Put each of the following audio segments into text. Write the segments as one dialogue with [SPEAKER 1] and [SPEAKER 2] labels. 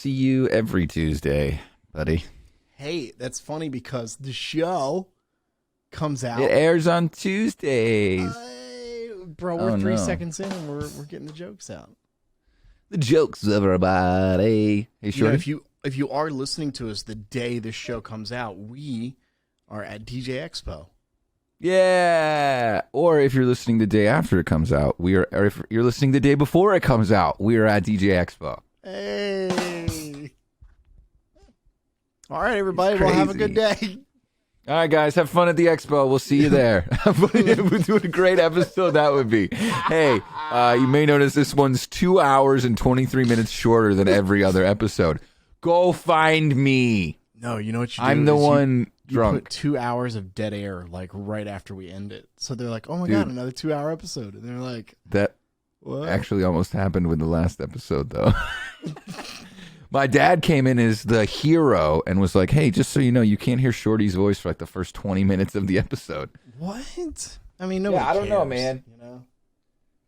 [SPEAKER 1] see you every Tuesday, buddy.
[SPEAKER 2] Hey, that's funny because the show comes out.
[SPEAKER 1] It airs on Tuesdays.
[SPEAKER 2] Bro, we're 3 seconds in and we're getting the jokes out.
[SPEAKER 1] The jokes, everybody. Hey, Shorty.
[SPEAKER 2] If you are listening to us the day this show comes out, we are at DJ Expo.
[SPEAKER 1] Yeah. Or if you're listening the day after it comes out, or if you're listening the day before it comes out, we are at DJ Expo.
[SPEAKER 2] Hey. All right, everybody. Well, have a good day.
[SPEAKER 1] All right, guys. Have fun at the expo. We'll see you there. We're doing a great episode. That would be. Hey, you may notice this one's 2 hours and 23 minutes shorter than every other episode. Go find me.
[SPEAKER 2] No, you know what you do?
[SPEAKER 1] I'm the one drunk.
[SPEAKER 2] You put 2 hours of dead air, like, right after we end it. So they're like, oh, my God, another 2 hour episode. And they're like,
[SPEAKER 1] that what? Actually almost happened with the last episode, though. My dad came in as the hero and was like, hey, just so you know, you can't hear Shorty's voice for like the first 20 minutes of the episode.
[SPEAKER 2] What? I mean, nobody
[SPEAKER 1] I don't
[SPEAKER 2] cares,
[SPEAKER 1] know, man.
[SPEAKER 2] You know?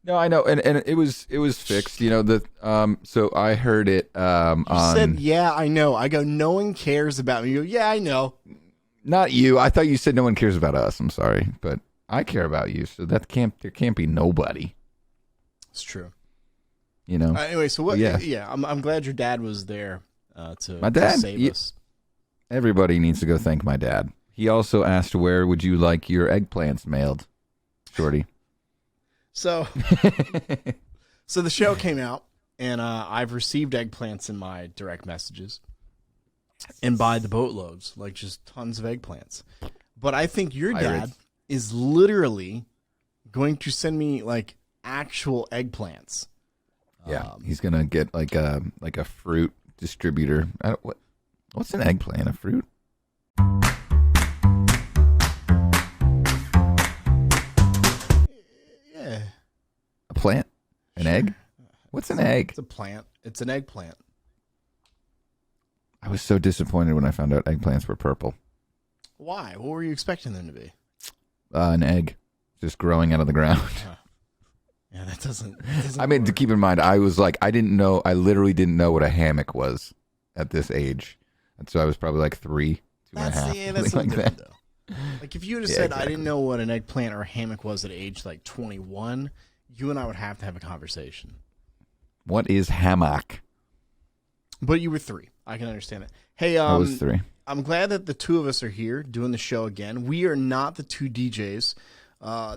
[SPEAKER 1] No, I know, and it was fixed. You know, so I heard it on.
[SPEAKER 2] You said, yeah, I know. I go, no one cares about me. You go, yeah, I know.
[SPEAKER 1] Not you. I thought you said no one cares about us. I'm sorry, but I care about you. So there can't be nobody.
[SPEAKER 2] It's true.
[SPEAKER 1] You know.
[SPEAKER 2] Anyway, so what? Yeah, I'm glad your dad was there
[SPEAKER 1] my dad,
[SPEAKER 2] to save us.
[SPEAKER 1] Everybody needs to go thank my dad. He also asked, where would you like your eggplants mailed, Shorty?
[SPEAKER 2] So the show came out, and I've received eggplants in my direct messages, and by the boatloads, like just tons of eggplants. But I think your dad is literally going to send me like actual eggplants.
[SPEAKER 1] Yeah, he's gonna get like a fruit distributor. What's an eggplant? A fruit?
[SPEAKER 2] Yeah.
[SPEAKER 1] A plant? An egg? What's an egg?
[SPEAKER 2] It's a plant. It's an eggplant.
[SPEAKER 1] I was so disappointed when I found out eggplants were purple.
[SPEAKER 2] Why? What were you expecting them to be?
[SPEAKER 1] An egg, just growing out of the ground.
[SPEAKER 2] Yeah, that doesn't
[SPEAKER 1] I mean, to keep in mind, I was like, I literally didn't know what a hammock was at this age. And so I was probably like 3, 2.5.
[SPEAKER 2] Yeah, that's
[SPEAKER 1] like that.
[SPEAKER 2] Though. Like if you would have said, exactly. I didn't know what an eggplant or a hammock was at age like 21, you and I would have to have a conversation.
[SPEAKER 1] What is hammock?
[SPEAKER 2] But you were 3. I can understand that. Hey,
[SPEAKER 1] I was 3.
[SPEAKER 2] I'm glad that the two of us are here doing the show again. We are not the 2 DJs.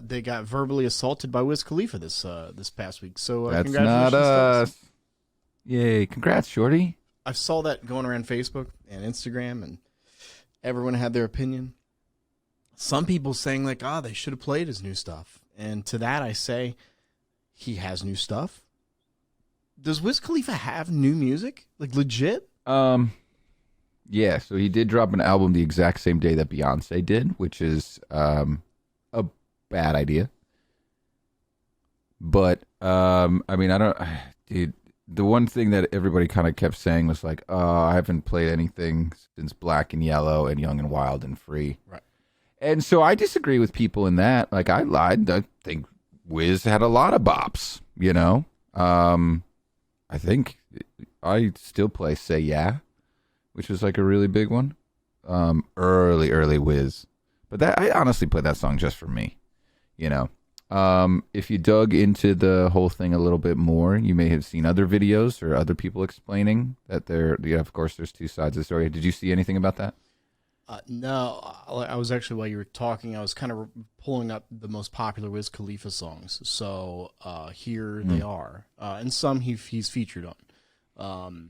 [SPEAKER 2] They got verbally assaulted by Wiz Khalifa this past week. So
[SPEAKER 1] that's
[SPEAKER 2] congratulations
[SPEAKER 1] not us. Yay! Congrats, Shorty.
[SPEAKER 2] I saw that going around Facebook and Instagram, and everyone had their opinion. Some people saying like, they should have played his new stuff. And to that I say, he has new stuff. Does Wiz Khalifa have new music? Like legit?
[SPEAKER 1] Yeah, so he did drop an album the exact same day that Beyonce did, which is a bad idea. But I mean, dude, the one thing that everybody kind of kept saying was like, I haven't played anything since Black and Yellow and Young and Wild and Free.
[SPEAKER 2] Right.
[SPEAKER 1] And so I disagree with people in that. Like, I lied. I think Wiz had a lot of bops, you know? I think I still play Say Yeah, which was like a really big one. Early Wiz. But I honestly played that song just for me, you know? If you dug into the whole thing a little bit more, you may have seen other videos or other people explaining that of course, there's 2 sides of the story. Did you see anything about that?
[SPEAKER 2] No, I was actually, while you were talking, I was kind of pulling up the most popular Wiz Khalifa songs. So here they are. And some he's featured on.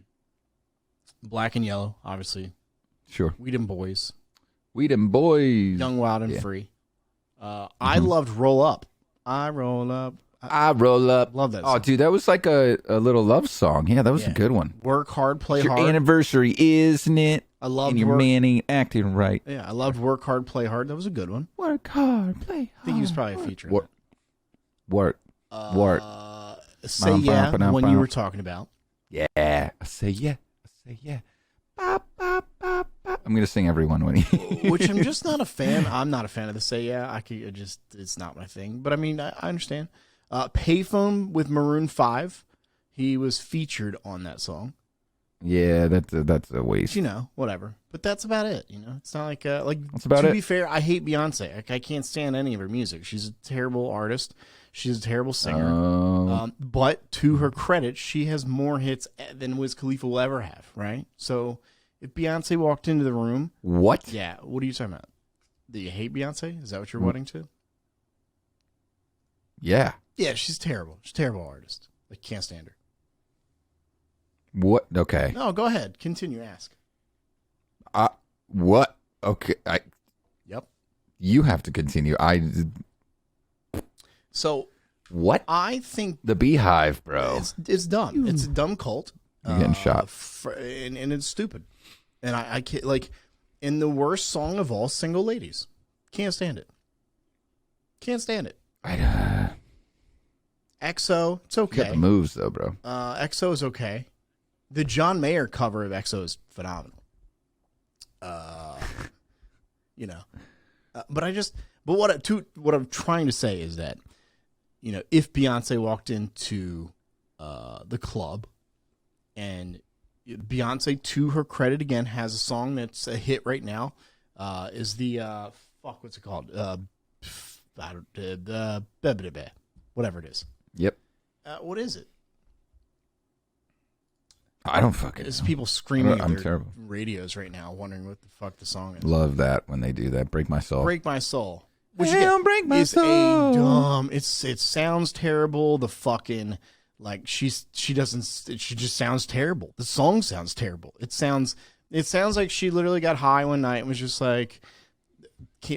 [SPEAKER 2] Black and Yellow, obviously.
[SPEAKER 1] Sure.
[SPEAKER 2] We Dem Boys.
[SPEAKER 1] We Dem Boys.
[SPEAKER 2] Young, Wild, and Free. I loved Roll Up. I roll up.
[SPEAKER 1] I roll up.
[SPEAKER 2] Love that song.
[SPEAKER 1] Oh, dude, that was like a little love song. Yeah, that was a good one.
[SPEAKER 2] Work hard, play hard.
[SPEAKER 1] Your anniversary, isn't it?
[SPEAKER 2] I loved
[SPEAKER 1] and your man ain't acting right.
[SPEAKER 2] Yeah, I loved Work Hard, Play Hard. That was a good one.
[SPEAKER 1] Work hard, play hard.
[SPEAKER 2] I think he was probably a feature.
[SPEAKER 1] Work.
[SPEAKER 2] Say Yeah, the one you were talking about.
[SPEAKER 1] Yeah. I say yeah. I say yeah. Bop, bop, bop, bop. I'm going to sing everyone when he...
[SPEAKER 2] Which I'm just not a fan. I'm not a fan of the Say Yeah. It's not my thing. But I mean, I understand. Payphone with Maroon 5. He was featured on that song.
[SPEAKER 1] Yeah, that's a waste.
[SPEAKER 2] You know, whatever. But that's about it. You know, it's not like
[SPEAKER 1] That's about
[SPEAKER 2] to
[SPEAKER 1] it.
[SPEAKER 2] be fair, I hate Beyonce. Like, I can't stand any of her music. She's a terrible artist. She's a terrible singer. But to her credit, she has more hits than Wiz Khalifa will ever have. Right. So if Beyonce walked into the room,
[SPEAKER 1] What?
[SPEAKER 2] yeah, what are you talking about? Do you hate Beyonce? Is that what you're wanting to?
[SPEAKER 1] Yeah.
[SPEAKER 2] Yeah, she's terrible. She's a terrible artist. Like, can't stand her.
[SPEAKER 1] What? Okay.
[SPEAKER 2] No, go ahead. Continue. Ask.
[SPEAKER 1] What? Okay.
[SPEAKER 2] Yep.
[SPEAKER 1] You have to continue.
[SPEAKER 2] So
[SPEAKER 1] What?
[SPEAKER 2] I think
[SPEAKER 1] The Beehive, bro.
[SPEAKER 2] it's dumb. It's a dumb cult.
[SPEAKER 1] You're getting shot.
[SPEAKER 2] And it's stupid. And I can't, like, in the worst song of all, Single Ladies. Can't stand it. Can't stand it. EXO, it's
[SPEAKER 1] You got
[SPEAKER 2] okay.
[SPEAKER 1] the moves though, bro.
[SPEAKER 2] EXO is okay. The John Mayer cover of EXO is phenomenal. You know, but what I'm trying to say is that, you know, if Beyonce walked into the club, and Beyonce, to her credit again, has a song that's a hit right now, is the what's it called? Whatever it is.
[SPEAKER 1] Yep.
[SPEAKER 2] What is it?
[SPEAKER 1] I don't fucking
[SPEAKER 2] There's
[SPEAKER 1] know.
[SPEAKER 2] people screaming
[SPEAKER 1] I'm
[SPEAKER 2] at their
[SPEAKER 1] terrible.
[SPEAKER 2] radios right now, wondering what the fuck the song is.
[SPEAKER 1] Love that when they do that. Break my soul.
[SPEAKER 2] Break My Soul. Which
[SPEAKER 1] Damn, break my
[SPEAKER 2] is
[SPEAKER 1] soul.
[SPEAKER 2] a dumb. It sounds terrible. The fucking, like, she just sounds terrible. The song sounds terrible. It sounds like she literally got high one night and was just like,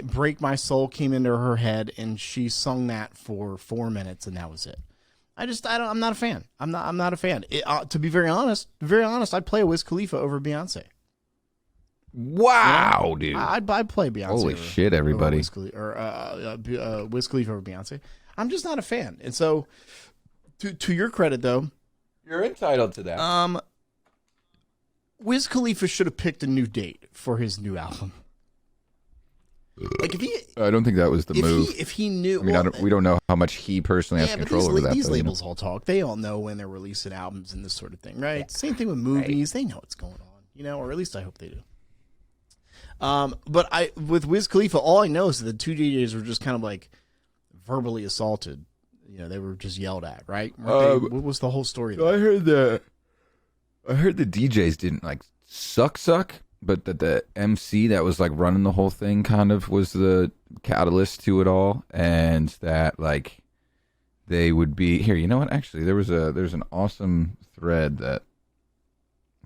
[SPEAKER 2] Break My Soul came into her head, and she sung that for 4 minutes, and that was it. I'm not a fan. I'm not a fan. To be very honest, I'd play Wiz Khalifa over Beyonce.
[SPEAKER 1] Wow, dude.
[SPEAKER 2] I'd play Beyonce.
[SPEAKER 1] Holy
[SPEAKER 2] over,
[SPEAKER 1] shit, everybody.
[SPEAKER 2] Over Wiz Khalifa over Beyonce. I'm just not a fan. And so, to your credit, though,
[SPEAKER 1] You're entitled to that.
[SPEAKER 2] Wiz Khalifa should have picked a new date for his new album. Like,
[SPEAKER 1] I don't think that was the move.
[SPEAKER 2] if he knew,
[SPEAKER 1] I mean, we don't know how much he personally has
[SPEAKER 2] yeah,
[SPEAKER 1] control
[SPEAKER 2] but
[SPEAKER 1] over that.
[SPEAKER 2] these
[SPEAKER 1] though,
[SPEAKER 2] labels all talk. They all know when they're releasing albums and this sort of thing, right? Yeah. Same thing with movies. Right. They know what's going on, or at least I hope they do. But with Wiz Khalifa, all I know is that the two DJs were just kind of like verbally assaulted. They were just yelled at, right? What was the whole story there?
[SPEAKER 1] I heard the DJs didn't like suck, but that the MC that was like running the whole thing kind of was the catalyst to it all, and that like they would be here. You know what? Actually, there's an awesome thread that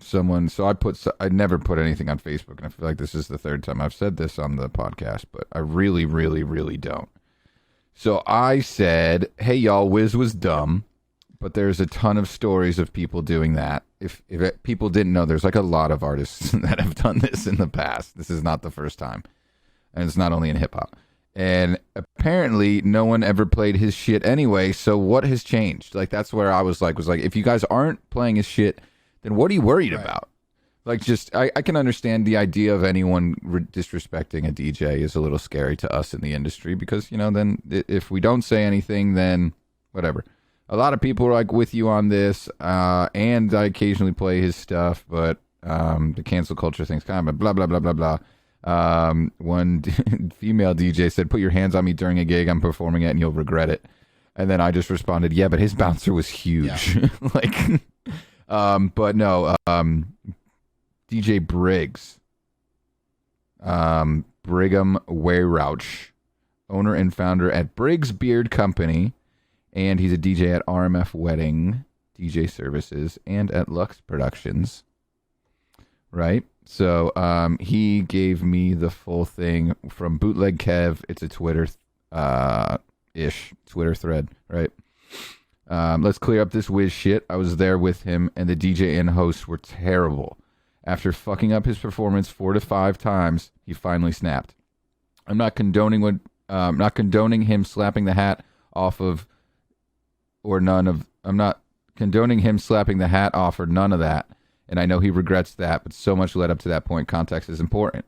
[SPEAKER 1] someone. So I never put anything on Facebook, and I feel like this is the third time I've said this on the podcast, but I really, really, really don't. So I said, "Hey y'all, Wiz was dumb." But there's a ton of stories of people doing that. If people didn't know, there's like a lot of artists that have done this in the past. This is not the first time. And it's not only in hip hop. And apparently no one ever played his shit anyway. So what has changed? Like, that's where I was like, if you guys aren't playing his shit, then what are you worried about? Like, just, I can understand the idea of anyone disrespecting a DJ is a little scary to us in the industry because, then if we don't say anything, then whatever. A lot of people are like with you on this, and I occasionally play his stuff, but the cancel culture thing's kind of blah, blah, blah, blah, blah. One female DJ said, "Put your hands on me during a gig, I'm performing it, and you'll regret it." And then I just responded, "Yeah, but his bouncer was huge." Yeah. But no, DJ Briggs, Brigham Wayrouch, owner and founder at Briggs Beard Company. And he's a DJ at RMF Wedding DJ Services and at Lux Productions. Right? So he gave me the full thing from Bootleg Kev. It's a Twitter thread, right? Let's clear up this Wiz shit. I was there with him, and the DJ and host were terrible. After fucking up his performance 4 to 5 times, he finally snapped. I'm not condoning him slapping the hat off of I'm not condoning him slapping the hat off or none of that. And I know he regrets that, but so much led up to that point. Context is important.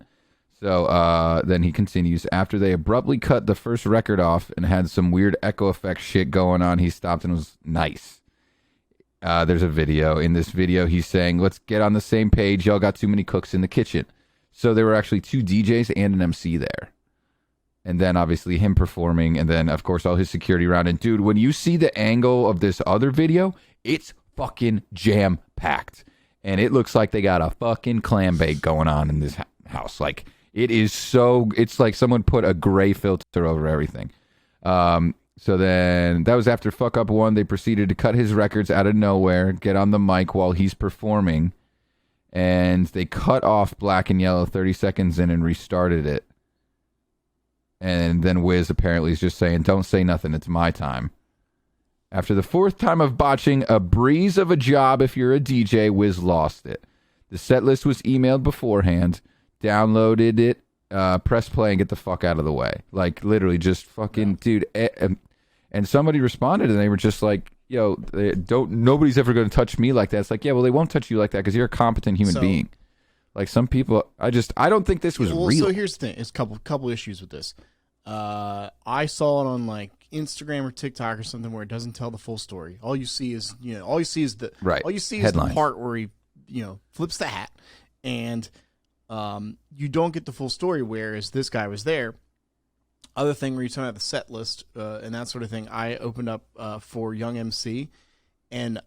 [SPEAKER 1] So then he continues. After they abruptly cut the first record off and had some weird echo effect shit going on, he stopped and was nice. There's a video. In this video, he's saying, let's get on the same page. Y'all got too many cooks in the kitchen. So there were actually 2 DJs and an MC there. And then obviously him performing, and then of course all his security around. And dude, when you see the angle of this other video, it's fucking jam-packed. And it looks like they got a fucking clam bake going on in this house. Like, it's like someone put a gray filter over everything. So then that was after Fuck Up 1. They proceeded to cut his records out of nowhere, get on the mic while he's performing, and they cut off Black and Yellow 30 seconds in and restarted it. And then Wiz apparently is just saying, don't say nothing, it's my time. After the 4th time of botching a breeze of a job if you're a DJ, Wiz lost it. The set list was emailed beforehand, downloaded it, press play and get the fuck out of the way. Like, literally just fucking, dude. And somebody responded and they were just like, yo, nobody's ever going to touch me like that. It's like, yeah, well, they won't touch you like that because you're a competent human being. Like, some people, I don't think this was real.
[SPEAKER 2] So here's the thing. It's a couple issues with this. I saw it on like Instagram or TikTok or something where it doesn't tell the full story. All you see is the part where he, flips the hat, and you don't get the full story, whereas this guy was there. Other thing where you're talking about the set list and that sort of thing, I opened up for Young MC, and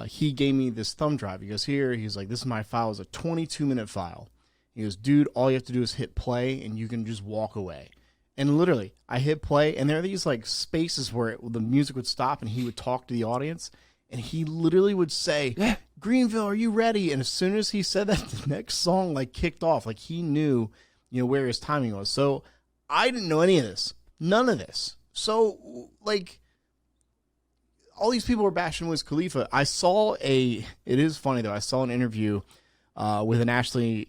[SPEAKER 2] he gave me this thumb drive. He goes, here, he's like, this is my file. It's a 22-minute file. He goes, dude, all you have to do is hit play, and you can just walk away. And literally, I hit play, and there are these like spaces where the music would stop, and he would talk to the audience, and he literally would say, Greenville, are you ready? And as soon as he said that, the next song like kicked off. Like, he knew, where his timing was. So I didn't know any of this. None of this. So, like, all these people were bashing Wiz Khalifa. It is funny though, I saw an interview with a nationally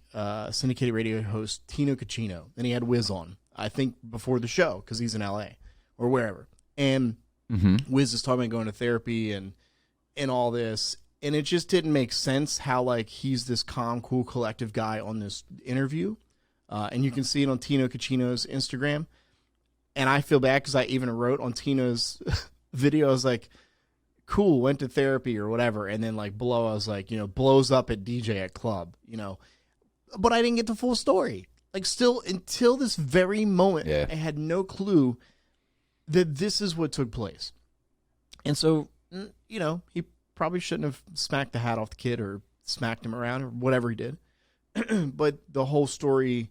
[SPEAKER 2] syndicated radio host, Tino Cucino, and he had Wiz on, I think before the show, because he's in LA or wherever. And Wiz is talking about going to therapy and all this. And it just didn't make sense how, like, he's this calm, cool, collective guy on this interview. And you can see it on Tino Cucino's Instagram. And I feel bad because I even wrote on Tino's video, I was like, cool, went to therapy or whatever. And then, like, below, I was like, blows up at DJX club, But I didn't get the full story. Like, still, until this very moment, I had no clue that this is what took place. And so, he probably shouldn't have smacked the hat off the kid or smacked him around or whatever he did. But the whole story,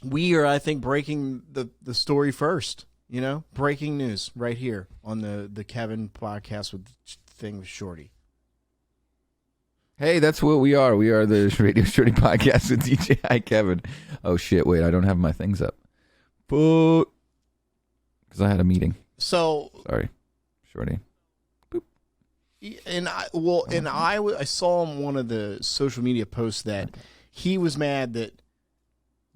[SPEAKER 2] we are, I think, breaking the story first, breaking news right here on the Kevin podcast with Shorty.
[SPEAKER 1] Hey, that's what we are. We are the RadioShorty podcast with DJ Kevin. Oh, shit. Wait, I don't have my things up. Because I had a meeting.
[SPEAKER 2] So.
[SPEAKER 1] Sorry, Shorty. Boop.
[SPEAKER 2] And I saw on one of the social media posts that he was mad that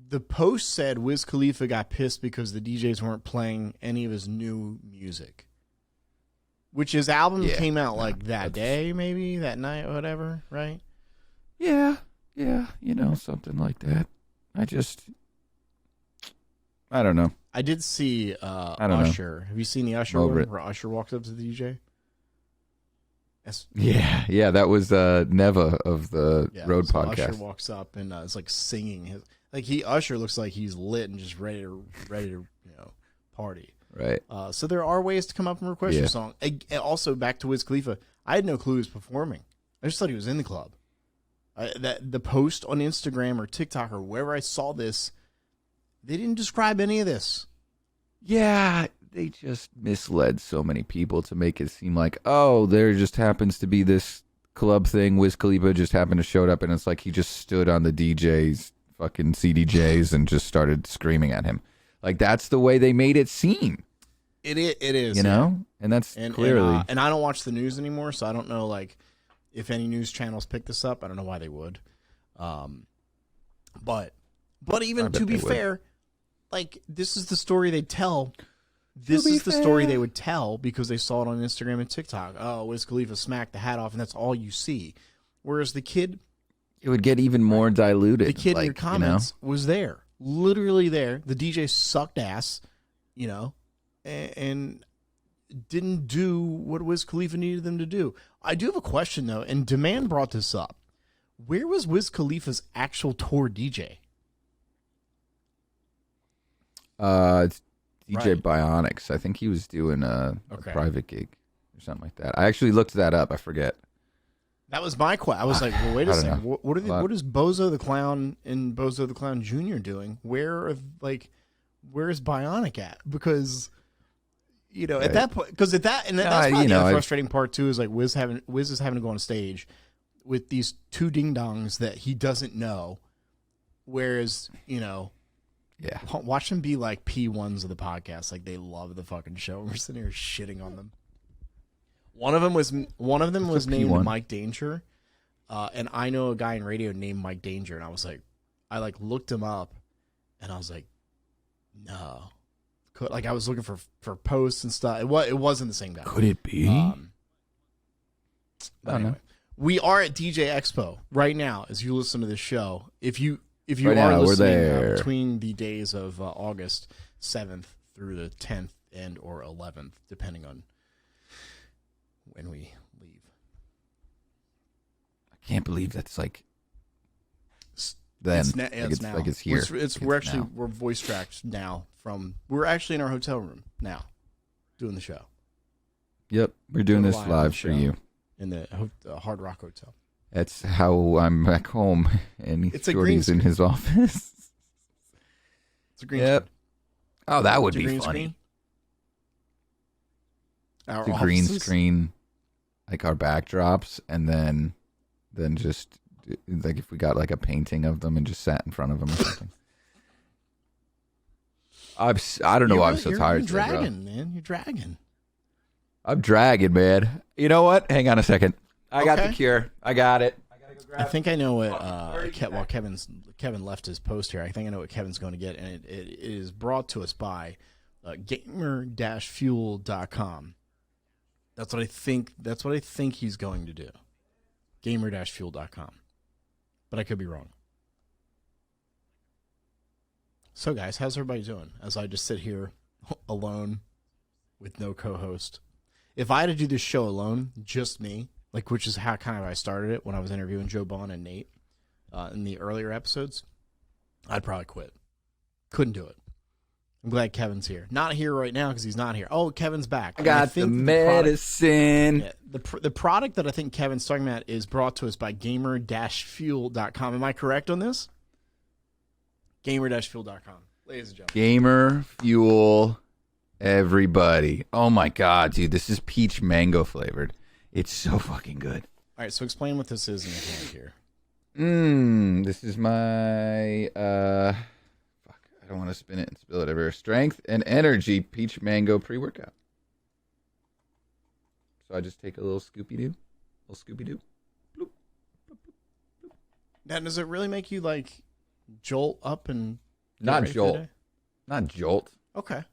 [SPEAKER 2] the post said Wiz Khalifa got pissed because the DJs weren't playing any of his new music. Which his album came out like that day, maybe that night, whatever, right?
[SPEAKER 1] Yeah, something like that. I don't know.
[SPEAKER 2] I did see Usher. Have you seen the Usher one where Usher walks up to the DJ?
[SPEAKER 1] Yeah, that was Neva of the Road podcast.
[SPEAKER 2] Usher walks up and it's like singing. Usher looks like he's lit and just ready to party.
[SPEAKER 1] Right.
[SPEAKER 2] So there are ways to come up and request your song. And also, back to Wiz Khalifa, I had no clue he was performing. I just thought he was in the club. The post on Instagram or TikTok or wherever I saw this, they didn't describe any of this.
[SPEAKER 1] Yeah, they just misled so many people to make it seem like, oh, there just happens to be this club thing. Wiz Khalifa just happened to show up, and it's like he just stood on the DJ's fucking CDJs and just started screaming at him. Like, that's the way they made it seem.
[SPEAKER 2] It is,
[SPEAKER 1] and that's clearly.
[SPEAKER 2] And I don't watch the news anymore, so I don't know, like, if any news channels pick this up. I don't know why they would. But even to be fair, like, this is the story they tell. This is the story they would tell because they saw it on Instagram and TikTok. Oh, Wiz Khalifa smacked the hat off, and that's all you see. Whereas the kid,
[SPEAKER 1] it would get even more diluted.
[SPEAKER 2] The kid in your comments was there. Literally there. The DJ sucked ass, and didn't do what Wiz Khalifa needed them to do. I do have a question though, and Demand brought this up. Where was Wiz Khalifa's actual tour DJ?
[SPEAKER 1] It's DJ
[SPEAKER 2] Right.
[SPEAKER 1] Bionics. I think he was doing a private gig or something like that. I actually looked that up. I forget.
[SPEAKER 2] That was my question. I was like, well, wait a
[SPEAKER 1] I don't
[SPEAKER 2] second.
[SPEAKER 1] know.
[SPEAKER 2] What is Bozo the Clown and Bozo the Clown Jr. doing? Where is Bionic at? Because at that point, because that's probably the frustrating part too. Is like Wiz is having to go on stage with these two ding dongs that he doesn't know, whereas watch them be like P1s of the podcast. Like they love the fucking show. We're sitting here shitting on them. One of them was named
[SPEAKER 1] P1.
[SPEAKER 2] Mike Danger, and I know a guy in radio named Mike Danger, and I looked him up, and I was like, no, I was looking for posts and stuff. It wasn't the same guy.
[SPEAKER 1] Could it be?
[SPEAKER 2] But anyway, we are at DJ Expo right now as you listen to this show. If you
[SPEAKER 1] Right
[SPEAKER 2] are
[SPEAKER 1] now, we're
[SPEAKER 2] listening
[SPEAKER 1] there.
[SPEAKER 2] between the days of August 7th through the 10th and or 11th, depending on when we leave.
[SPEAKER 1] I can't believe that's like then.
[SPEAKER 2] It's now.
[SPEAKER 1] Like it's here.
[SPEAKER 2] We're voice tracked now we're actually in our hotel room now doing the show.
[SPEAKER 1] Yep, we're doing this
[SPEAKER 2] live
[SPEAKER 1] live
[SPEAKER 2] show.
[SPEAKER 1] for you.
[SPEAKER 2] In the Hard Rock Hotel.
[SPEAKER 1] That's how I'm back home, and
[SPEAKER 2] It's a green
[SPEAKER 1] Shorty's in his office.
[SPEAKER 2] It's a green
[SPEAKER 1] Yep.
[SPEAKER 2] screen.
[SPEAKER 1] Oh, that would
[SPEAKER 2] It's a
[SPEAKER 1] be
[SPEAKER 2] green
[SPEAKER 1] funny.
[SPEAKER 2] screen. Our
[SPEAKER 1] It's a green
[SPEAKER 2] offices?
[SPEAKER 1] screen, like our backdrops, and then just like if we got like a painting of them and just sat in front of them or something. I don't know why I'm so tired today, bro.
[SPEAKER 2] You're dragging, man. You're dragging.
[SPEAKER 1] I'm dragging, man. You know what? Hang on a second. I got the
[SPEAKER 2] Okay.
[SPEAKER 1] cure. I got it.
[SPEAKER 2] I think I know what. While Kevin left his post here, I think I know what Kevin's going to get, and it is brought to us by gamer-fuel.com. That's what I think. That's what I think he's going to do. Gamer-fuel.com, but I could be wrong. So, guys, how's everybody doing? As I just sit here alone with no co-host. If I had to do this show alone, just me, which is how kind of I started it when I was interviewing Joe Bond and Nate in the earlier episodes, I'd probably quit. Couldn't do it. I'm glad Kevin's here. Not here right now because he's not here. Oh, Kevin's back.
[SPEAKER 1] I got the medicine.
[SPEAKER 2] The product that I think Kevin's talking about is brought to us by gamer-fuel.com. Am I correct on this? Gamer-fuel.com. Ladies and gentlemen.
[SPEAKER 1] Gamer Fuel, everybody. Oh my god, dude, this is peach mango flavored. It's so fucking good.
[SPEAKER 2] All right, so explain what this is in the can here.
[SPEAKER 1] This is my I don't want to spin it and spill it everywhere. Strength and Energy Peach Mango Pre-Workout. So I just take a little Scooby-Doo. Bloop.
[SPEAKER 2] Now, does it really make you jolt up and get
[SPEAKER 1] Not
[SPEAKER 2] ready for
[SPEAKER 1] jolt.
[SPEAKER 2] the day?
[SPEAKER 1] Not Jolt.
[SPEAKER 2] Okay.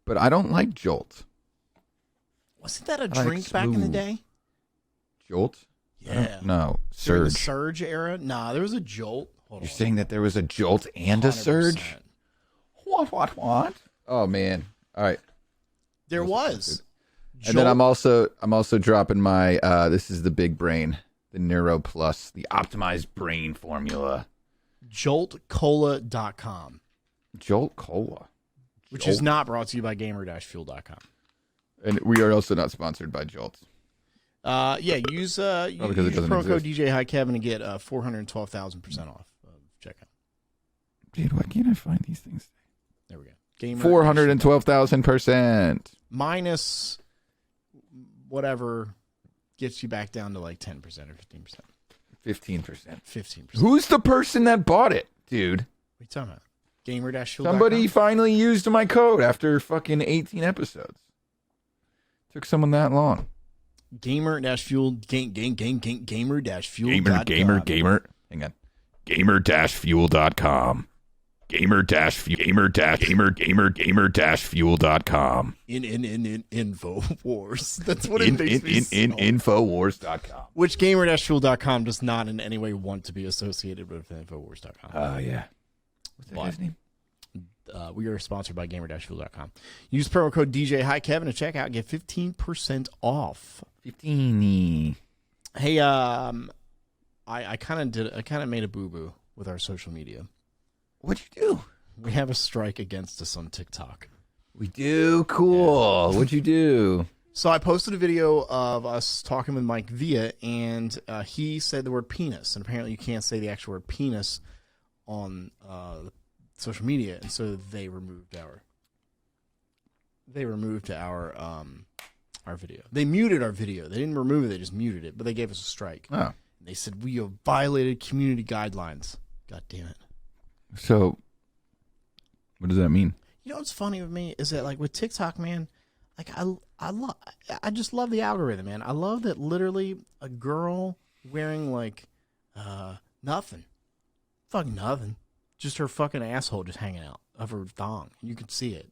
[SPEAKER 1] But I don't like Jolt.
[SPEAKER 2] Wasn't that a
[SPEAKER 1] I like
[SPEAKER 2] drink back in the
[SPEAKER 1] smooth.
[SPEAKER 2] day?
[SPEAKER 1] Jolt?
[SPEAKER 2] Yeah.
[SPEAKER 1] No.
[SPEAKER 2] During the
[SPEAKER 1] Surge.
[SPEAKER 2] Surge era? Nah, there was a Jolt. Hold
[SPEAKER 1] You're
[SPEAKER 2] on.
[SPEAKER 1] saying that there was a Jolt and a
[SPEAKER 2] 100%.
[SPEAKER 1] Surge? What? Oh man. All right.
[SPEAKER 2] There was.
[SPEAKER 1] And then I'm also dropping my this is the big brain, the Neuro Plus, the optimized brain formula.
[SPEAKER 2] JoltCola.com.
[SPEAKER 1] Jolt Cola.
[SPEAKER 2] Which
[SPEAKER 1] Jolt.
[SPEAKER 2] is not brought to you by gamer-fuel.com.
[SPEAKER 1] And we are also not sponsored by Jolt.
[SPEAKER 2] Use
[SPEAKER 1] because it doesn't
[SPEAKER 2] promo code
[SPEAKER 1] exist.
[SPEAKER 2] DJ Hi Kevin and get 412,000% off checkout.
[SPEAKER 1] Dude, why can't I find these things?
[SPEAKER 2] There we go. Gamer
[SPEAKER 1] 412,000%.
[SPEAKER 2] minus whatever gets you back down to 10% or 15%.
[SPEAKER 1] 15%.
[SPEAKER 2] 15%.
[SPEAKER 1] Who's the person that bought it, dude?
[SPEAKER 2] What are you talking about? Gamer-fuel.com?
[SPEAKER 1] Somebody finally used my code after fucking 18 episodes. Took someone that long.
[SPEAKER 2] Gamer-fuel. Gamer-fuel.
[SPEAKER 1] Gamer. Hang on. Gamer-fuel.com. Gamer-fuel.com.
[SPEAKER 2] In Infowars. That's what it makes me sound.
[SPEAKER 1] Infowars.com.
[SPEAKER 2] Which gamer-fuel.com does not in any way want to be associated with Infowars.com.
[SPEAKER 1] Yeah. What's that guy's name?
[SPEAKER 2] We are sponsored by gamer-fuel.com. Use promo code DJ Hi Kevin to check out and get 15% off.
[SPEAKER 1] 15.
[SPEAKER 2] Hey, I kind of made a boo-boo with our social media.
[SPEAKER 1] What'd you do?
[SPEAKER 2] We have a strike against us on TikTok.
[SPEAKER 1] We do? Cool. What'd you do?
[SPEAKER 2] So I posted a video of us talking with Mike Villa, and he said the word penis, and apparently you can't say the actual word penis on social media, and so they removed our video. They muted our video. They didn't remove it. They just muted it, but they gave us a strike.
[SPEAKER 1] Oh.
[SPEAKER 2] They said we have violated community guidelines. God damn it.
[SPEAKER 1] So, what does that mean?
[SPEAKER 2] You know what's funny with me is that, like, with TikTok, man, like, I just love the algorithm, man. I love that literally a girl wearing, like, nothing. Fucking nothing. Just her fucking asshole just hanging out of her thong. You can see it.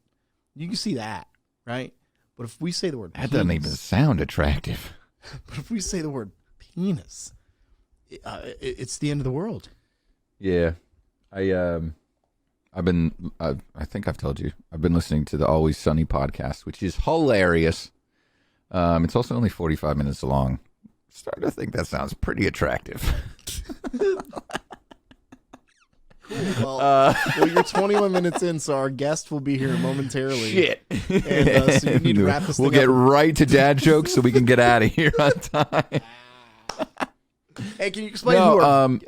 [SPEAKER 2] You can see that, right? But if we say the word penis...
[SPEAKER 1] That doesn't even sound attractive.
[SPEAKER 2] But if we say the word penis, it's the end of the world.
[SPEAKER 1] Yeah. I think I've told you, I've been listening to the Always Sunny podcast, which is hilarious. It's also only 45 minutes long. Starting to think that sounds pretty attractive.
[SPEAKER 2] Cool. Well, you're 21 minutes in, so our guest will be here momentarily.
[SPEAKER 1] Shit.
[SPEAKER 2] And so you need to wrap this
[SPEAKER 1] we'll
[SPEAKER 2] thing
[SPEAKER 1] get
[SPEAKER 2] up.
[SPEAKER 1] right to dad jokes so we can get out of here on time.
[SPEAKER 2] Hey, can you explain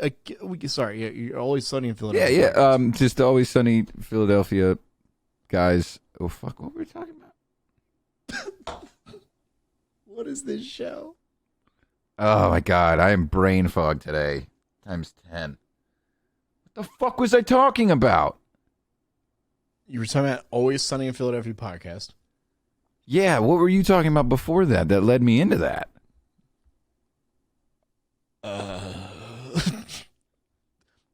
[SPEAKER 2] sorry, you're Always Sunny in Philadelphia.
[SPEAKER 1] Yeah. Just Always Sunny Philadelphia guys. Oh, fuck. What were we talking about?
[SPEAKER 2] What is this show?
[SPEAKER 1] Oh, my God. I am brain fog today. Times 10. What the fuck was I talking about?
[SPEAKER 2] You were talking about Always Sunny in Philadelphia podcast.
[SPEAKER 1] Yeah. What were you talking about before that led me into that?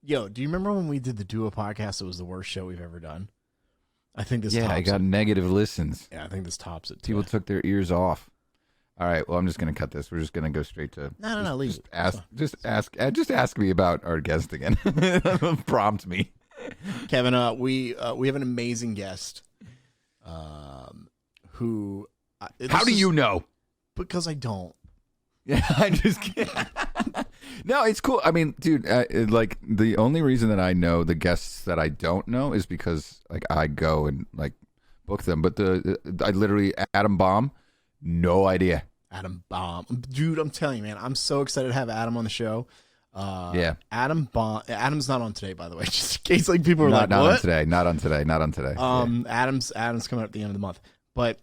[SPEAKER 2] Yo, do you remember when we did the Duo podcast? It was the worst show we've ever done. I think this.
[SPEAKER 1] Yeah,
[SPEAKER 2] tops
[SPEAKER 1] I got
[SPEAKER 2] it.
[SPEAKER 1] negative listens.
[SPEAKER 2] Yeah, I think this tops it.
[SPEAKER 1] People took their ears off. All right, well, I'm just going to cut this. We're just going to go straight to.
[SPEAKER 2] No, leave it.
[SPEAKER 1] Just ask me about our guest again. Prompt me,
[SPEAKER 2] Kevin. We have an amazing guest. Who?
[SPEAKER 1] How do you know?
[SPEAKER 2] Because I don't.
[SPEAKER 1] Yeah, I'm just kidding. No, it's cool. I mean, dude, like the only reason that I know the guests that I don't know is because like I go and like book them. But I literally Adam Baum, no idea.
[SPEAKER 2] Adam Baum, dude, I'm telling you, man, I'm so excited to have Adam on the show.
[SPEAKER 1] Yeah,
[SPEAKER 2] Adam Baum. Adam's not on today, by the way, just in case like people are like,
[SPEAKER 1] not
[SPEAKER 2] what?
[SPEAKER 1] on today, not on today. Yeah.
[SPEAKER 2] Adam's coming up at the end of the month, but.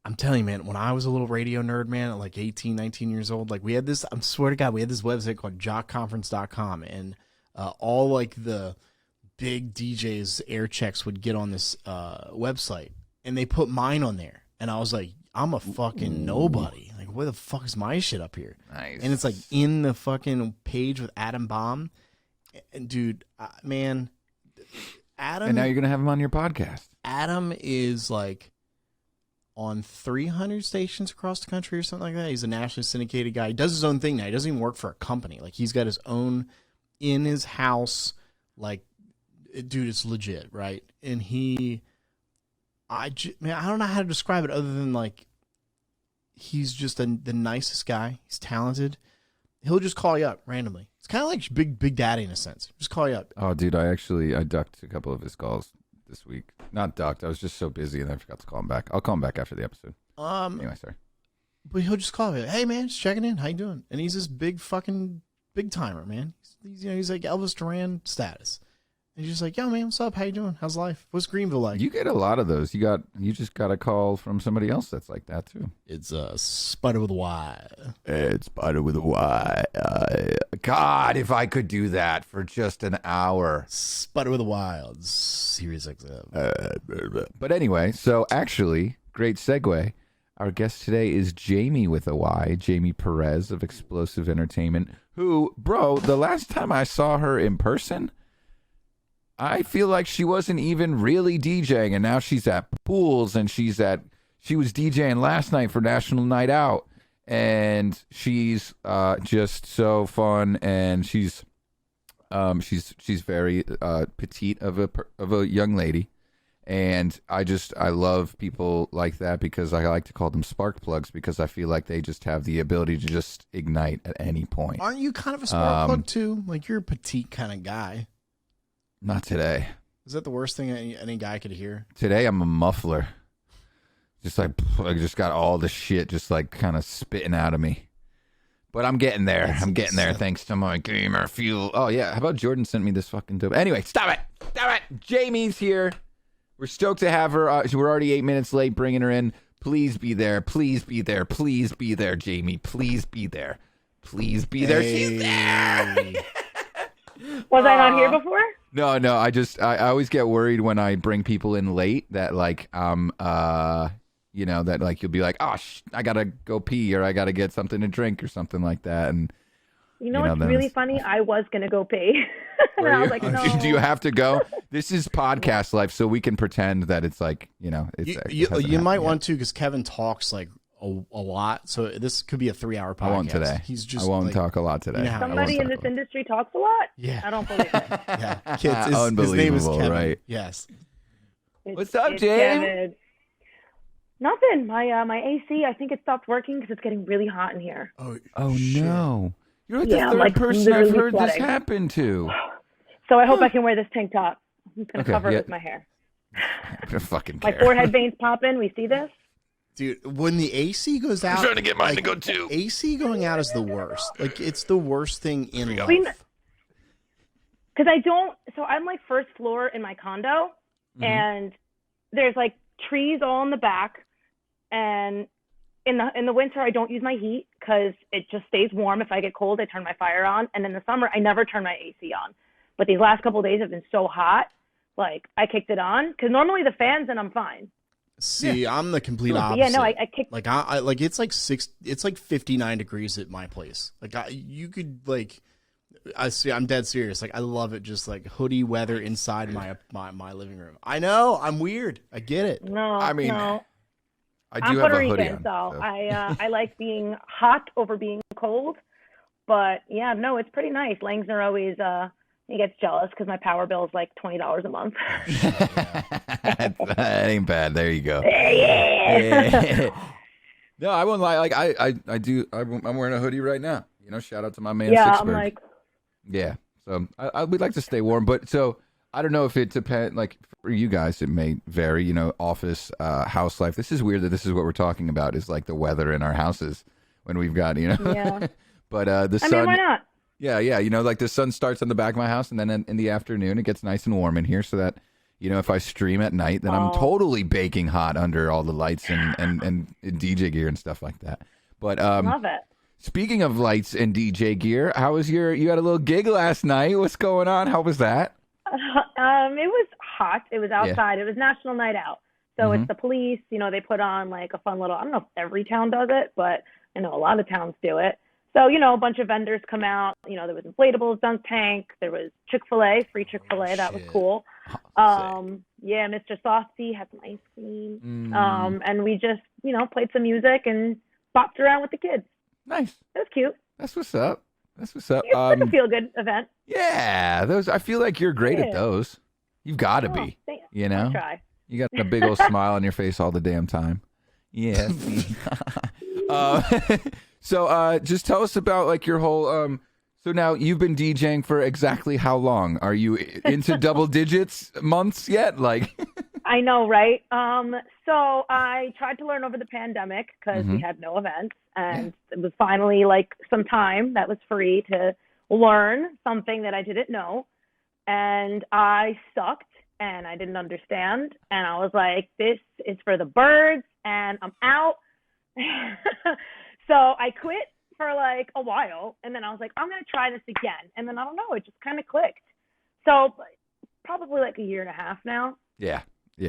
[SPEAKER 2] I'm telling you, man, when I was a little radio nerd, man, at like 18, 19 years old, like we had this, I swear to God, we had this website called jockconference.com, and all like the big DJs air checks would get on this website, and they put mine on there. And I was like, I'm a fucking nobody. Like, where the fuck is my shit up here?
[SPEAKER 1] Nice.
[SPEAKER 2] And it's like in the fucking page with Adam Baum. And dude, man, Adam.
[SPEAKER 1] And now you're going to have him on your podcast.
[SPEAKER 2] Adam is like on 300 stations across the country or something like that. He's a nationally syndicated guy. He does his own thing now. He doesn't even work for a company. Like, he's got his own in his house. Like, dude, it's legit, right? And I don't know how to describe it other than, like, he's just the nicest guy. He's talented. He'll just call you up randomly. It's kind of like Big Daddy in a sense. Just call you up.
[SPEAKER 1] Oh, dude, I ducked a couple of his calls this week. Not ducked. I was just so busy and I forgot to call him back. I'll call him back after the episode. Anyway, sorry.
[SPEAKER 2] But he'll just call me. Hey, man, just checking in. How you doing? And he's this big fucking big timer, man. He's like Elvis Duran status. And he's just like, yo, man, what's up? How you doing? How's life? What's Greenville like?
[SPEAKER 1] You get a lot of those. You just got a call from somebody else that's like that too.
[SPEAKER 2] It's Spider with a Y.
[SPEAKER 1] It's Spider with a Y. God, if I could do that for just an hour.
[SPEAKER 2] Spider with a Y on Sirius XM.
[SPEAKER 1] But anyway, so actually, great segue. Our guest today is Jaymie with a Y, Jaymie Perez of Explosive Entertainment, who, bro, the last time I saw her in person, I feel like she wasn't even really DJing, and now she's at pools, and she was DJing last night for National Night Out, and she's just so fun, and she's She's very petite of a young lady, and I love people like that because I like to call them spark plugs because I feel like they just have the ability to just ignite at any point.
[SPEAKER 2] Aren't you kind of a spark plug too? Like you're a petite kind of guy.
[SPEAKER 1] Not today.
[SPEAKER 2] Is that the worst thing any guy could hear?
[SPEAKER 1] Today I'm a muffler. Just like I just got all the shit just like kind of spitting out of me. But I'm getting there. I'm getting there thanks to my gamer fuel. Oh, yeah. How about Jordan sent me this fucking dope? Anyway, stop it. Stop it. Jaymie's here. We're stoked to have her. We're already 8 minutes late bringing her in. Please be there. Please be there. Please be there, Jaymie. Please be there. Please be there.
[SPEAKER 2] Hey.
[SPEAKER 1] She's there.
[SPEAKER 3] Was I not here before?
[SPEAKER 1] No. I always get worried when I bring people in late that like that like you'll be like, oh, I gotta go pee or I gotta get something to drink or something like that. And
[SPEAKER 3] you know what's really funny? I was gonna go pee. And I was like, no.
[SPEAKER 1] Do you have to go? This is podcast life, so we can pretend that it's like
[SPEAKER 2] you might want to because Kevin talks like a lot, so this could be a 3-hour podcast.
[SPEAKER 1] I won't today. I won't talk a lot today.
[SPEAKER 3] Somebody in this industry talks a lot.
[SPEAKER 2] Yeah,
[SPEAKER 3] I don't believe it.
[SPEAKER 2] Yeah, kids,
[SPEAKER 1] unbelievable,
[SPEAKER 2] his name is Kevin.
[SPEAKER 1] Right?
[SPEAKER 2] Yes.
[SPEAKER 1] What's up, James?
[SPEAKER 3] Nothing. My AC, I think it stopped working because it's getting really hot in here.
[SPEAKER 1] Oh no! You're like the third person I've heard this happen to.
[SPEAKER 3] So I hope I can wear this tank top. I'm just gonna cover it with my hair.
[SPEAKER 1] I don't fucking care.
[SPEAKER 3] My forehead veins popping. We see this.
[SPEAKER 2] Dude, when the AC goes out,
[SPEAKER 1] I'm trying to get mine to go too.
[SPEAKER 2] AC going out is the worst. Like it's the worst thing in life.
[SPEAKER 3] Because I don't. So I'm like first floor in my condo, and there's like trees all in the back, and in the winter I don't use my heat because it just stays warm. If I get cold, I turn my fire on, and in the summer I never turn my AC on. But these last couple of days have been so hot, like I kicked it on because normally the fans and I'm fine.
[SPEAKER 2] See, I'm the complete opposite.
[SPEAKER 3] Yeah, no, I kicked.
[SPEAKER 2] Like I like it's like 59 degrees at my place. Like you could like. I'm dead serious. Like I love it, just like hoodie weather inside my living room. I know I'm weird. I get it.
[SPEAKER 3] No,
[SPEAKER 1] I mean,
[SPEAKER 3] no.
[SPEAKER 1] I do
[SPEAKER 3] I'm
[SPEAKER 1] have
[SPEAKER 3] Puerto
[SPEAKER 1] a hoodie
[SPEAKER 3] Rican,
[SPEAKER 1] on.
[SPEAKER 3] so I like being hot over being cold. But yeah, no, it's pretty nice. Langsner always he gets jealous because my power bill is like $20 a month.
[SPEAKER 1] That ain't bad. There you go.
[SPEAKER 3] Yeah.
[SPEAKER 1] No, I won't lie. Like I do. I'm wearing a hoodie right now. You know, shout out to my man.
[SPEAKER 3] Yeah,
[SPEAKER 1] Sixberg.
[SPEAKER 3] I'm like.
[SPEAKER 1] Yeah, so I would like to stay warm, but so I don't know if it depends. Like for you guys, it may vary. You know, office, house life. This is weird that this is what we're talking about. Is like the weather in our houses when we've got
[SPEAKER 3] Yeah.
[SPEAKER 1] But the sun.
[SPEAKER 3] I mean, why not?
[SPEAKER 1] Yeah. You know, like the sun starts on the back of my house, and then in the afternoon it gets nice and warm in here, so that if I stream at night, then I'm totally baking hot under all the lights and DJ gear and stuff like that. But
[SPEAKER 3] Love it.
[SPEAKER 1] Speaking of lights and DJ gear, how was you had a little gig last night. What's going on? How was that?
[SPEAKER 3] It was hot. It was outside. Yeah. It was National Night Out. So it's the police, they put on like a fun little, I don't know if every town does it, but I know a lot of towns do it. So, a bunch of vendors come out, there was inflatables, dunk tank, there was Chick-fil-A, free Chick-fil-A. That was cool. Yeah, Mr. Softy had some ice cream. And we just, played some music and bopped around with the kids.
[SPEAKER 1] Nice.
[SPEAKER 3] It was cute.
[SPEAKER 1] That's what's up.
[SPEAKER 3] It's like a feel-good event.
[SPEAKER 1] Yeah, those. I feel like you're great at those. You've got to be.
[SPEAKER 3] I'll try.
[SPEAKER 1] You got a big old smile on your face all the damn time. Yeah. So just tell us about like your whole. So now you've been DJing for exactly how long? Are you into double digits months yet? Like.
[SPEAKER 3] I know, right? So I tried to learn over the pandemic because we had no events, and it was finally like some time that was free to learn something that I didn't know, and I sucked and I didn't understand, and I was like, this is for the birds, and I'm out. So I quit for like a while, and then I was like, I'm gonna try this again, and then I don't know, it just kind of clicked. So probably like a year and a half now.
[SPEAKER 1] Yeah,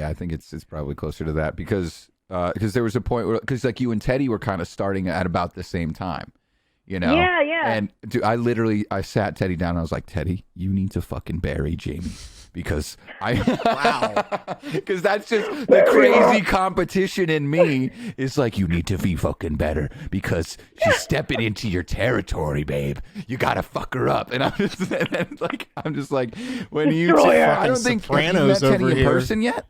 [SPEAKER 1] I think it's probably closer to that because there was a point where, because like you and Teddy were kind of starting at about the same time, You know?
[SPEAKER 3] Yeah, yeah.
[SPEAKER 1] And dude, I sat Teddy down and I was like, Teddy, you need to fucking bury Jaymie. Because because that's just the crazy competition in me. Is like, you need to be fucking better because she's stepping into your territory, babe. You gotta fuck her up. And I'm just like, when you, I don't think have you met Teddy in person yet.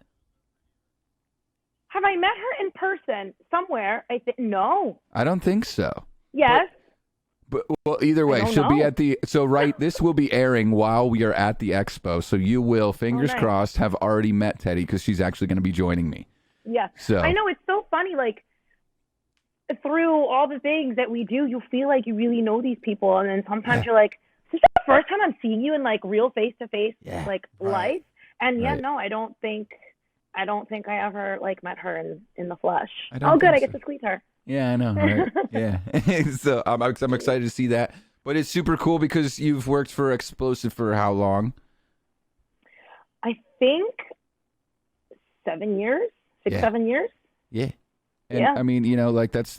[SPEAKER 3] Have I met her in person somewhere? I think no.
[SPEAKER 1] I don't think so.
[SPEAKER 3] Yes.
[SPEAKER 1] But well, either way, she'll be at the this will be airing while we are at the expo. So you will, fingers crossed, have already met Teddy because she's actually going to be joining me.
[SPEAKER 3] Yeah.
[SPEAKER 1] So
[SPEAKER 3] I know it's so funny, like through all the things that we do, you feel like you really know these people, and then sometimes you're like, "This is the first time I'm seeing you in like real face to face, like life." And no, I don't think I ever like met her in the flesh. Oh, good, I get to squeeze her.
[SPEAKER 1] Yeah, I know, right? Yeah. So I'm excited to see that. But it's super cool because you've worked for Explosive for how long?
[SPEAKER 3] I think 7 years, 7 years.
[SPEAKER 1] Yeah. And I mean, you know, like that's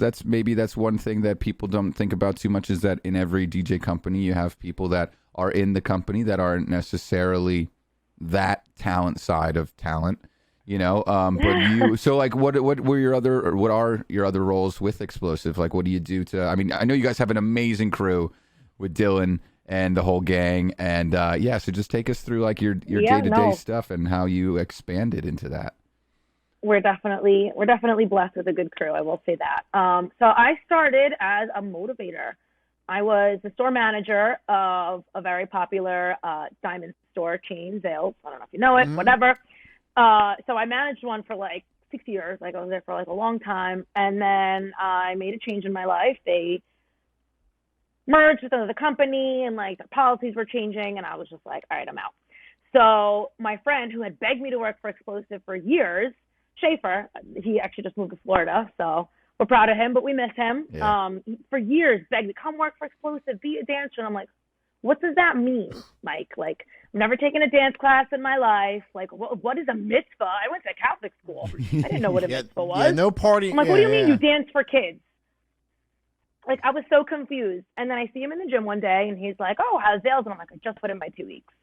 [SPEAKER 1] one thing that people don't think about too much is that in every DJ company you have people that are in the company that aren't necessarily that talent side of talent. You know, but you, so like, what are your other roles with Explosive? Like, what do you do to, I mean, I know you guys have an amazing crew with Dylan and the whole gang. And so just take us through like your day-to-day stuff and how you expanded into that.
[SPEAKER 3] We're definitely blessed with a good crew. I will say that. So I started as a motivator. I was the store manager of a very popular diamond store chain, Zales. I don't know if you know it, whatever. So I managed one for like 6 years. Like I was there for like a long time. And then I made a change in my life. They merged with another company and like the policies were changing. And I was just like, all right, I'm out. So my friend who had begged me to work for Explosive for years, Schaefer, he actually just moved to Florida. So we're proud of him, but we miss him. Yeah. For years begged me, come work for Explosive, be a dancer. And I'm like, what does that mean, Mike? Like, I've never taken a dance class in my life. Like, what is a mitzvah? I went to a Catholic school. I didn't know what a mitzvah was.
[SPEAKER 2] Yeah, no party.
[SPEAKER 3] I'm like, what do you mean you dance for kids? Like, I was so confused. And then I see him in the gym one day, and he's like, oh, how's Zales? And I'm like, I just put in my 2 weeks.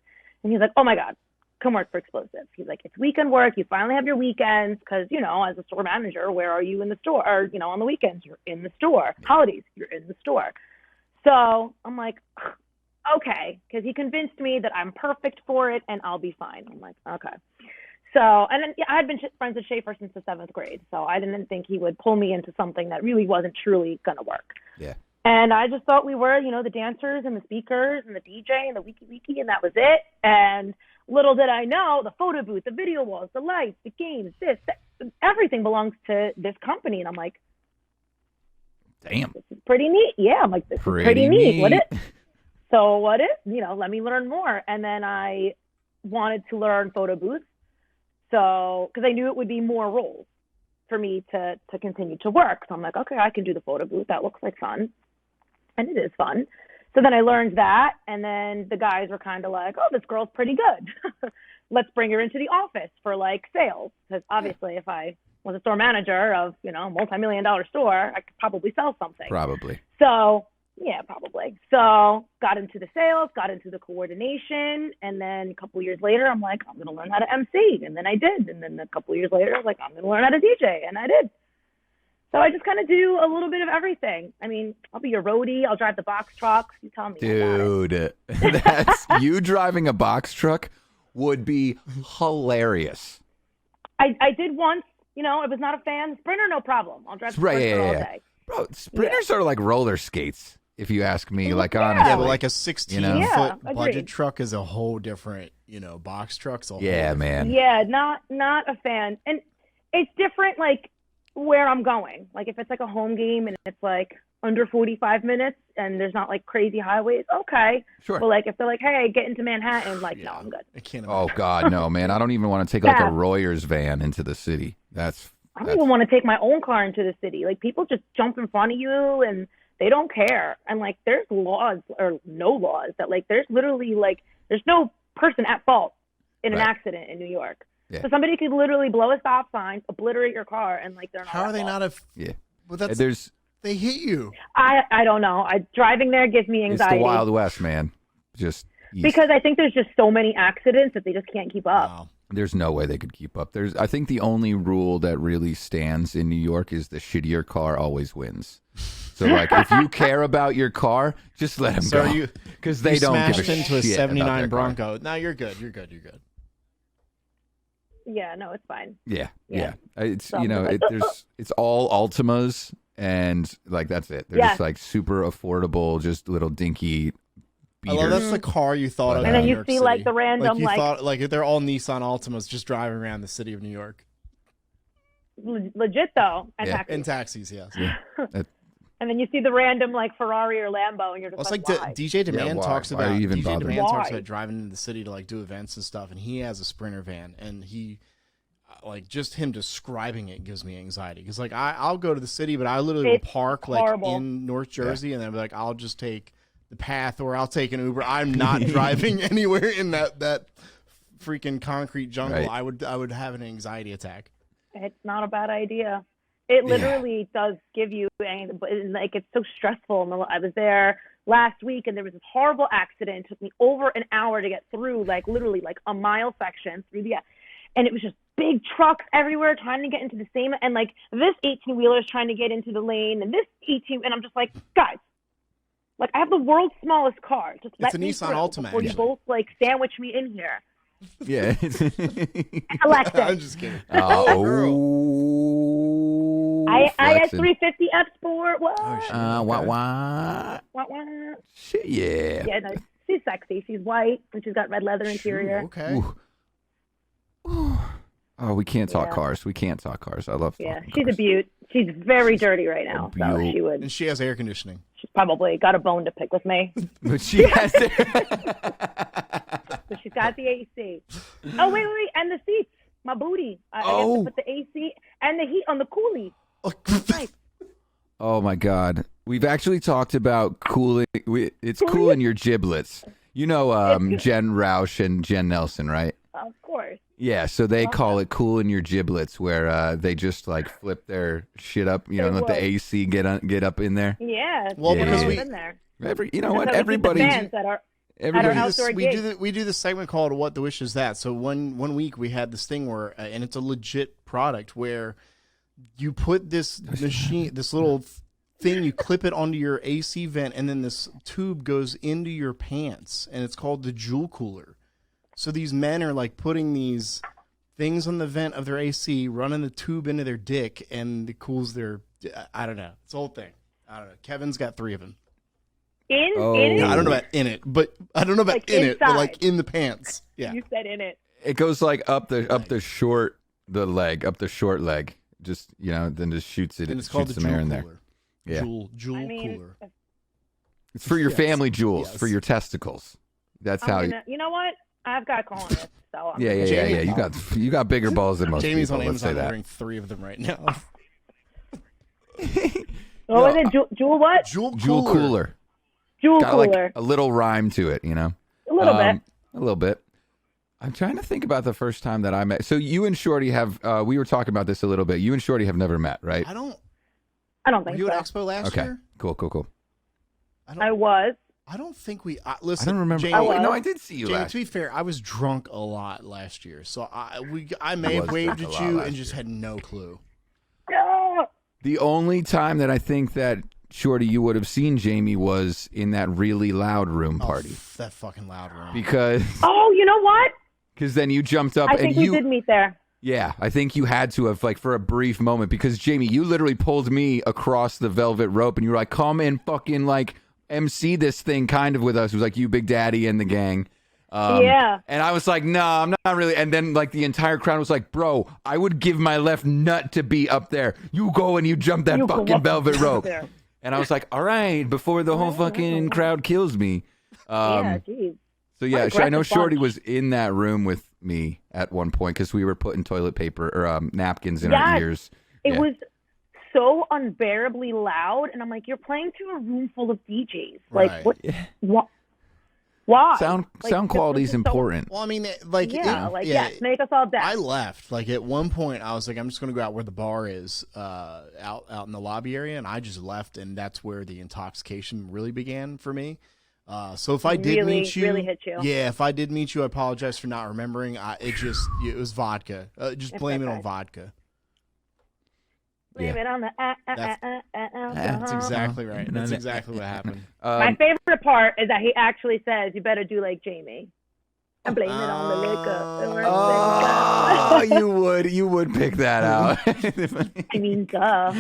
[SPEAKER 3] And he's like, oh, my God, come work for Explosive. He's like, it's weekend work. You finally have your weekends because, you know, as a store manager, where are you in the store? Or, you know, on the weekends, you're in the store. Holidays, you're in the store. So I'm like, okay, because he convinced me that I'm perfect for it and I'll be fine. I'm like, okay. So, and then I had been friends with Schaefer since the 7th grade, so I didn't think he would pull me into something that really wasn't truly going to work.
[SPEAKER 1] Yeah.
[SPEAKER 3] And I just thought we were, you know, the dancers and the speakers and the DJ and the wiki, and that was it. And little did I know, the photo booth, the video walls, the lights, the games, that, everything belongs to this company. And I'm like,
[SPEAKER 1] damn,
[SPEAKER 3] this is pretty neat. Yeah, I'm like, this is pretty neat. What it? So what if, you know, let me learn more. And then I wanted to learn photo booth. So, because I knew it would be more roles for me to continue to work. So I'm like, okay, I can do the photo booth. That looks like fun. And it is fun. So then I learned that. And then the guys were kind of like, oh, this girl's pretty good. Let's bring her into the office for like sales. Because obviously if I was a store manager of, you know, a multi-million-dollar store, I could probably sell something.
[SPEAKER 1] Probably.
[SPEAKER 3] So yeah, probably. So got into the sales, got into the coordination, and then a couple years later, I'm like, I'm going to learn how to MC, and then I did. And then a couple years later, I was like, I'm going to learn how to DJ, and I did. So I just kind of do a little bit of everything. I mean, I'll be your roadie. I'll drive the box trucks. You tell me.
[SPEAKER 1] Dude, that's you driving a box truck would be hilarious.
[SPEAKER 3] I did once. You know, I was not a fan. Sprinter, no problem. I'll drive the Sprinter all day.
[SPEAKER 1] Bro, Sprinters are like roller skates. If you ask me, like honestly,
[SPEAKER 2] yeah, but like a 16-foot budget truck is a whole different, you know, box truck's a whole different.
[SPEAKER 1] Man.
[SPEAKER 3] Yeah, not a fan, and it's different. Like where I'm going, like if it's like a home game and it's like under 45 minutes and there's not like crazy highways, okay,
[SPEAKER 1] sure.
[SPEAKER 3] But like if they're like, hey, get into Manhattan, like no, I'm good.
[SPEAKER 2] I can't.
[SPEAKER 1] Oh God, no, man, I don't even want to take like a Royers van into the city. I don't
[SPEAKER 3] even want to take my own car into the city. Like people just jump in front of you and they don't care. And like there's laws or no laws that like there's literally like there's no person at fault in an accident in New York. Yeah. So somebody could literally blow a stop sign, obliterate your car, and like they're not.
[SPEAKER 2] How are they not
[SPEAKER 1] Yeah.
[SPEAKER 2] Well, that's They hit you.
[SPEAKER 3] I don't know. Driving there gives me
[SPEAKER 1] It's
[SPEAKER 3] anxiety.
[SPEAKER 1] the Wild West, man. Just east.
[SPEAKER 3] Because I think there's just so many accidents that they just can't keep up.
[SPEAKER 2] Wow.
[SPEAKER 1] There's no way they could keep up. I think the only rule that really stands in New York is the shittier car always wins. So, like, if you care about your car, just let them go. Because they don't give a
[SPEAKER 2] smashed into a
[SPEAKER 1] shit
[SPEAKER 2] 79
[SPEAKER 1] about their
[SPEAKER 2] Bronco. No, you're good. You're good.
[SPEAKER 3] Yeah, no, it's fine.
[SPEAKER 1] Yeah.
[SPEAKER 3] Yeah.
[SPEAKER 1] It's
[SPEAKER 3] So I'm like,
[SPEAKER 1] it's all Altimas, and like that's it. They're just like super affordable, just little dinky
[SPEAKER 2] I love
[SPEAKER 1] beaters.
[SPEAKER 2] that's the car you thought of.
[SPEAKER 3] And then
[SPEAKER 2] in
[SPEAKER 3] you
[SPEAKER 2] New York
[SPEAKER 3] see
[SPEAKER 2] City.
[SPEAKER 3] like the random
[SPEAKER 2] you thought like they're all Nissan Altimas just driving around the city of New York.
[SPEAKER 3] legit though, and
[SPEAKER 1] Yeah.
[SPEAKER 3] taxis.
[SPEAKER 2] In taxis, yes.
[SPEAKER 1] Yeah.
[SPEAKER 3] And then you see the random like Ferrari or Lambo, and you're just
[SPEAKER 2] Well, it's
[SPEAKER 3] like,
[SPEAKER 2] like
[SPEAKER 3] why?
[SPEAKER 2] DJ Demand
[SPEAKER 1] why?
[SPEAKER 2] talks
[SPEAKER 1] Why are
[SPEAKER 2] about
[SPEAKER 1] you even
[SPEAKER 2] DJ
[SPEAKER 1] bothering?
[SPEAKER 2] Demand talks
[SPEAKER 3] Why?
[SPEAKER 2] about driving into the city to like do events and stuff, and he has a Sprinter van, and he like just him describing it gives me anxiety because like I'll go to the city, but I literally will
[SPEAKER 3] It's
[SPEAKER 2] park like
[SPEAKER 3] horrible.
[SPEAKER 2] in North Jersey, and then I'll be like I'll just take the path or I'll take an Uber. I'm not driving anywhere in that freaking concrete jungle.
[SPEAKER 1] Right.
[SPEAKER 2] I would have an anxiety attack.
[SPEAKER 3] It's not a bad idea. It literally does give you, like, it's so stressful. And I was there last week, and there was this horrible accident. It took me over an hour to get through, like, literally, like, a mile section through the, and it was just big trucks everywhere trying to get into the same, and, like, this 18-wheeler is trying to get into the lane, and this 18, and I'm just like, guys, like, I have the world's smallest car. Just let
[SPEAKER 2] a
[SPEAKER 3] me
[SPEAKER 2] Nissan
[SPEAKER 3] through
[SPEAKER 2] Altima,
[SPEAKER 3] before you
[SPEAKER 2] actually.
[SPEAKER 3] both, like, sandwich me in here.
[SPEAKER 1] Yeah.
[SPEAKER 3] Alexa.
[SPEAKER 2] I'm just kidding.
[SPEAKER 1] Oh.
[SPEAKER 3] I had
[SPEAKER 1] flexing.
[SPEAKER 3] 350 F Sport. What?
[SPEAKER 2] Oh, shit.
[SPEAKER 1] What?
[SPEAKER 3] What?
[SPEAKER 1] Shit, yeah.
[SPEAKER 3] Yeah, no, she's sexy. She's white, and she's got red leather interior.
[SPEAKER 2] Okay.
[SPEAKER 1] Ooh. Oh, we can't talk
[SPEAKER 3] Yeah.
[SPEAKER 1] cars. We can't talk cars. I love
[SPEAKER 3] Yeah,
[SPEAKER 1] talking
[SPEAKER 3] she's
[SPEAKER 1] cars.
[SPEAKER 3] a beaut. She's very dirty right now, so
[SPEAKER 1] beaut.
[SPEAKER 3] she would.
[SPEAKER 2] And she has air conditioning.
[SPEAKER 3] She's probably got a bone to pick with me.
[SPEAKER 1] But she has to.
[SPEAKER 3] So she's got the AC. Oh wait, and the seats, my booty. I get to put the AC and the heat on the coolie. Nice.
[SPEAKER 1] Oh my God. We've actually talked about cooling. It's cooling your giblets. You know Jen Roush and Jen Nelson, right?
[SPEAKER 3] Of course.
[SPEAKER 1] Yeah, so they call it cooling your giblets, where they just like flip their shit up, you know, and let the AC get up in there.
[SPEAKER 3] Yeah.
[SPEAKER 2] Well,
[SPEAKER 1] Yeah,
[SPEAKER 2] because
[SPEAKER 1] yeah,
[SPEAKER 2] we
[SPEAKER 3] in there.
[SPEAKER 1] You know what?
[SPEAKER 3] So we keep the
[SPEAKER 1] Everybody.
[SPEAKER 3] fans that are
[SPEAKER 1] Everybody.
[SPEAKER 3] outdoor
[SPEAKER 2] we
[SPEAKER 3] gigs.
[SPEAKER 2] do this segment called "What the Wish Is That." So one week we had this thing where, and it's a legit product where you put this machine, this little thing, you clip it onto your AC vent, and then this tube goes into your pants, and it's called the Joule Cooler. So these men are like putting these things on the vent of their AC, running the tube into their dick, and it cools their. I don't know. It's a whole thing. I don't know. Kevin's got 3 of them.
[SPEAKER 3] in
[SPEAKER 1] Oh.
[SPEAKER 3] it.
[SPEAKER 2] Yeah, I don't know about in it, but I don't know about
[SPEAKER 3] Like
[SPEAKER 2] in it, but
[SPEAKER 3] inside.
[SPEAKER 2] like in the pants. Yeah.
[SPEAKER 3] You said in it.
[SPEAKER 1] It goes like up the short leg. Just then just shoots it.
[SPEAKER 2] And it's called the
[SPEAKER 1] shoots some air
[SPEAKER 2] Joule
[SPEAKER 1] in there.
[SPEAKER 2] Cooler.
[SPEAKER 1] Yeah,
[SPEAKER 2] Joule
[SPEAKER 3] I mean,
[SPEAKER 2] Cooler.
[SPEAKER 1] it's for your
[SPEAKER 2] Yes.
[SPEAKER 1] family jewels,
[SPEAKER 2] Yes.
[SPEAKER 1] for your testicles. That's how.
[SPEAKER 3] you know what? I've got colonists, so I'm
[SPEAKER 1] Yeah.
[SPEAKER 2] Jamie-
[SPEAKER 1] You got bigger balls than most
[SPEAKER 2] Jamie's
[SPEAKER 1] people.
[SPEAKER 2] on
[SPEAKER 1] Let's say
[SPEAKER 2] Amazon
[SPEAKER 1] that.
[SPEAKER 2] ordering 3 of them right now.
[SPEAKER 3] What was it? Jewel what?
[SPEAKER 2] Joule
[SPEAKER 1] Jewel cooler.
[SPEAKER 3] Jewel
[SPEAKER 1] Got
[SPEAKER 3] cooler.
[SPEAKER 1] like a little rhyme to it, you know.
[SPEAKER 3] a little bit.
[SPEAKER 1] A little bit. I'm trying to think about the first time that I met. So you and Shorty have. We were talking about this a little bit. You and Shorty have never met, right?
[SPEAKER 2] I don't.
[SPEAKER 3] I don't
[SPEAKER 2] Were
[SPEAKER 3] think
[SPEAKER 2] you
[SPEAKER 3] so.
[SPEAKER 2] at Expo last
[SPEAKER 1] Okay.
[SPEAKER 2] year?
[SPEAKER 1] Cool.
[SPEAKER 3] I was.
[SPEAKER 2] I don't think we.
[SPEAKER 1] I
[SPEAKER 2] Listen,
[SPEAKER 1] don't remember.
[SPEAKER 2] Jamie,
[SPEAKER 1] Oh, wait,
[SPEAKER 3] was.
[SPEAKER 1] no, I did see you
[SPEAKER 2] Jamie,
[SPEAKER 1] last.
[SPEAKER 2] to be fair, I was drunk a lot last year, so I may
[SPEAKER 1] was
[SPEAKER 2] have waved
[SPEAKER 1] drunk a
[SPEAKER 2] at
[SPEAKER 1] lot
[SPEAKER 2] you
[SPEAKER 1] last
[SPEAKER 2] and just
[SPEAKER 1] year.
[SPEAKER 2] had no clue.
[SPEAKER 3] Ah!
[SPEAKER 1] The only time that I think that Shorty you would have seen Jaymie was in that really loud room party
[SPEAKER 2] That fucking loud room.
[SPEAKER 1] because
[SPEAKER 3] Oh, you know what?
[SPEAKER 1] then you jumped up
[SPEAKER 3] I
[SPEAKER 1] and
[SPEAKER 3] think we
[SPEAKER 1] you
[SPEAKER 3] did meet there.
[SPEAKER 1] yeah I think you had to have like for a brief moment because Jaymie you literally pulled me across the velvet rope and you were like come and fucking like MC this thing kind of with us. It was like you Big Daddy and the gang.
[SPEAKER 3] Yeah.
[SPEAKER 1] And I was like, no, I'm not really. And then like the entire crowd was like, bro, I would give my left nut to be up there. You go and you jump that
[SPEAKER 3] You go
[SPEAKER 1] fucking
[SPEAKER 3] up
[SPEAKER 1] velvet rope.
[SPEAKER 3] there.
[SPEAKER 1] And I was like, all right, before the whole fucking crowd kills me.
[SPEAKER 3] Yeah, geez.
[SPEAKER 1] So yeah,
[SPEAKER 3] What a
[SPEAKER 1] I know
[SPEAKER 3] aggressive
[SPEAKER 1] Shorty
[SPEAKER 3] bunch.
[SPEAKER 1] was in that room with me at one point because we were putting toilet paper or napkins in our
[SPEAKER 3] Yes.
[SPEAKER 1] ears.
[SPEAKER 3] It
[SPEAKER 1] Yeah.
[SPEAKER 3] was so unbearably loud, and I'm like, you're playing to a room full of DJs. Like,
[SPEAKER 2] Right.
[SPEAKER 3] what? Why?
[SPEAKER 1] Sound
[SPEAKER 3] Like,
[SPEAKER 1] quality is
[SPEAKER 3] this so-
[SPEAKER 1] important.
[SPEAKER 2] Well, I mean,
[SPEAKER 3] yes, make us all deaf.
[SPEAKER 2] I left. Like at one point, I was like, I'm just gonna go out where the bar is, out in the lobby area, and I just left, and that's where the intoxication really began for me. So if I did meet you,
[SPEAKER 3] really hit you.
[SPEAKER 2] yeah, if I did meet you, I apologize for not remembering. It was vodka. Just blame it on vodka.
[SPEAKER 3] Blame it on the
[SPEAKER 2] That's exactly right. That's exactly what happened.
[SPEAKER 3] My favorite part is that he actually says, "You better do like Jaymie." And blame it on the liquor.
[SPEAKER 1] Oh, you would pick that out.
[SPEAKER 3] I mean, duh.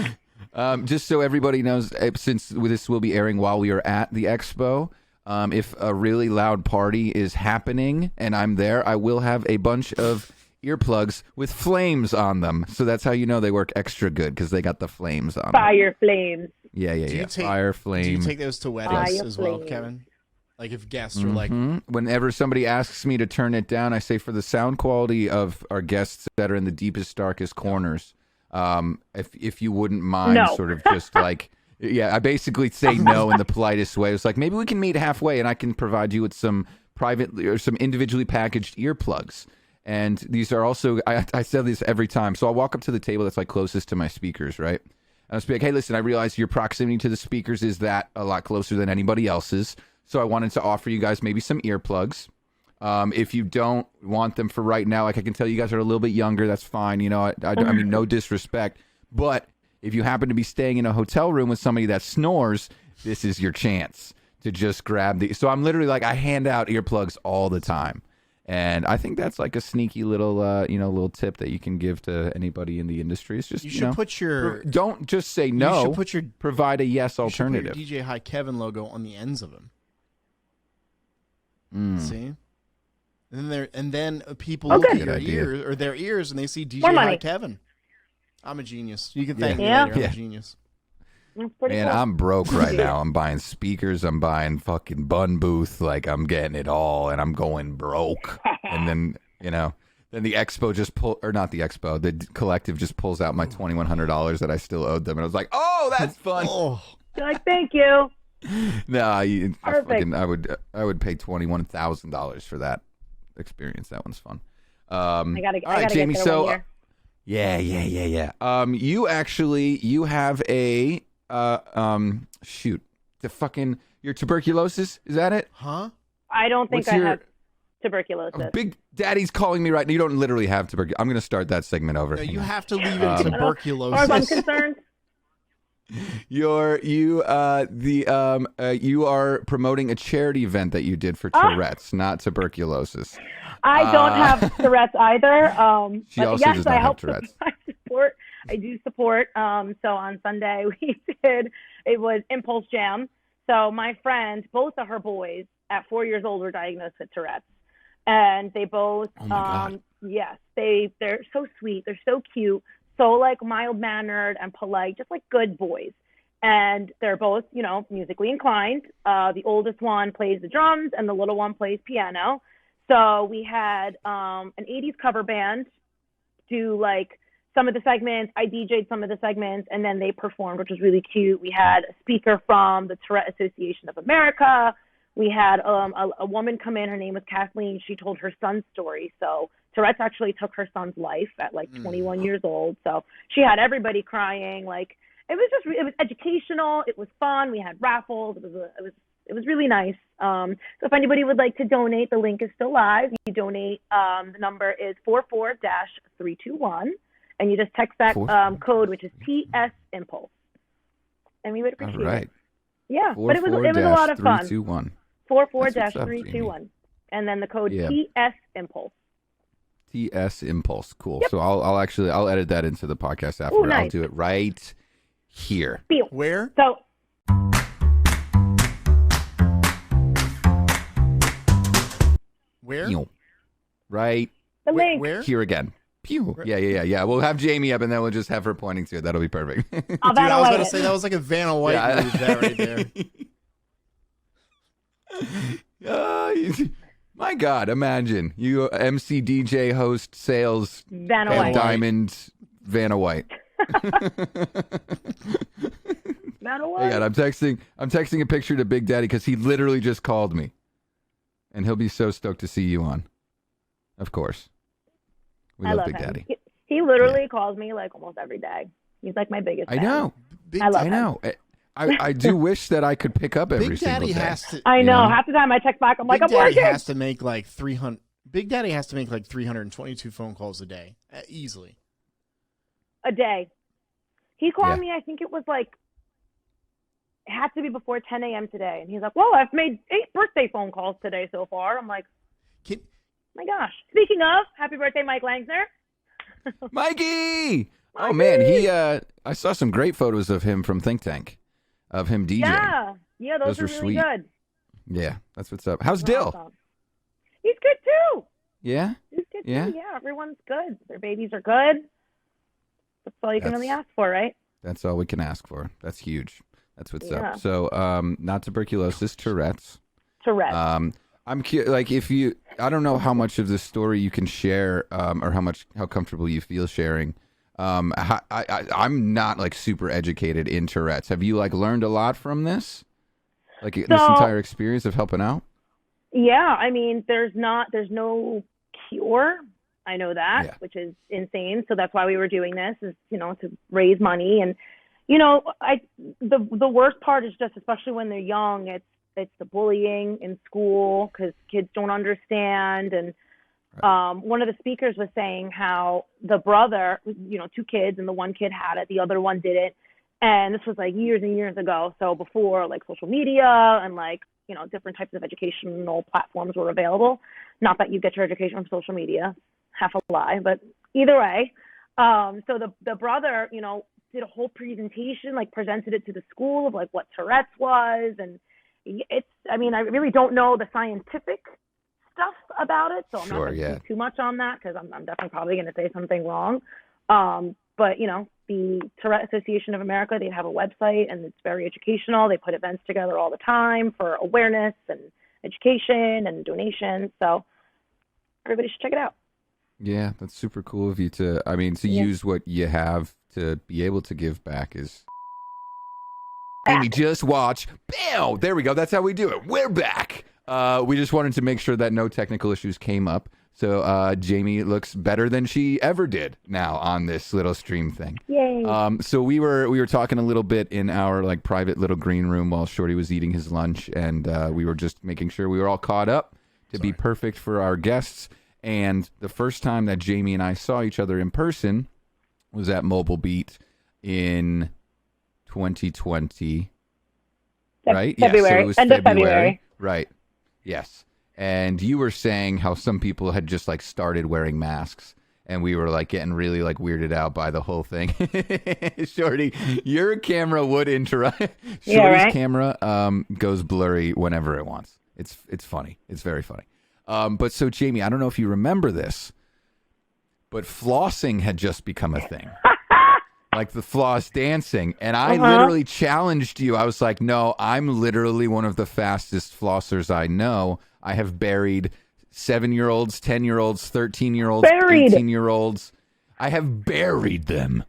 [SPEAKER 1] Just so everybody knows, since this will be airing while we are at the expo, if a really loud party is happening and I'm there, I will have a bunch of earplugs with flames on them. So that's how you know they work extra good, because they got the flames on them.
[SPEAKER 3] Fire flames.
[SPEAKER 1] Yeah. Fire flame.
[SPEAKER 2] Do you take those to weddings
[SPEAKER 3] Fire
[SPEAKER 2] as well,
[SPEAKER 3] flame.
[SPEAKER 2] Kevin? Like if guests are like,
[SPEAKER 1] whenever somebody asks me to turn it down, I say, for the sound quality of our guests that are in the deepest, darkest corners, if you wouldn't mind sort of just like, I basically say no in the politest way. It's like, maybe we can meet halfway and I can provide you with some privately or some individually packaged earplugs. And these are also, I say this every time. So I'll walk up to the table that's like closest to my speakers, right? And I'll just be like, hey, listen, I realize your proximity to the speakers is that a lot closer than anybody else's. So I wanted to offer you guys maybe some earplugs. If you don't want them for right now, like I can tell you guys are a little bit younger, that's fine. You know, I mean, no disrespect. But if you happen to be staying in a hotel room with somebody that snores, this is your chance to just grab the. So I'm literally like, I hand out earplugs all the time. And I think that's like a sneaky little, little tip that you can give to anybody in the industry. It's just,
[SPEAKER 2] you should put your.
[SPEAKER 1] Don't just say no.
[SPEAKER 2] You should put your.
[SPEAKER 1] Provide a yes alternative.
[SPEAKER 2] You should put your DJ High Kevin logo on the ends of them. See? And then people look at your ears or their ears and they see DJ High Kevin. I'm a genius. You can thank me later. I'm a genius.
[SPEAKER 1] Man, cool. I'm broke right now. I'm buying speakers. I'm buying fucking bun booth. Like, I'm getting it all, and I'm going broke. And then, then the expo just the collective just pulls out my $2,100 that I still owed them. And I was like, oh, that's fun.
[SPEAKER 3] You're like, thank you.
[SPEAKER 1] No, I would pay $21,000 for that experience. That one's fun.
[SPEAKER 3] I gotta
[SPEAKER 1] Jaymie.
[SPEAKER 3] Get
[SPEAKER 1] So, yeah. You have a your tuberculosis. Is that it?
[SPEAKER 2] Huh?
[SPEAKER 3] I don't think I have tuberculosis.
[SPEAKER 1] Big Daddy's calling me right now. You don't literally have tuberculosis. I'm going to start that segment over.
[SPEAKER 2] No, you have to leave in tuberculosis.
[SPEAKER 3] As far as I'm concerned.
[SPEAKER 1] You are promoting a charity event that you did for Tourette's, not tuberculosis.
[SPEAKER 3] I don't have Tourette's either.
[SPEAKER 1] She
[SPEAKER 3] but
[SPEAKER 1] also
[SPEAKER 3] yes,
[SPEAKER 1] does not have Tourette's.
[SPEAKER 3] I do support. So on Sunday it was Impulse Jam. So my friend, both of her boys at 4 years old were diagnosed with Tourette's, and they both, yes, they're so sweet, they're so cute. So like mild mannered and polite, just like good boys. And they're both, musically inclined. The oldest one plays the drums and the little one plays piano. So we had an 80s cover band do like some of the segments. I DJ'd some of the segments, and then they performed, which was really cute. We had a speaker from the Tourette Association of America. We had a woman come in. Her name was Kathleen. She told her son's story. So Tourette's actually took her son's life at like 21 years old. So she had everybody crying. Like it was educational. It was fun. We had raffles. It was really nice. So if anybody would like to donate, the link is still live. You donate. The number is 44-321, and you just text that code, which is TS Impulse, and we would appreciate it. Yeah, but it was a lot of fun. 44-321, and then the code TS Impulse.
[SPEAKER 1] TS Impulse, cool.
[SPEAKER 3] Yep.
[SPEAKER 1] So I'll edit that into the podcast afterward.
[SPEAKER 3] Nice.
[SPEAKER 1] I'll do it right here.
[SPEAKER 2] Where?
[SPEAKER 3] So.
[SPEAKER 2] Where?
[SPEAKER 1] Right.
[SPEAKER 3] The link.
[SPEAKER 2] Where?
[SPEAKER 1] Here again. Pew. Yeah. We'll have Jaymie up, and then we'll just have her pointing to it. That'll be perfect.
[SPEAKER 2] Dude, I was going to say, that was like a Vanna White move that right
[SPEAKER 1] there. My God, imagine. You MC, DJ, host, sales,
[SPEAKER 3] Vanna White.
[SPEAKER 1] Diamond, Vanna White.
[SPEAKER 3] Vanna White.
[SPEAKER 1] Hey God, I'm texting a picture to Big Daddy because he literally just called me. And he'll be so stoked to see you on. Of course. We
[SPEAKER 3] I love
[SPEAKER 1] Big
[SPEAKER 3] him.
[SPEAKER 1] Daddy.
[SPEAKER 3] He literally calls me like almost every day. He's like my biggest fan.
[SPEAKER 1] I know.
[SPEAKER 3] I love
[SPEAKER 1] I
[SPEAKER 3] him.
[SPEAKER 1] know. I do wish that I could pick up every
[SPEAKER 2] Big
[SPEAKER 1] single
[SPEAKER 2] Daddy
[SPEAKER 1] day.
[SPEAKER 2] has to.
[SPEAKER 3] I know.
[SPEAKER 1] You know?
[SPEAKER 3] Half the time I text back, I'm like,
[SPEAKER 2] Big
[SPEAKER 3] I'm
[SPEAKER 2] Daddy
[SPEAKER 3] working.
[SPEAKER 2] has to make like 300. Big Daddy has to make like 322 phone calls a day, easily.
[SPEAKER 3] A day. He called
[SPEAKER 1] Yeah.
[SPEAKER 3] me, I think it was like, it had to be before 10 a.m. today. And he's like, well, I've made 8 birthday phone calls today so far. I'm like, my gosh. Speaking of, happy birthday, Mike Langsner.
[SPEAKER 1] Mikey! Oh, man. I saw some great photos of him from Think Tank, of him DJing.
[SPEAKER 3] Yeah, those
[SPEAKER 1] were
[SPEAKER 3] are really
[SPEAKER 1] sweet.
[SPEAKER 3] good.
[SPEAKER 1] Yeah, that's what's up. How's
[SPEAKER 3] They're
[SPEAKER 1] Dill?
[SPEAKER 3] awesome. He's good too.
[SPEAKER 1] Yeah?
[SPEAKER 3] He's good
[SPEAKER 1] Yeah?
[SPEAKER 3] too. Yeah, everyone's good. Their babies are good. That's all you can really ask for, right?
[SPEAKER 1] That's all we can ask for. That's huge. That's what's
[SPEAKER 3] Yeah.
[SPEAKER 1] up. So, not tuberculosis, Tourette's.
[SPEAKER 3] Tourette's.
[SPEAKER 1] I'm like, I don't know how much of this story you can share, or how comfortable you feel sharing. I'm not like super educated in Tourette's. Have you like learned a lot from this? Like this entire experience of helping out?
[SPEAKER 3] Yeah, I mean, there's no cure. I know that, which is insane. So that's why we were doing this, is, to raise money. And, the worst part is just, especially when they're young, it's the bullying in school because kids don't understand. And one of the speakers was saying how the brother, 2 kids, and the one kid had it, the other one didn't. And this was like years and years ago. So before like social media and like, different types of educational platforms were available. Not that you get your education from social media, half a lie, but either way. So the brother, did a whole presentation, like presented it to the school of like what Tourette's was. And I really don't know the scientific stuff about it. So I'm not going to speak too much on that because I'm definitely probably going to say something wrong. But, the Tourette Association of America, they have a website and it's very educational. They put events together all the time for awareness and education and donations. So everybody should check it out.
[SPEAKER 1] Yeah, that's super cool of you to use what you have to be able to give back is. Amy, just watch. Bam! There we go. That's how we do it. We're back. We just wanted to make sure that no technical issues came up. So Jaymie looks better than she ever did now on this little stream thing.
[SPEAKER 3] Yay.
[SPEAKER 1] So we were talking a little bit in our like private little green room while Shorty was eating his lunch, and we were just making sure we were all caught up to be perfect for our guests. And the first time that Jaymie and I saw each other in person was at Mobile Beat in 2020. Right?
[SPEAKER 3] February.
[SPEAKER 1] Yeah, so it was
[SPEAKER 3] End of February.
[SPEAKER 1] Right. Yes. And you were saying how some people had just like started wearing masks, and we were like getting really like weirded out by the whole thing. Shorty, your camera would interrupt. Shorty's camera goes blurry whenever it wants. It's funny. It's very funny. But so Jaymie, I don't know if you remember this, but flossing had just become a thing. Like the floss dancing. And I literally challenged you. I was like, no, I'm literally one of the fastest flossers I know. I have buried 7-year-olds, 10-year-olds, 13-year-olds, 18-year-olds. I have buried them.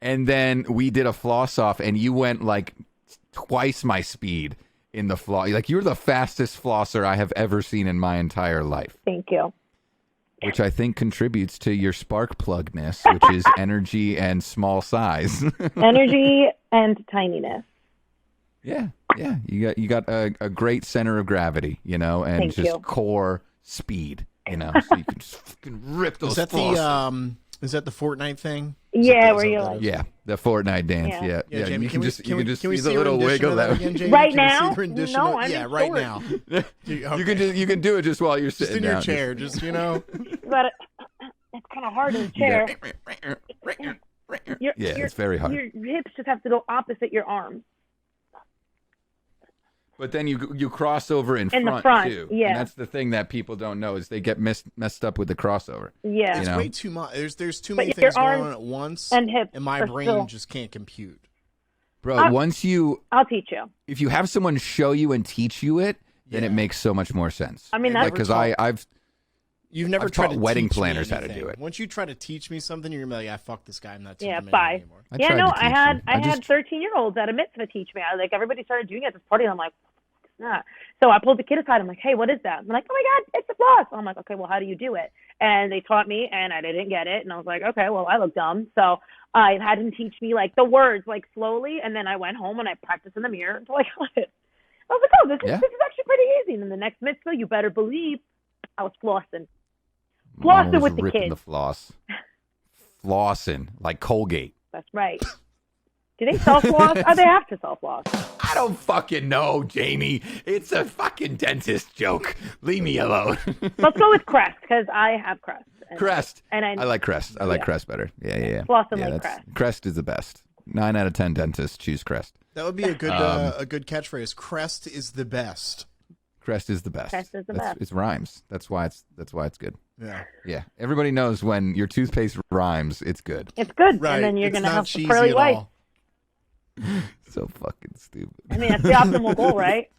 [SPEAKER 1] And then we did a floss off, and you went like twice my speed in the floss. Like, you're the fastest flosser I have ever seen in my entire life.
[SPEAKER 3] Thank you.
[SPEAKER 1] Which I think contributes to your spark plugness, which is energy and small size.
[SPEAKER 3] Energy and tininess.
[SPEAKER 1] Yeah. You got a great center of gravity, and
[SPEAKER 3] Thank
[SPEAKER 1] just
[SPEAKER 3] you.
[SPEAKER 1] core speed, so you can just fucking rip those.
[SPEAKER 2] Is that the Fortnite thing?
[SPEAKER 3] Yeah, where you like?
[SPEAKER 1] Yeah, the Fortnite dance. Yeah.
[SPEAKER 2] Jaymie,
[SPEAKER 1] You can just
[SPEAKER 2] we
[SPEAKER 1] see the little wiggle
[SPEAKER 2] that
[SPEAKER 1] that.
[SPEAKER 2] again, Jaymie?
[SPEAKER 3] Right
[SPEAKER 2] Can we
[SPEAKER 3] now?
[SPEAKER 2] see the rendition
[SPEAKER 3] No,
[SPEAKER 2] of-
[SPEAKER 3] I'm
[SPEAKER 2] yeah,
[SPEAKER 3] in
[SPEAKER 2] right
[SPEAKER 3] shorts.
[SPEAKER 2] now.
[SPEAKER 1] You can do it just while you're sitting
[SPEAKER 2] in your
[SPEAKER 1] down.
[SPEAKER 2] chair, just
[SPEAKER 3] But it's kind of hard in the chair.
[SPEAKER 1] It's very hard.
[SPEAKER 3] Your hips just have to go opposite your arms.
[SPEAKER 1] But then you cross over in
[SPEAKER 3] the
[SPEAKER 1] front
[SPEAKER 3] front,
[SPEAKER 1] too.
[SPEAKER 3] yeah.
[SPEAKER 1] And that's the thing that people don't know is they get messed up with the crossover.
[SPEAKER 3] Yeah.
[SPEAKER 2] It's
[SPEAKER 1] You know?
[SPEAKER 2] way too much. There's too
[SPEAKER 3] But
[SPEAKER 2] many
[SPEAKER 3] your
[SPEAKER 2] things going
[SPEAKER 3] arms
[SPEAKER 2] on at once,
[SPEAKER 3] and hips
[SPEAKER 2] my
[SPEAKER 3] are
[SPEAKER 2] brain
[SPEAKER 3] still-
[SPEAKER 2] just can't compute.
[SPEAKER 1] Bro,
[SPEAKER 3] I'll teach you.
[SPEAKER 1] if you have someone show you and teach you it, then it makes so much more sense.
[SPEAKER 3] I mean,
[SPEAKER 2] I've
[SPEAKER 3] that's
[SPEAKER 1] because
[SPEAKER 2] never
[SPEAKER 1] I've
[SPEAKER 2] never
[SPEAKER 1] I've
[SPEAKER 2] tried
[SPEAKER 1] taught
[SPEAKER 2] to
[SPEAKER 1] wedding
[SPEAKER 2] teach me
[SPEAKER 1] planners how to
[SPEAKER 2] anything.
[SPEAKER 1] do it.
[SPEAKER 2] Once you try to teach me something, you're gonna be like, fuck this guy. I'm not teaching him
[SPEAKER 3] bye.
[SPEAKER 2] anymore.
[SPEAKER 3] I had 13-year-olds at a mitzvah teach me. Everybody started doing it at this party, and I'm like, not. So I pulled the kid aside. I'm like, hey, what is that? I'm like, oh my God, it's a floss. I'm like, okay, well, how do you do it? And they taught me, and I didn't get it. And I was like, okay, well, I look dumb. So I had him teach me like the words like slowly, and then I went home and I practiced in the mirror until I got it. I was like, oh, this is actually pretty easy. And then the next mitzvah, you better believe, I was flossing. Flossing with the kids.
[SPEAKER 1] The floss. Flossing, like Colgate.
[SPEAKER 3] That's right. Do they sell floss? Or they have to sell floss?
[SPEAKER 1] I don't fucking know, Jaymie. It's a fucking dentist joke. Leave me alone.
[SPEAKER 3] Let's go with Crest, because I have Crest.
[SPEAKER 1] Crest.
[SPEAKER 3] And
[SPEAKER 1] I like Crest. I like Crest better. Yeah.
[SPEAKER 3] Flossing like Crest.
[SPEAKER 1] Crest is the best. 9 out of 10 dentists choose Crest.
[SPEAKER 2] That would be a good catchphrase. Crest is the best.
[SPEAKER 1] Crest is the best.
[SPEAKER 3] Crest is the best.
[SPEAKER 1] It rhymes. That's why it's good.
[SPEAKER 2] Yeah.
[SPEAKER 1] Yeah. Everybody knows when your toothpaste rhymes, it's good.
[SPEAKER 3] It's good.
[SPEAKER 2] Right.
[SPEAKER 3] And then you're
[SPEAKER 2] It's
[SPEAKER 3] going to
[SPEAKER 2] not
[SPEAKER 3] have
[SPEAKER 2] cheesy
[SPEAKER 3] pearly
[SPEAKER 2] at
[SPEAKER 3] white.
[SPEAKER 2] all.
[SPEAKER 1] So fucking stupid.
[SPEAKER 3] I mean, that's the optimal goal, right?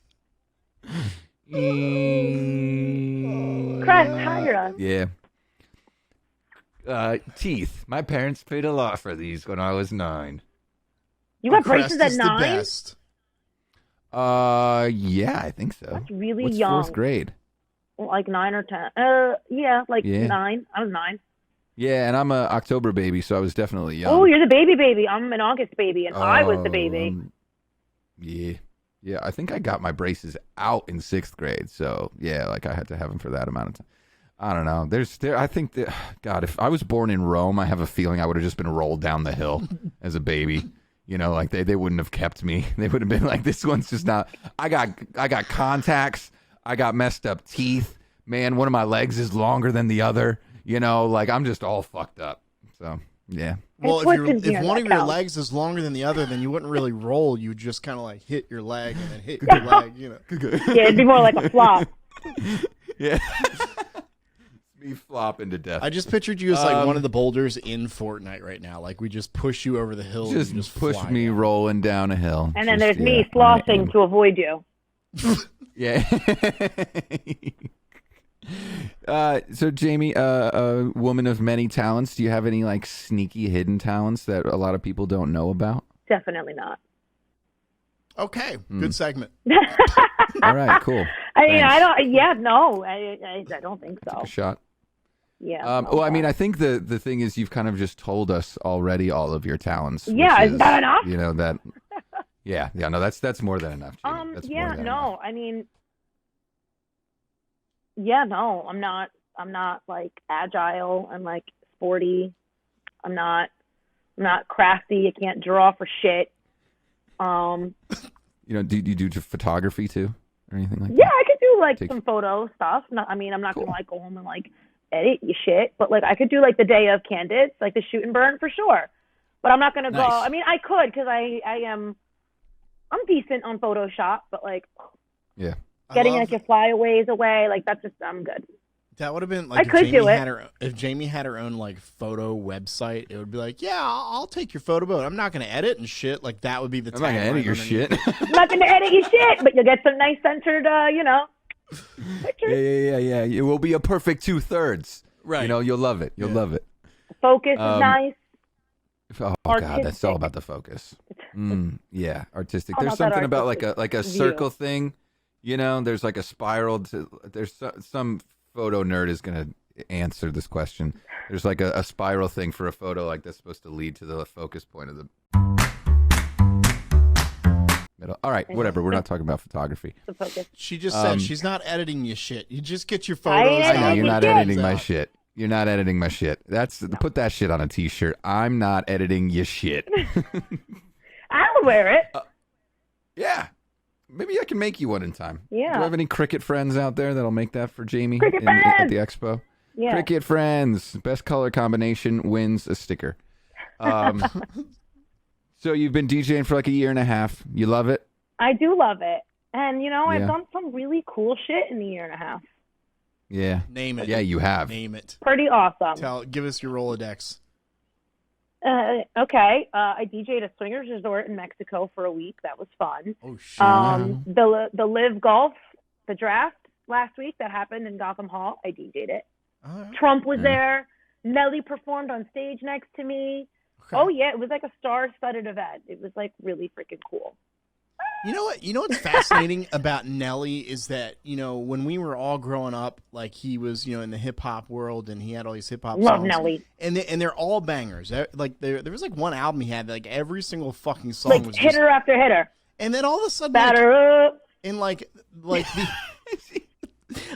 [SPEAKER 3] Crest, hire us.
[SPEAKER 1] Yeah. Teeth. My parents paid a lot for these when I was 9.
[SPEAKER 3] You got
[SPEAKER 2] Crest
[SPEAKER 3] braces at
[SPEAKER 2] is the
[SPEAKER 3] 9?
[SPEAKER 2] best.
[SPEAKER 1] Yeah, I think so.
[SPEAKER 3] That's really
[SPEAKER 1] What's
[SPEAKER 3] young.
[SPEAKER 1] 4th grade?
[SPEAKER 3] Like 9 or 10. Yeah, 9. I was 9.
[SPEAKER 1] Yeah, and I'm a October baby, so I was definitely young.
[SPEAKER 3] Oh, you're the baby. I'm an August baby, and I was the baby.
[SPEAKER 1] Yeah. I think I got my braces out in 6th grade, so yeah, like I had to have them for that amount of time. I don't know. I think that, God, if I was born in Rome, I have a feeling I would have just been rolled down the hill as a baby. You know, like they wouldn't have kept me. They would have been like, this one's just not. I got contacts. I got messed up teeth. Man, one of my legs is longer than the other. You know, like I'm just all fucked up. So yeah.
[SPEAKER 2] Well, if one of your legs is longer than the other, then you wouldn't really roll. You would just kind of like hit your leg and then hit your leg. You know.
[SPEAKER 3] Yeah, it'd be more like a flop.
[SPEAKER 1] Yeah. Me flopping to death.
[SPEAKER 2] I just pictured you as like one of the boulders in Fortnite right now. Like we just push you over the hill.
[SPEAKER 1] Just,
[SPEAKER 2] and just
[SPEAKER 1] push
[SPEAKER 2] fly
[SPEAKER 1] me
[SPEAKER 2] down.
[SPEAKER 1] rolling down a hill.
[SPEAKER 3] And then there's me flossing to avoid you.
[SPEAKER 1] Yeah. So Jaymie, a woman of many talents, do you have any like sneaky hidden talents that a lot of people don't know about?
[SPEAKER 3] Definitely not.
[SPEAKER 2] Okay, good segment.
[SPEAKER 1] All right, cool.
[SPEAKER 3] I mean,
[SPEAKER 1] Thanks.
[SPEAKER 3] I don't. Yeah, no, I don't think so.
[SPEAKER 1] Take a shot.
[SPEAKER 3] Yeah.
[SPEAKER 1] Well, I mean, I think the thing is you've kind of just told us already all of your talents.
[SPEAKER 3] Yeah,
[SPEAKER 1] which
[SPEAKER 3] is that enough?
[SPEAKER 1] You know that. Yeah. No, that's more than enough. Jaymie. That's
[SPEAKER 3] yeah,
[SPEAKER 1] more than
[SPEAKER 3] no,
[SPEAKER 1] enough.
[SPEAKER 3] I mean, yeah, no, I'm not like agile and like sporty. I'm not crafty. I can't draw for shit.
[SPEAKER 1] You know, do you do photography too, or anything like that?
[SPEAKER 3] Yeah, I could do like some photo stuff. I mean, I'm not
[SPEAKER 1] Cool.
[SPEAKER 3] gonna like go home and like edit your shit, but like I could do like the day of candidates, like the shoot and burn for sure. But I'm not gonna go. I mean, I could because I'm decent on Photoshop, but like getting like your flyaways away, like that's just I'm good.
[SPEAKER 2] That would have been like if Jaymie had her own like photo website, it would be like, yeah, I'll take your photo, but I'm not going to edit and shit. Like that would be the.
[SPEAKER 1] I'm not gonna edit your shit.
[SPEAKER 3] I'm not gonna edit your shit, but you'll get some nice censored, pictures.
[SPEAKER 1] Yeah. It will be a perfect 2/3.
[SPEAKER 2] Right.
[SPEAKER 1] You know, you'll love it. You'll love it.
[SPEAKER 3] Focus is nice.
[SPEAKER 1] Oh
[SPEAKER 3] Artistic.
[SPEAKER 1] God, that's all about the focus. Yeah, artistic.
[SPEAKER 3] How
[SPEAKER 1] There's
[SPEAKER 3] about that
[SPEAKER 1] something about like a
[SPEAKER 3] artistic
[SPEAKER 1] circle thing. You know, there's like a spiral. There's some photo nerd is gonna answer this question. There's like a spiral thing for a photo like that's supposed to lead to the focus point of the middle. All right, whatever. We're not talking about photography.
[SPEAKER 3] The focus.
[SPEAKER 2] She just said she's not editing your shit. You just get your photos.
[SPEAKER 1] I know
[SPEAKER 3] editing
[SPEAKER 1] you're not
[SPEAKER 3] shit.
[SPEAKER 1] editing my shit. You're not editing my shit. Put that shit on a t-shirt. I'm not editing your shit.
[SPEAKER 3] I would wear it.
[SPEAKER 1] Yeah. Maybe I can make you one in time.
[SPEAKER 3] Yeah.
[SPEAKER 1] Do you have any cricket friends out there that'll make that for Jaymie
[SPEAKER 3] Cricket
[SPEAKER 1] at the expo?
[SPEAKER 3] Yeah.
[SPEAKER 1] Cricket friends. Best color combination wins a sticker. So you've been DJing for like a year and a half. You love it?
[SPEAKER 3] I do love it. And, I've done some really cool shit in a year and a half.
[SPEAKER 1] Yeah.
[SPEAKER 2] Name it.
[SPEAKER 1] Yeah, you have.
[SPEAKER 2] Name it.
[SPEAKER 3] Pretty awesome.
[SPEAKER 2] Give us your Rolodex.
[SPEAKER 3] Okay. I DJ'd a swingers resort in Mexico for a week. That was fun.
[SPEAKER 2] Oh, shit.
[SPEAKER 3] The Live Golf, the draft last week that happened in Gotham Hall, I DJ'd it. Trump was there. Nelly performed on stage next to me. Okay. Oh, yeah. It was like a star-studded event. It was like really freaking cool.
[SPEAKER 2] You know what? You know what's fascinating about Nelly is that, when we were all growing up, like he was, in the hip hop world and he had all these hip hop songs.
[SPEAKER 3] Love Nelly.
[SPEAKER 2] And they're all bangers. Like there was like one album he had, like every single fucking song was
[SPEAKER 3] hitter after hitter.
[SPEAKER 2] And then all of a sudden,
[SPEAKER 3] Batter up.
[SPEAKER 2] in like the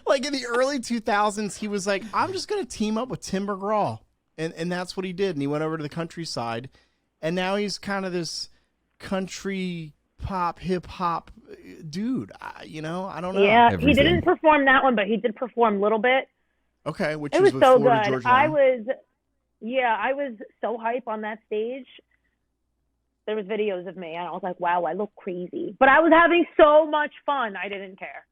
[SPEAKER 2] like in the early 2000s, he was like, I'm just gonna team up with Tim McGraw, and that's what he did. And he went over to the countryside, and now he's kind of this country pop hip hop dude. I don't know.
[SPEAKER 3] Yeah,
[SPEAKER 1] Everything.
[SPEAKER 3] he didn't perform that one, but he did perform a little bit.
[SPEAKER 2] Okay, which
[SPEAKER 3] It
[SPEAKER 2] was
[SPEAKER 3] was
[SPEAKER 2] with
[SPEAKER 3] so
[SPEAKER 2] Florida
[SPEAKER 3] good.
[SPEAKER 2] Georgia
[SPEAKER 3] I
[SPEAKER 2] Line.
[SPEAKER 3] was so hype on that stage. There was videos of me, and I was like, wow, I look crazy. But I was having so much fun, I didn't care.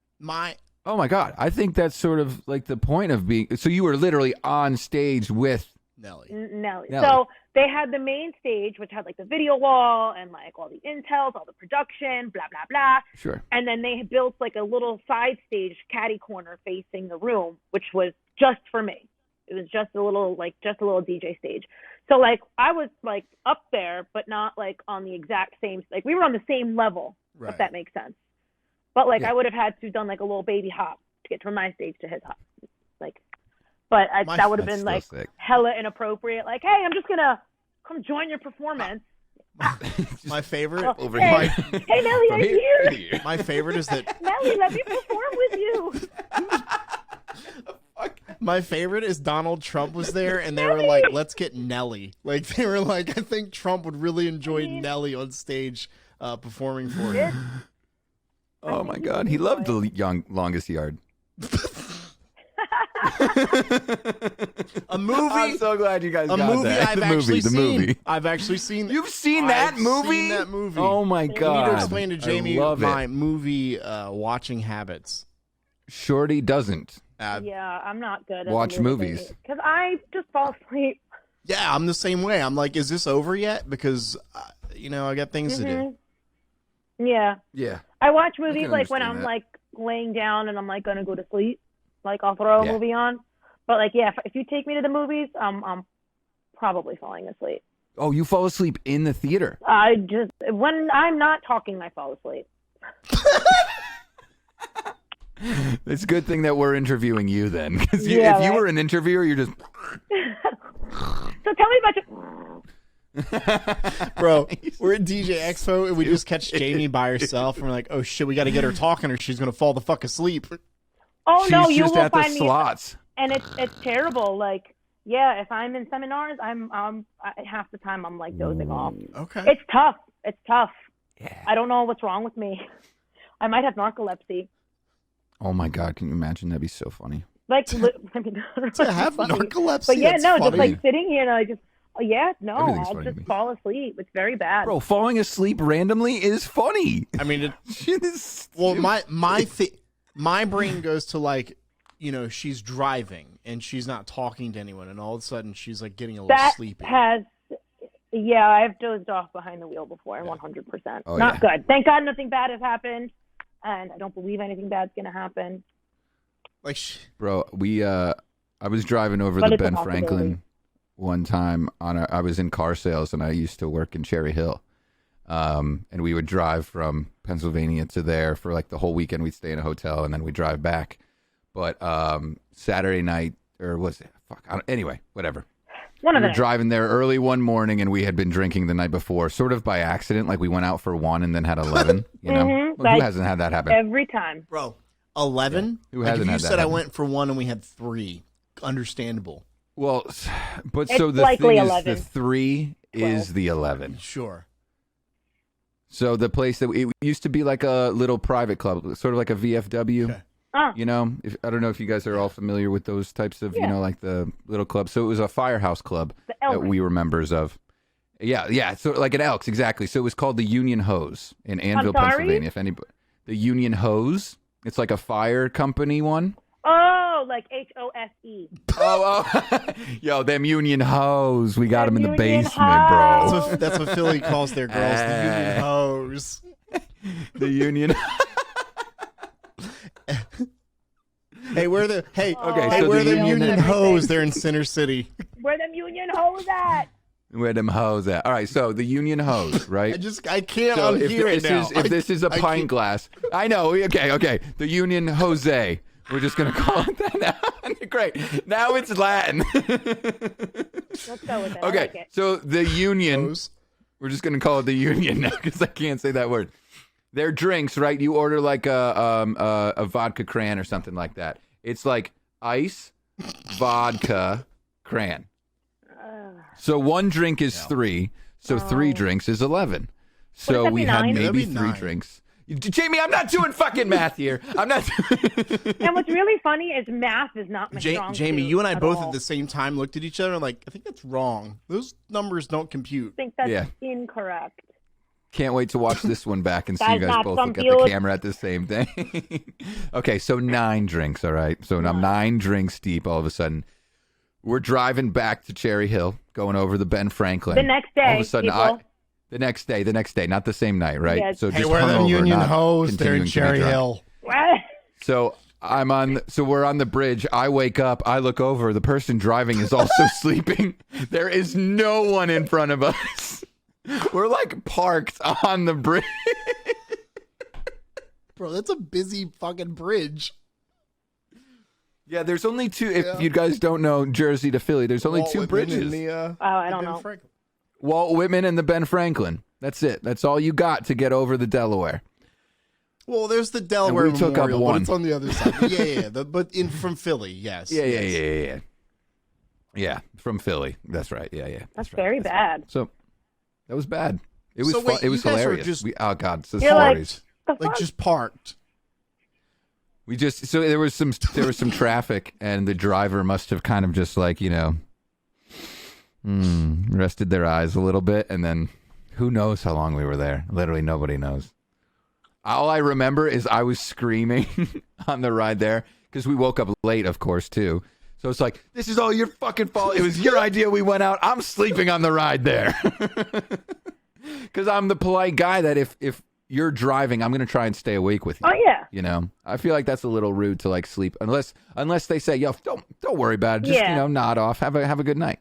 [SPEAKER 1] Oh my God. I think that's sort of like the point of being. So you were literally on stage with
[SPEAKER 2] Nelly.
[SPEAKER 3] Nelly. So they had the main stage, which had like the video wall and like all the intels, all the production, blah, blah, blah.
[SPEAKER 1] Sure.
[SPEAKER 3] And then they had built like a little side stage, caddy corner facing the room, which was just for me. It was just a little DJ stage. So like I was like up there, but not like on the exact same, like we were on the same level,
[SPEAKER 2] Right.
[SPEAKER 3] if that makes sense. But like
[SPEAKER 1] Yeah.
[SPEAKER 3] I would have had to done like a little baby hop to get from my stage to his hop. Like, but that would have
[SPEAKER 1] That's
[SPEAKER 3] been
[SPEAKER 1] still
[SPEAKER 3] like
[SPEAKER 1] sick.
[SPEAKER 3] hella inappropriate. Like, hey, I'm just gonna come join your performance.
[SPEAKER 2] My favorite.
[SPEAKER 3] Oh,
[SPEAKER 1] over
[SPEAKER 3] hey,
[SPEAKER 1] here.
[SPEAKER 3] hey Nelly,
[SPEAKER 1] From
[SPEAKER 3] I'm
[SPEAKER 1] here
[SPEAKER 3] here.
[SPEAKER 1] to here.
[SPEAKER 2] My favorite is that.
[SPEAKER 3] Nelly, let me perform with you.
[SPEAKER 2] My favorite is Donald Trump was there, and they were like, "Let's get Nelly." Like they were like, "I think Trump would really enjoy Nelly on stage performing for him."
[SPEAKER 1] Oh my God. He loved the longest yard.
[SPEAKER 2] A movie.
[SPEAKER 1] I'm so glad you guys
[SPEAKER 2] A
[SPEAKER 1] got
[SPEAKER 2] movie
[SPEAKER 1] that.
[SPEAKER 2] I've
[SPEAKER 1] The
[SPEAKER 2] actually
[SPEAKER 1] movie. The
[SPEAKER 2] seen.
[SPEAKER 1] movie.
[SPEAKER 2] I've actually seen.
[SPEAKER 1] You've seen that
[SPEAKER 2] I've
[SPEAKER 1] movie?
[SPEAKER 2] Seen that movie.
[SPEAKER 1] Oh my
[SPEAKER 2] I need
[SPEAKER 1] God.
[SPEAKER 2] to explain to Jaymie
[SPEAKER 1] I love
[SPEAKER 2] my
[SPEAKER 1] it.
[SPEAKER 2] movie watching habits.
[SPEAKER 1] Shorty doesn't.
[SPEAKER 3] Yeah, I'm not good at
[SPEAKER 1] Watch movies.
[SPEAKER 3] because I just fall asleep.
[SPEAKER 2] Yeah, I'm the same way. I'm like, is this over yet? Because I got things to do.
[SPEAKER 3] Yeah,
[SPEAKER 1] Yeah.
[SPEAKER 3] I watch movies
[SPEAKER 1] can
[SPEAKER 3] like when I'm
[SPEAKER 1] understand that.
[SPEAKER 3] like laying down and I'm like gonna go to sleep. Like I'll throw a
[SPEAKER 1] Yeah.
[SPEAKER 3] movie on, but like if you take me to the movies, I'm probably falling asleep.
[SPEAKER 1] Oh, you fall asleep in the theater.
[SPEAKER 3] When I'm not talking, I fall asleep.
[SPEAKER 1] It's a good thing that we're interviewing you then. Because
[SPEAKER 3] Yeah,
[SPEAKER 1] if you
[SPEAKER 3] right?
[SPEAKER 1] were an interviewer, you're just.
[SPEAKER 3] So tell me about your.
[SPEAKER 2] Bro, we're at DJ Expo and we just catch Jaymie by herself and we're like, oh shit, we got to get her talking or she's going to fall the fuck asleep.
[SPEAKER 3] Oh
[SPEAKER 1] She's
[SPEAKER 3] no, you
[SPEAKER 1] just
[SPEAKER 3] will
[SPEAKER 1] at the
[SPEAKER 3] find me.
[SPEAKER 1] slots.
[SPEAKER 3] And it's terrible. Like, yeah, if I'm in seminars, half the time I'm like dozing off.
[SPEAKER 2] Okay.
[SPEAKER 3] It's tough. It's tough.
[SPEAKER 1] Yeah.
[SPEAKER 3] I don't know what's wrong with me. I might have narcolepsy.
[SPEAKER 1] Oh my God, can you imagine? That'd be so funny.
[SPEAKER 3] Like, I mean,
[SPEAKER 2] To have
[SPEAKER 3] funny.
[SPEAKER 2] narcolepsy,
[SPEAKER 3] But yeah,
[SPEAKER 2] that's
[SPEAKER 3] no,
[SPEAKER 2] funny.
[SPEAKER 3] just like sitting here and I just,
[SPEAKER 1] Everything's
[SPEAKER 3] I'll
[SPEAKER 1] funny to
[SPEAKER 3] just
[SPEAKER 1] me.
[SPEAKER 3] fall asleep. It's very bad.
[SPEAKER 1] Bro, falling asleep randomly is funny.
[SPEAKER 2] I mean,
[SPEAKER 1] Shit is
[SPEAKER 2] well, my brain goes to like, she's driving and she's not talking to anyone and all of a sudden she's like getting a little
[SPEAKER 3] that
[SPEAKER 2] sleepy.
[SPEAKER 3] I've dozed off behind the wheel before, 100%.
[SPEAKER 1] Oh,
[SPEAKER 3] Not
[SPEAKER 1] yeah.
[SPEAKER 3] good. Thank God nothing bad has happened, and I don't believe anything bad's going to happen.
[SPEAKER 2] Like,
[SPEAKER 1] Bro, I was driving over
[SPEAKER 3] But
[SPEAKER 1] the
[SPEAKER 3] it's a
[SPEAKER 1] Ben
[SPEAKER 3] possibility.
[SPEAKER 1] Franklin one time I was in car sales and I used to work in Cherry Hill. And we would drive from Pennsylvania to there for like the whole weekend. We'd stay in a hotel and then we'd drive back. But Saturday night, or was it? Anyway, whatever.
[SPEAKER 3] One
[SPEAKER 1] We
[SPEAKER 3] of
[SPEAKER 1] were
[SPEAKER 3] them.
[SPEAKER 1] driving there early one morning and we had been drinking the night before, sort of by accident. Like we went out for 1 and then had 11. You know,
[SPEAKER 3] Mhm,
[SPEAKER 1] Well, who
[SPEAKER 3] like
[SPEAKER 1] hasn't had that happen?
[SPEAKER 3] Every time.
[SPEAKER 2] bro, 11?
[SPEAKER 1] Who
[SPEAKER 2] Like,
[SPEAKER 1] hasn't
[SPEAKER 2] if you
[SPEAKER 1] had that
[SPEAKER 2] said I
[SPEAKER 1] happen?
[SPEAKER 2] went for 1 and we had 3, understandable.
[SPEAKER 1] Well, but
[SPEAKER 3] It's
[SPEAKER 1] so the
[SPEAKER 3] likely
[SPEAKER 1] thing is,
[SPEAKER 3] 11.
[SPEAKER 1] the 3 is
[SPEAKER 3] 12.
[SPEAKER 1] the 11.
[SPEAKER 2] Sure.
[SPEAKER 1] So the place that it used to be like a little private club, sort of like a VFW.
[SPEAKER 2] Okay.
[SPEAKER 1] You know, I don't know if you guys are all familiar with those types of,
[SPEAKER 3] Yeah.
[SPEAKER 1] like the little clubs. So it was a firehouse club
[SPEAKER 3] The
[SPEAKER 1] that
[SPEAKER 3] Elks.
[SPEAKER 1] we were members of. Yeah. So like an Elks, exactly. So it was called the Union Hose in Annville,
[SPEAKER 3] sorry?
[SPEAKER 1] Pennsylvania. If anybody, the Union Hose, it's like a fire company one.
[SPEAKER 3] Oh, like HOSE.
[SPEAKER 1] Oh, yo, them Union Hose. We got them in the
[SPEAKER 3] Union
[SPEAKER 1] basement, bro.
[SPEAKER 3] Hose.
[SPEAKER 2] That's what Philly calls their girls, the Union Hose.
[SPEAKER 1] The Union.
[SPEAKER 2] Hey, where the
[SPEAKER 1] Okay,
[SPEAKER 2] hey,
[SPEAKER 1] so
[SPEAKER 2] where
[SPEAKER 1] the
[SPEAKER 2] the
[SPEAKER 1] Union-
[SPEAKER 2] Union Hose? They're in Center City.
[SPEAKER 3] Where them Union Hoes at?
[SPEAKER 1] Where them hoes at? All right, so the Union hose, right?
[SPEAKER 2] I can't
[SPEAKER 1] So
[SPEAKER 2] unhear it now.
[SPEAKER 1] if this is a pint glass, I know. Okay. The Union Jose. We're just gonna call it that now. Great. Now it's Latin.
[SPEAKER 3] Let's go with it. I
[SPEAKER 1] Okay,
[SPEAKER 3] like it.
[SPEAKER 1] so the Union.
[SPEAKER 2] Hose.
[SPEAKER 1] We're just gonna call it the Union now because I can't say that word. Their drinks, right? You order like a vodka cran or something like that. It's like ice, vodka, cran. So one drink is 3. So 3 drinks is 11. So
[SPEAKER 3] that
[SPEAKER 1] we
[SPEAKER 3] be
[SPEAKER 1] had
[SPEAKER 3] 9?
[SPEAKER 1] maybe
[SPEAKER 2] That'd be
[SPEAKER 1] 3
[SPEAKER 2] 9.
[SPEAKER 1] drinks. Jaymie, I'm not doing fucking math here. I'm not.
[SPEAKER 3] And what's really funny is math is not my strong
[SPEAKER 2] Jamie,
[SPEAKER 3] suit
[SPEAKER 2] you and I
[SPEAKER 3] at
[SPEAKER 2] both
[SPEAKER 3] all.
[SPEAKER 2] at the same time looked at each other like, I think that's wrong. Those numbers don't compute.
[SPEAKER 3] I think that's
[SPEAKER 1] Yeah.
[SPEAKER 3] incorrect.
[SPEAKER 1] Can't wait to watch this one back and see
[SPEAKER 3] Guys,
[SPEAKER 1] you guys
[SPEAKER 3] not
[SPEAKER 1] both
[SPEAKER 3] some
[SPEAKER 1] look at the
[SPEAKER 3] field.
[SPEAKER 1] camera at the same thing. Okay, so 9 drinks, all right? So I'm 9 drinks deep all of a sudden. We're driving back to Cherry Hill, going over the Ben Franklin.
[SPEAKER 3] The next day,
[SPEAKER 1] All of a sudden,
[SPEAKER 3] people.
[SPEAKER 1] the next day, not the same night, right?
[SPEAKER 3] Yes.
[SPEAKER 1] So
[SPEAKER 2] Hey,
[SPEAKER 1] just
[SPEAKER 2] where are them
[SPEAKER 1] hungover,
[SPEAKER 2] Union
[SPEAKER 1] not
[SPEAKER 2] hoes? They're in
[SPEAKER 1] continuing to be
[SPEAKER 2] Cherry
[SPEAKER 1] drunk.
[SPEAKER 2] Hill.
[SPEAKER 3] What?
[SPEAKER 1] So we're on the bridge. I wake up. I look over. The person driving is also sleeping. There is no one in front of us. We're like parked on the bridge.
[SPEAKER 2] Bro, that's a busy fucking bridge.
[SPEAKER 1] Yeah, there's only 2. If you guys don't know Jersey to Philly, there's only
[SPEAKER 2] Walt
[SPEAKER 1] 2
[SPEAKER 2] Whitman
[SPEAKER 1] bridges.
[SPEAKER 2] and the,
[SPEAKER 3] I don't
[SPEAKER 2] Ben
[SPEAKER 3] know.
[SPEAKER 2] Franklin.
[SPEAKER 1] Walt Whitman and the Ben Franklin. That's it. That's all you got to get over the Delaware.
[SPEAKER 2] Well, there's the Delaware
[SPEAKER 1] And we took up
[SPEAKER 2] Memorial,
[SPEAKER 1] one.
[SPEAKER 2] but it's on the other side. Yeah. From Philly, yes.
[SPEAKER 1] Yeah. Yeah, from Philly. That's right. Yeah.
[SPEAKER 3] That's
[SPEAKER 1] right.
[SPEAKER 3] very bad.
[SPEAKER 1] So that was bad. It was
[SPEAKER 2] So
[SPEAKER 1] fun.
[SPEAKER 2] wait,
[SPEAKER 1] It was
[SPEAKER 2] you guys were
[SPEAKER 1] hilarious.
[SPEAKER 2] just-
[SPEAKER 1] Oh God, so
[SPEAKER 3] You're like-
[SPEAKER 1] stories.
[SPEAKER 3] The
[SPEAKER 2] Like
[SPEAKER 3] fuck?
[SPEAKER 2] just parked.
[SPEAKER 1] We just there was some traffic, and the driver must have kind of just like rested their eyes a little bit, and then who knows how long we were there? Literally nobody knows. All I remember is I was screaming on the ride there because we woke up late, of course, too. So it's like, this is all your fucking fault. It was your idea. We went out. I'm sleeping on the ride there because I'm the polite guy that if you're driving, I'm gonna try and stay awake with you.
[SPEAKER 3] Oh yeah.
[SPEAKER 1] You know, I feel like that's a little rude to like sleep unless they say, "Yo, don't worry about it. Just
[SPEAKER 3] Yeah.
[SPEAKER 1] nod off. Have a good night."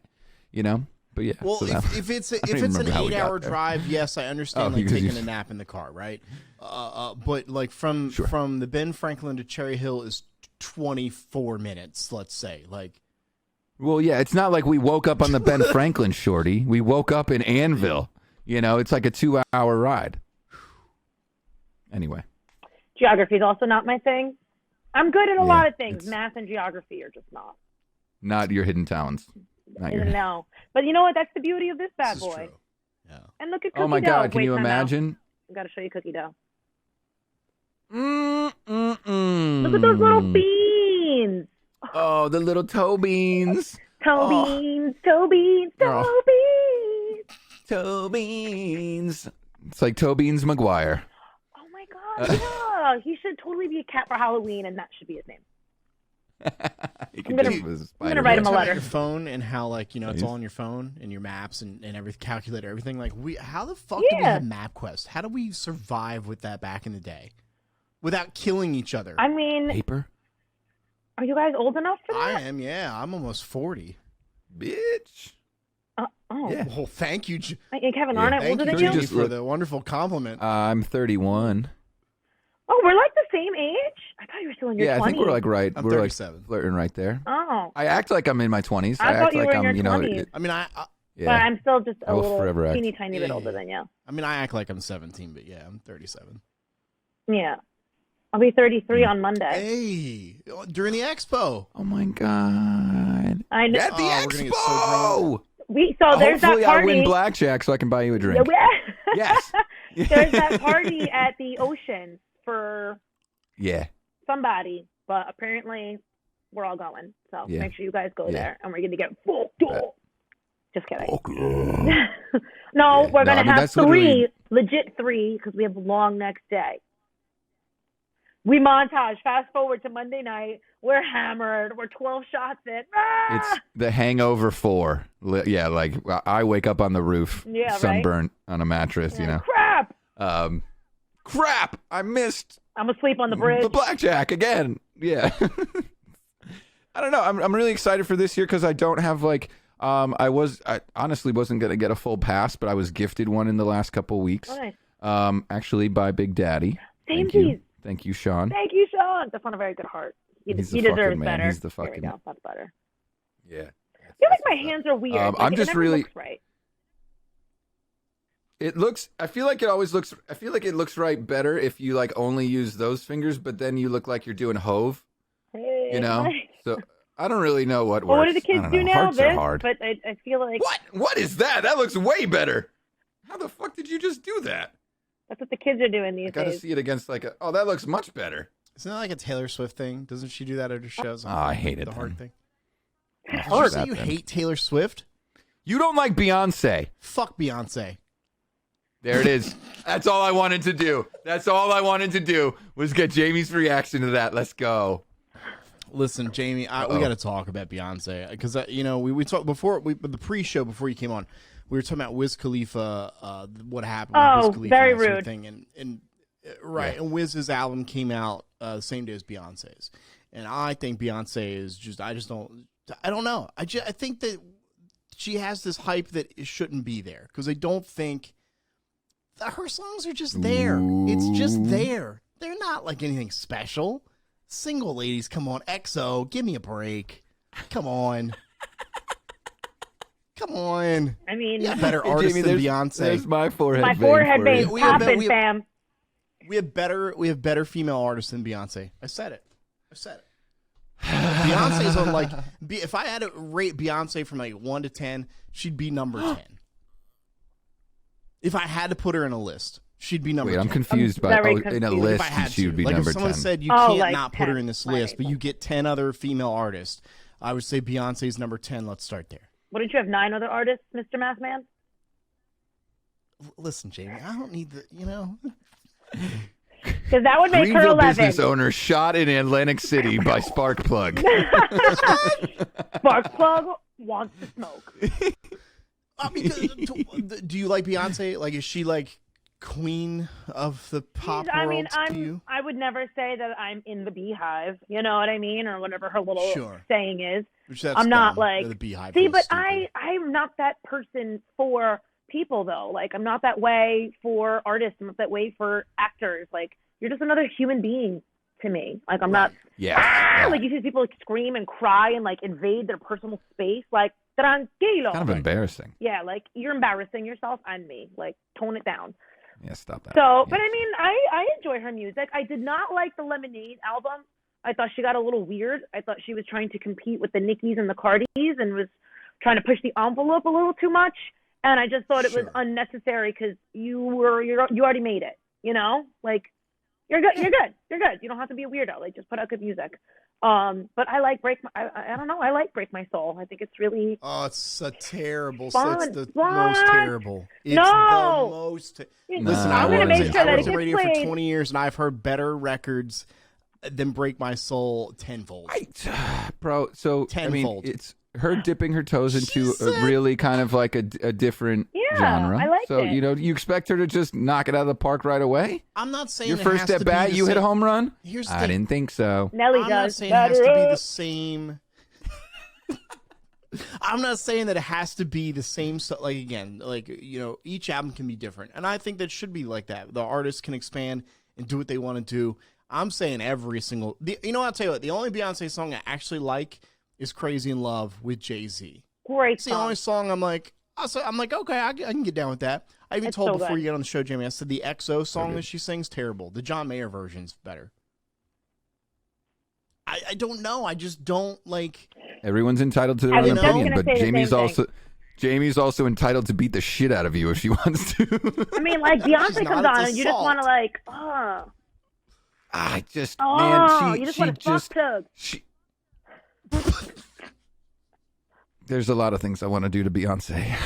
[SPEAKER 1] You know. But yeah.
[SPEAKER 2] Well,
[SPEAKER 1] so that-
[SPEAKER 2] if it's
[SPEAKER 1] don't
[SPEAKER 2] an
[SPEAKER 1] even remember how we got
[SPEAKER 2] 8-hour
[SPEAKER 1] there.
[SPEAKER 2] drive, yes, I understand
[SPEAKER 1] Oh,
[SPEAKER 2] like
[SPEAKER 1] because
[SPEAKER 2] taking
[SPEAKER 1] you-
[SPEAKER 2] a nap in the car, right? But like from the Ben Franklin to Cherry Hill is 24 minutes, let's say. Like,
[SPEAKER 1] Well, yeah, it's not like we woke up on the Ben Franklin, shorty. We woke up in Annville. You know, it's like a 2-hour ride. Anyway.
[SPEAKER 3] Geography is also not my thing. I'm good at a lot of things.
[SPEAKER 1] it's-
[SPEAKER 3] Math and geography are just not.
[SPEAKER 1] Not your hidden talents. Not your...
[SPEAKER 3] No. But you know what? That's the beauty of this bad
[SPEAKER 2] this is
[SPEAKER 3] boy.
[SPEAKER 2] true. Yeah.
[SPEAKER 3] And look at cookie
[SPEAKER 1] Oh my
[SPEAKER 3] dough.
[SPEAKER 1] God! Can
[SPEAKER 3] Wait,
[SPEAKER 1] you
[SPEAKER 3] time out.
[SPEAKER 1] imagine?
[SPEAKER 3] I've got to show you cookie dough.
[SPEAKER 1] Look
[SPEAKER 3] Look at those little beans.
[SPEAKER 1] Oh, the little toe beans.
[SPEAKER 3] Toe beans, toe beans, toe
[SPEAKER 1] Oh.
[SPEAKER 3] beans.
[SPEAKER 1] Toe beans. It's like Toe Beans McGuire.
[SPEAKER 3] Oh my God, yeah. He should totally be a cat for Halloween, and that should be his name.
[SPEAKER 1] I'm
[SPEAKER 3] gonna write him a
[SPEAKER 2] Talking about
[SPEAKER 3] letter.
[SPEAKER 2] your phone and how like it's all on your phone and your maps and every calculator, everything. Like how the fuck do we have MapQuest? How do we survive with that back in the day without killing each other?
[SPEAKER 3] I mean,
[SPEAKER 1] Paper,
[SPEAKER 3] are you guys old enough for that?
[SPEAKER 2] I am. Yeah, I'm almost 40.
[SPEAKER 1] bitch.
[SPEAKER 3] Oh,
[SPEAKER 1] Yeah.
[SPEAKER 2] Well, thank you.
[SPEAKER 3] Hey, Kevin, aren't I
[SPEAKER 2] Thank
[SPEAKER 3] older
[SPEAKER 2] you,
[SPEAKER 3] than
[SPEAKER 1] Sure,
[SPEAKER 3] you?
[SPEAKER 1] you
[SPEAKER 2] Jamie,
[SPEAKER 1] just
[SPEAKER 2] for
[SPEAKER 1] look-
[SPEAKER 2] the wonderful compliment.
[SPEAKER 1] I'm 31.
[SPEAKER 3] Oh, we're like the same age? I thought you were still in your
[SPEAKER 1] Yeah,
[SPEAKER 3] 20s.
[SPEAKER 1] I think we're like right.
[SPEAKER 2] I'm
[SPEAKER 1] we're
[SPEAKER 2] 37.
[SPEAKER 1] like flirting right there.
[SPEAKER 3] Oh,
[SPEAKER 1] I act like I'm in my 20s.
[SPEAKER 3] I thought
[SPEAKER 1] act
[SPEAKER 3] you
[SPEAKER 1] like
[SPEAKER 3] were in
[SPEAKER 1] I'm,
[SPEAKER 3] your
[SPEAKER 1] you know,
[SPEAKER 3] 20s.
[SPEAKER 2] I mean, I
[SPEAKER 3] but
[SPEAKER 1] yeah.
[SPEAKER 3] I'm still just
[SPEAKER 1] I
[SPEAKER 3] a
[SPEAKER 1] will
[SPEAKER 3] little
[SPEAKER 1] forever act.
[SPEAKER 3] teeny tiny bit
[SPEAKER 2] Yeah.
[SPEAKER 3] older than you.
[SPEAKER 2] I mean, I act like I'm 17, but yeah, I'm 37.
[SPEAKER 3] Yeah. I'll be 33 on Monday.
[SPEAKER 2] Hey, during the expo.
[SPEAKER 1] Oh my god.
[SPEAKER 3] I know.
[SPEAKER 1] At the
[SPEAKER 2] Oh, we're gonna get so
[SPEAKER 1] expo.
[SPEAKER 3] So there's
[SPEAKER 1] Hopefully
[SPEAKER 3] that
[SPEAKER 1] I
[SPEAKER 3] party.
[SPEAKER 1] win blackjack so I can buy you a drink. Yes.
[SPEAKER 3] There's that party at the ocean for
[SPEAKER 1] Yeah.
[SPEAKER 3] somebody, but apparently we're all going. So
[SPEAKER 1] Yeah.
[SPEAKER 3] make sure you guys go
[SPEAKER 1] Yeah.
[SPEAKER 3] there, and we're going to get fucked up. Just kidding.
[SPEAKER 1] Okay.
[SPEAKER 3] No,
[SPEAKER 1] Yeah.
[SPEAKER 3] we're
[SPEAKER 1] No,
[SPEAKER 3] going
[SPEAKER 1] I
[SPEAKER 3] to
[SPEAKER 1] mean,
[SPEAKER 3] have
[SPEAKER 1] that's literally-
[SPEAKER 3] legit three, because we have a long next day. We montage, fast forward to Monday night. We're hammered. We're 12 shots in. Ah!
[SPEAKER 1] It's the Hangover 4. Yeah, like I wake up on the roof,
[SPEAKER 3] Yeah, right?
[SPEAKER 1] sunburnt on a mattress, you know.
[SPEAKER 3] Crap!
[SPEAKER 1] Crap! I missed
[SPEAKER 3] I'm asleep on the bridge.
[SPEAKER 1] the blackjack again. Yeah. I don't know. I'm really excited for this year because I don't have like I honestly wasn't gonna get a full pass, but I was gifted one in the last couple weeks.
[SPEAKER 3] Oh, nice.
[SPEAKER 1] Actually by Big Daddy.
[SPEAKER 3] Samesies.
[SPEAKER 1] Thank you, Sean.
[SPEAKER 3] Thank you, Sean. That's on a very good heart. He deserves better.
[SPEAKER 1] He's the fucking.
[SPEAKER 3] There we go. That's better.
[SPEAKER 1] Yeah.
[SPEAKER 3] I feel like my hands are weird. Like,
[SPEAKER 1] I'm
[SPEAKER 3] it
[SPEAKER 1] just
[SPEAKER 3] never
[SPEAKER 1] really.
[SPEAKER 3] looks right.
[SPEAKER 1] It looks. I feel like it always looks. I feel like it looks right better if you like only use those fingers, but then you look like you're doing Hove.
[SPEAKER 3] Hey,
[SPEAKER 1] You know. So I don't really know what works.
[SPEAKER 3] Well, what do the kids do now?
[SPEAKER 1] Hearts are
[SPEAKER 3] This,
[SPEAKER 1] hard.
[SPEAKER 3] but I feel like
[SPEAKER 1] What is that? That looks way better. How the fuck did you just do that?
[SPEAKER 3] that's what the kids are doing these
[SPEAKER 1] I gotta
[SPEAKER 3] days.
[SPEAKER 1] see it against like a. Oh, that looks much better.
[SPEAKER 2] Isn't that like a Taylor Swift thing? Doesn't she do that at her shows?
[SPEAKER 1] Oh, I hate it.
[SPEAKER 2] The heart thing.
[SPEAKER 1] Oh,
[SPEAKER 2] Did you say you hate Taylor Swift?
[SPEAKER 1] You don't like Beyonce.
[SPEAKER 2] Fuck Beyonce.
[SPEAKER 1] There it is. That's all I wanted to do. That's all I wanted to do was get Jamie's reaction to that. Let's go.
[SPEAKER 2] Listen, Jaymie, we got to talk about Beyonce because we talked before the pre-show before you came on. We were talking about Wiz Khalifa, what happened with Wiz Khalifa
[SPEAKER 3] very
[SPEAKER 2] and that sort of
[SPEAKER 3] rude.
[SPEAKER 2] thing, and Wiz's album came out the same day as Beyonce's, and I think Beyonce is just I don't know. I think that she has this hype that it shouldn't be there because I don't think her songs are just there. It's just there. They're not like anything special. Single ladies, come on. EXO, give me a break. Come on. Come on.
[SPEAKER 3] I mean,
[SPEAKER 2] Yeah, better
[SPEAKER 1] Hey,
[SPEAKER 2] artists
[SPEAKER 1] Jamie,
[SPEAKER 2] than
[SPEAKER 1] there's
[SPEAKER 2] Beyonce.
[SPEAKER 1] my forehead.
[SPEAKER 3] my
[SPEAKER 1] vein
[SPEAKER 3] forehead
[SPEAKER 1] for you.
[SPEAKER 3] veins
[SPEAKER 2] We have
[SPEAKER 3] popping,
[SPEAKER 2] we have-
[SPEAKER 3] fam.
[SPEAKER 2] We have better female artists than Beyonce. I said it. Beyonce's on like if I had to rate Beyonce from like 1 to 10, she'd be number 10. If I had to put her in a list, she'd be number 10.
[SPEAKER 1] Wait, I'm confused by
[SPEAKER 3] very
[SPEAKER 1] in a
[SPEAKER 3] confused.
[SPEAKER 1] list.
[SPEAKER 2] If I had
[SPEAKER 1] She would
[SPEAKER 2] to.
[SPEAKER 1] be
[SPEAKER 2] Like
[SPEAKER 1] number
[SPEAKER 2] if someone
[SPEAKER 1] 10.
[SPEAKER 2] said you
[SPEAKER 3] Oh,
[SPEAKER 2] can't
[SPEAKER 3] like
[SPEAKER 2] not put her
[SPEAKER 3] 10.
[SPEAKER 2] in this
[SPEAKER 3] Right.
[SPEAKER 2] list, but you get 10 other female artists, I would say Beyonce's number 10. Let's start there.
[SPEAKER 3] Wouldn't you have 9 other artists, Mr. Mathman?
[SPEAKER 2] Listen, Jaymie, I don't need the,
[SPEAKER 3] Because that would make her
[SPEAKER 1] Greenville
[SPEAKER 3] 11.
[SPEAKER 1] business owner shot in Atlantic City by Sparkplug.
[SPEAKER 3] Sparkplug wants to smoke.
[SPEAKER 2] Do you like Beyonce? Like, is she like queen of the pop world to you?
[SPEAKER 3] I would never say that I'm in the beehive. You know what I mean, or whatever her little
[SPEAKER 2] Sure.
[SPEAKER 3] saying is.
[SPEAKER 2] Which that's
[SPEAKER 3] I'm not
[SPEAKER 2] dumb.
[SPEAKER 3] like
[SPEAKER 2] The beehive
[SPEAKER 3] see,
[SPEAKER 2] is
[SPEAKER 3] but
[SPEAKER 2] stupid.
[SPEAKER 3] I'm not that person for people though. Like I'm not that way for artists. I'm not that way for actors. Like you're just another human being to me. Like I'm not.
[SPEAKER 1] Yeah.
[SPEAKER 3] Like you see people like scream and cry and like invade their personal space. Like tranquilo.
[SPEAKER 1] Kind of embarrassing.
[SPEAKER 3] Yeah, like you're embarrassing yourself and me. Like tone it down.
[SPEAKER 1] Yeah, stop that.
[SPEAKER 3] So,
[SPEAKER 1] Yeah.
[SPEAKER 3] but I mean, I enjoy her music. I did not like the Lemonade album. I thought she got a little weird. I thought she was trying to compete with the Nickies and the Cardis and was trying to push the envelope a little too much. And I just thought it was
[SPEAKER 2] Sure.
[SPEAKER 3] unnecessary because you already made it. You know, like you're good. You're good. You don't have to be a weirdo. Like just put out good music. But I like I don't know. I like Break My Soul. I think it's really
[SPEAKER 2] Oh, it's a terrible.
[SPEAKER 3] Fun.
[SPEAKER 2] It's the
[SPEAKER 3] What?
[SPEAKER 2] most terrible. It's
[SPEAKER 3] No.
[SPEAKER 2] the most.
[SPEAKER 1] No,
[SPEAKER 2] Listen,
[SPEAKER 1] I
[SPEAKER 2] I
[SPEAKER 3] I'm gonna
[SPEAKER 1] wouldn't.
[SPEAKER 3] make
[SPEAKER 2] worked
[SPEAKER 3] sure that it
[SPEAKER 2] in
[SPEAKER 3] gets
[SPEAKER 2] radio
[SPEAKER 3] played.
[SPEAKER 2] for 20 years, and I've heard better records than Break My Soul tenfold.
[SPEAKER 1] Bro, so I mean,
[SPEAKER 2] Tenfold.
[SPEAKER 1] it's her dipping her toes into
[SPEAKER 2] She said-
[SPEAKER 1] a really kind of like a different
[SPEAKER 3] Yeah,
[SPEAKER 1] genre.
[SPEAKER 3] I like
[SPEAKER 1] so,
[SPEAKER 3] it.
[SPEAKER 1] you know, you expect her to just knock it out of the park right away?
[SPEAKER 2] I'm not saying
[SPEAKER 1] Your
[SPEAKER 2] it
[SPEAKER 1] first
[SPEAKER 2] has to
[SPEAKER 1] at
[SPEAKER 2] be
[SPEAKER 1] bat,
[SPEAKER 2] the
[SPEAKER 1] you hit a
[SPEAKER 2] same-
[SPEAKER 1] home run?
[SPEAKER 2] Here's the
[SPEAKER 1] I
[SPEAKER 2] thing.
[SPEAKER 1] didn't think so.
[SPEAKER 3] Nelly
[SPEAKER 2] I'm
[SPEAKER 3] does.
[SPEAKER 2] not saying it has to be the same. I'm not saying that it has to be the same stuff. Like again, like each album can be different, and I think that should be like that. The artists can expand and do what they want to do. I'm saying every single. I'll tell you what. The only Beyonce song I actually like is "Crazy in Love" with Jay-Z.
[SPEAKER 3] Great
[SPEAKER 2] It's the
[SPEAKER 3] song.
[SPEAKER 2] only song I'm like. Okay, I can get down with that. I even
[SPEAKER 3] It's
[SPEAKER 2] told
[SPEAKER 3] so
[SPEAKER 2] before
[SPEAKER 3] good.
[SPEAKER 2] you get on the show, Jaymie. I said the EXO song
[SPEAKER 1] good.
[SPEAKER 2] that she sings terrible. The John Mayer version's better. I don't know. I just don't like.
[SPEAKER 1] Everyone's entitled to their
[SPEAKER 3] I
[SPEAKER 1] own
[SPEAKER 2] was just
[SPEAKER 1] opinion,
[SPEAKER 3] gonna
[SPEAKER 1] but
[SPEAKER 3] say the
[SPEAKER 1] Jamie's
[SPEAKER 3] same thing.
[SPEAKER 1] Jamie's also entitled to beat the shit out of you if she wants to.
[SPEAKER 3] I mean, like
[SPEAKER 2] She's
[SPEAKER 3] Beyonce
[SPEAKER 2] not,
[SPEAKER 3] comes
[SPEAKER 2] it's
[SPEAKER 3] on and you just
[SPEAKER 2] assault.
[SPEAKER 3] want to like,
[SPEAKER 1] I just,
[SPEAKER 3] oh,
[SPEAKER 1] man,
[SPEAKER 3] you just
[SPEAKER 1] she
[SPEAKER 3] want to fuck tug.
[SPEAKER 1] she. There's a lot of things I want to do to Beyonce.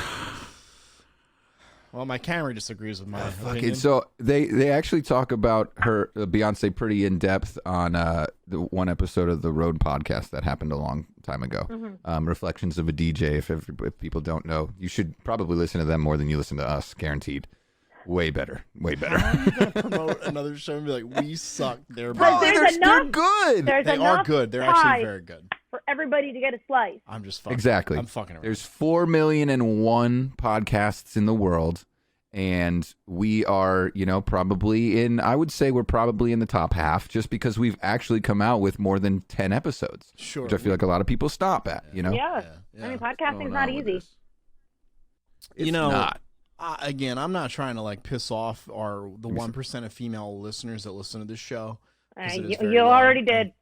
[SPEAKER 2] Well, my camera disagrees with my
[SPEAKER 1] Okay,
[SPEAKER 2] opinion.
[SPEAKER 1] so they actually talk about her Beyonce pretty in depth on the one episode of the Road podcast that happened a long time ago. Reflections of a DJ. If people don't know, you should probably listen to them more than you listen to us. Guaranteed. Way better. Way better.
[SPEAKER 2] How are you gonna promote another show and be like, we suck? They're
[SPEAKER 3] But
[SPEAKER 2] bad.
[SPEAKER 3] there's
[SPEAKER 1] they're
[SPEAKER 3] enough.
[SPEAKER 1] good.
[SPEAKER 3] There's
[SPEAKER 2] They
[SPEAKER 3] enough
[SPEAKER 2] are good. They're
[SPEAKER 3] pride.
[SPEAKER 2] actually very good.
[SPEAKER 3] for everybody to get a slice.
[SPEAKER 2] I'm just fucking.
[SPEAKER 1] Exactly.
[SPEAKER 2] I'm fucking around.
[SPEAKER 1] There's 4,000,001 podcasts in the world, and we are, probably I would say we're probably in the top half, just because we've actually come out with more than 10 episodes.
[SPEAKER 2] Sure.
[SPEAKER 1] Which I feel like a lot of people stop at,
[SPEAKER 3] Yeah. I mean, podcasting's not easy.
[SPEAKER 1] It's not.
[SPEAKER 2] Again, I'm not trying to like piss off the 1% of female listeners that listen to this show.
[SPEAKER 3] You already did.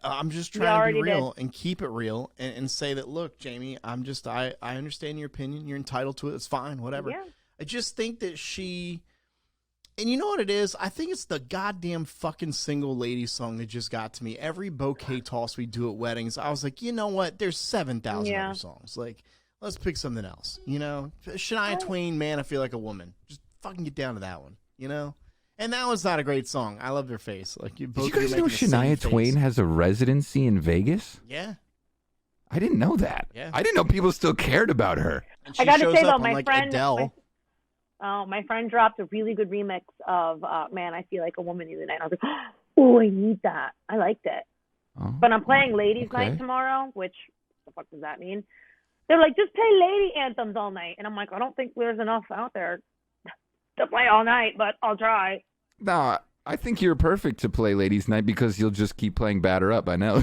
[SPEAKER 2] I'm just trying to be real and keep it real and say that, look, Jaymie, I understand your opinion. You're entitled to it. It's fine, whatever.
[SPEAKER 3] Yeah.
[SPEAKER 2] I just think that and you know what it is? I think it's the goddamn fucking single lady song that just got to me. Every bouquet toss we do at weddings, I was like, you know what? There's 7,000 other songs. Like, let's pick something else. Shania Twain, Man, I Feel Like a Woman. Just fucking get down to that one, And that was not a great song. I love their face. Like
[SPEAKER 1] Did you guys know Shania Twain has a residency in Vegas?
[SPEAKER 2] Yeah.
[SPEAKER 1] I didn't know that.
[SPEAKER 2] Yeah.
[SPEAKER 1] I didn't know people still cared about her.
[SPEAKER 3] I got to say, though,
[SPEAKER 2] my friend Adele.
[SPEAKER 3] My friend dropped a really good remix of Man, I Feel Like a Woman the other night. I was like, oh, I need that. I liked it.
[SPEAKER 1] Oh,
[SPEAKER 3] but I'm playing Ladies Night tomorrow, which, what the fuck does that mean? They're like, just play lady anthems all night. And I'm like, I don't think there's enough out there to play all night, but I'll try.
[SPEAKER 1] Nah, I think you're perfect to play Ladies Night because you'll just keep playing Batter Up. I know.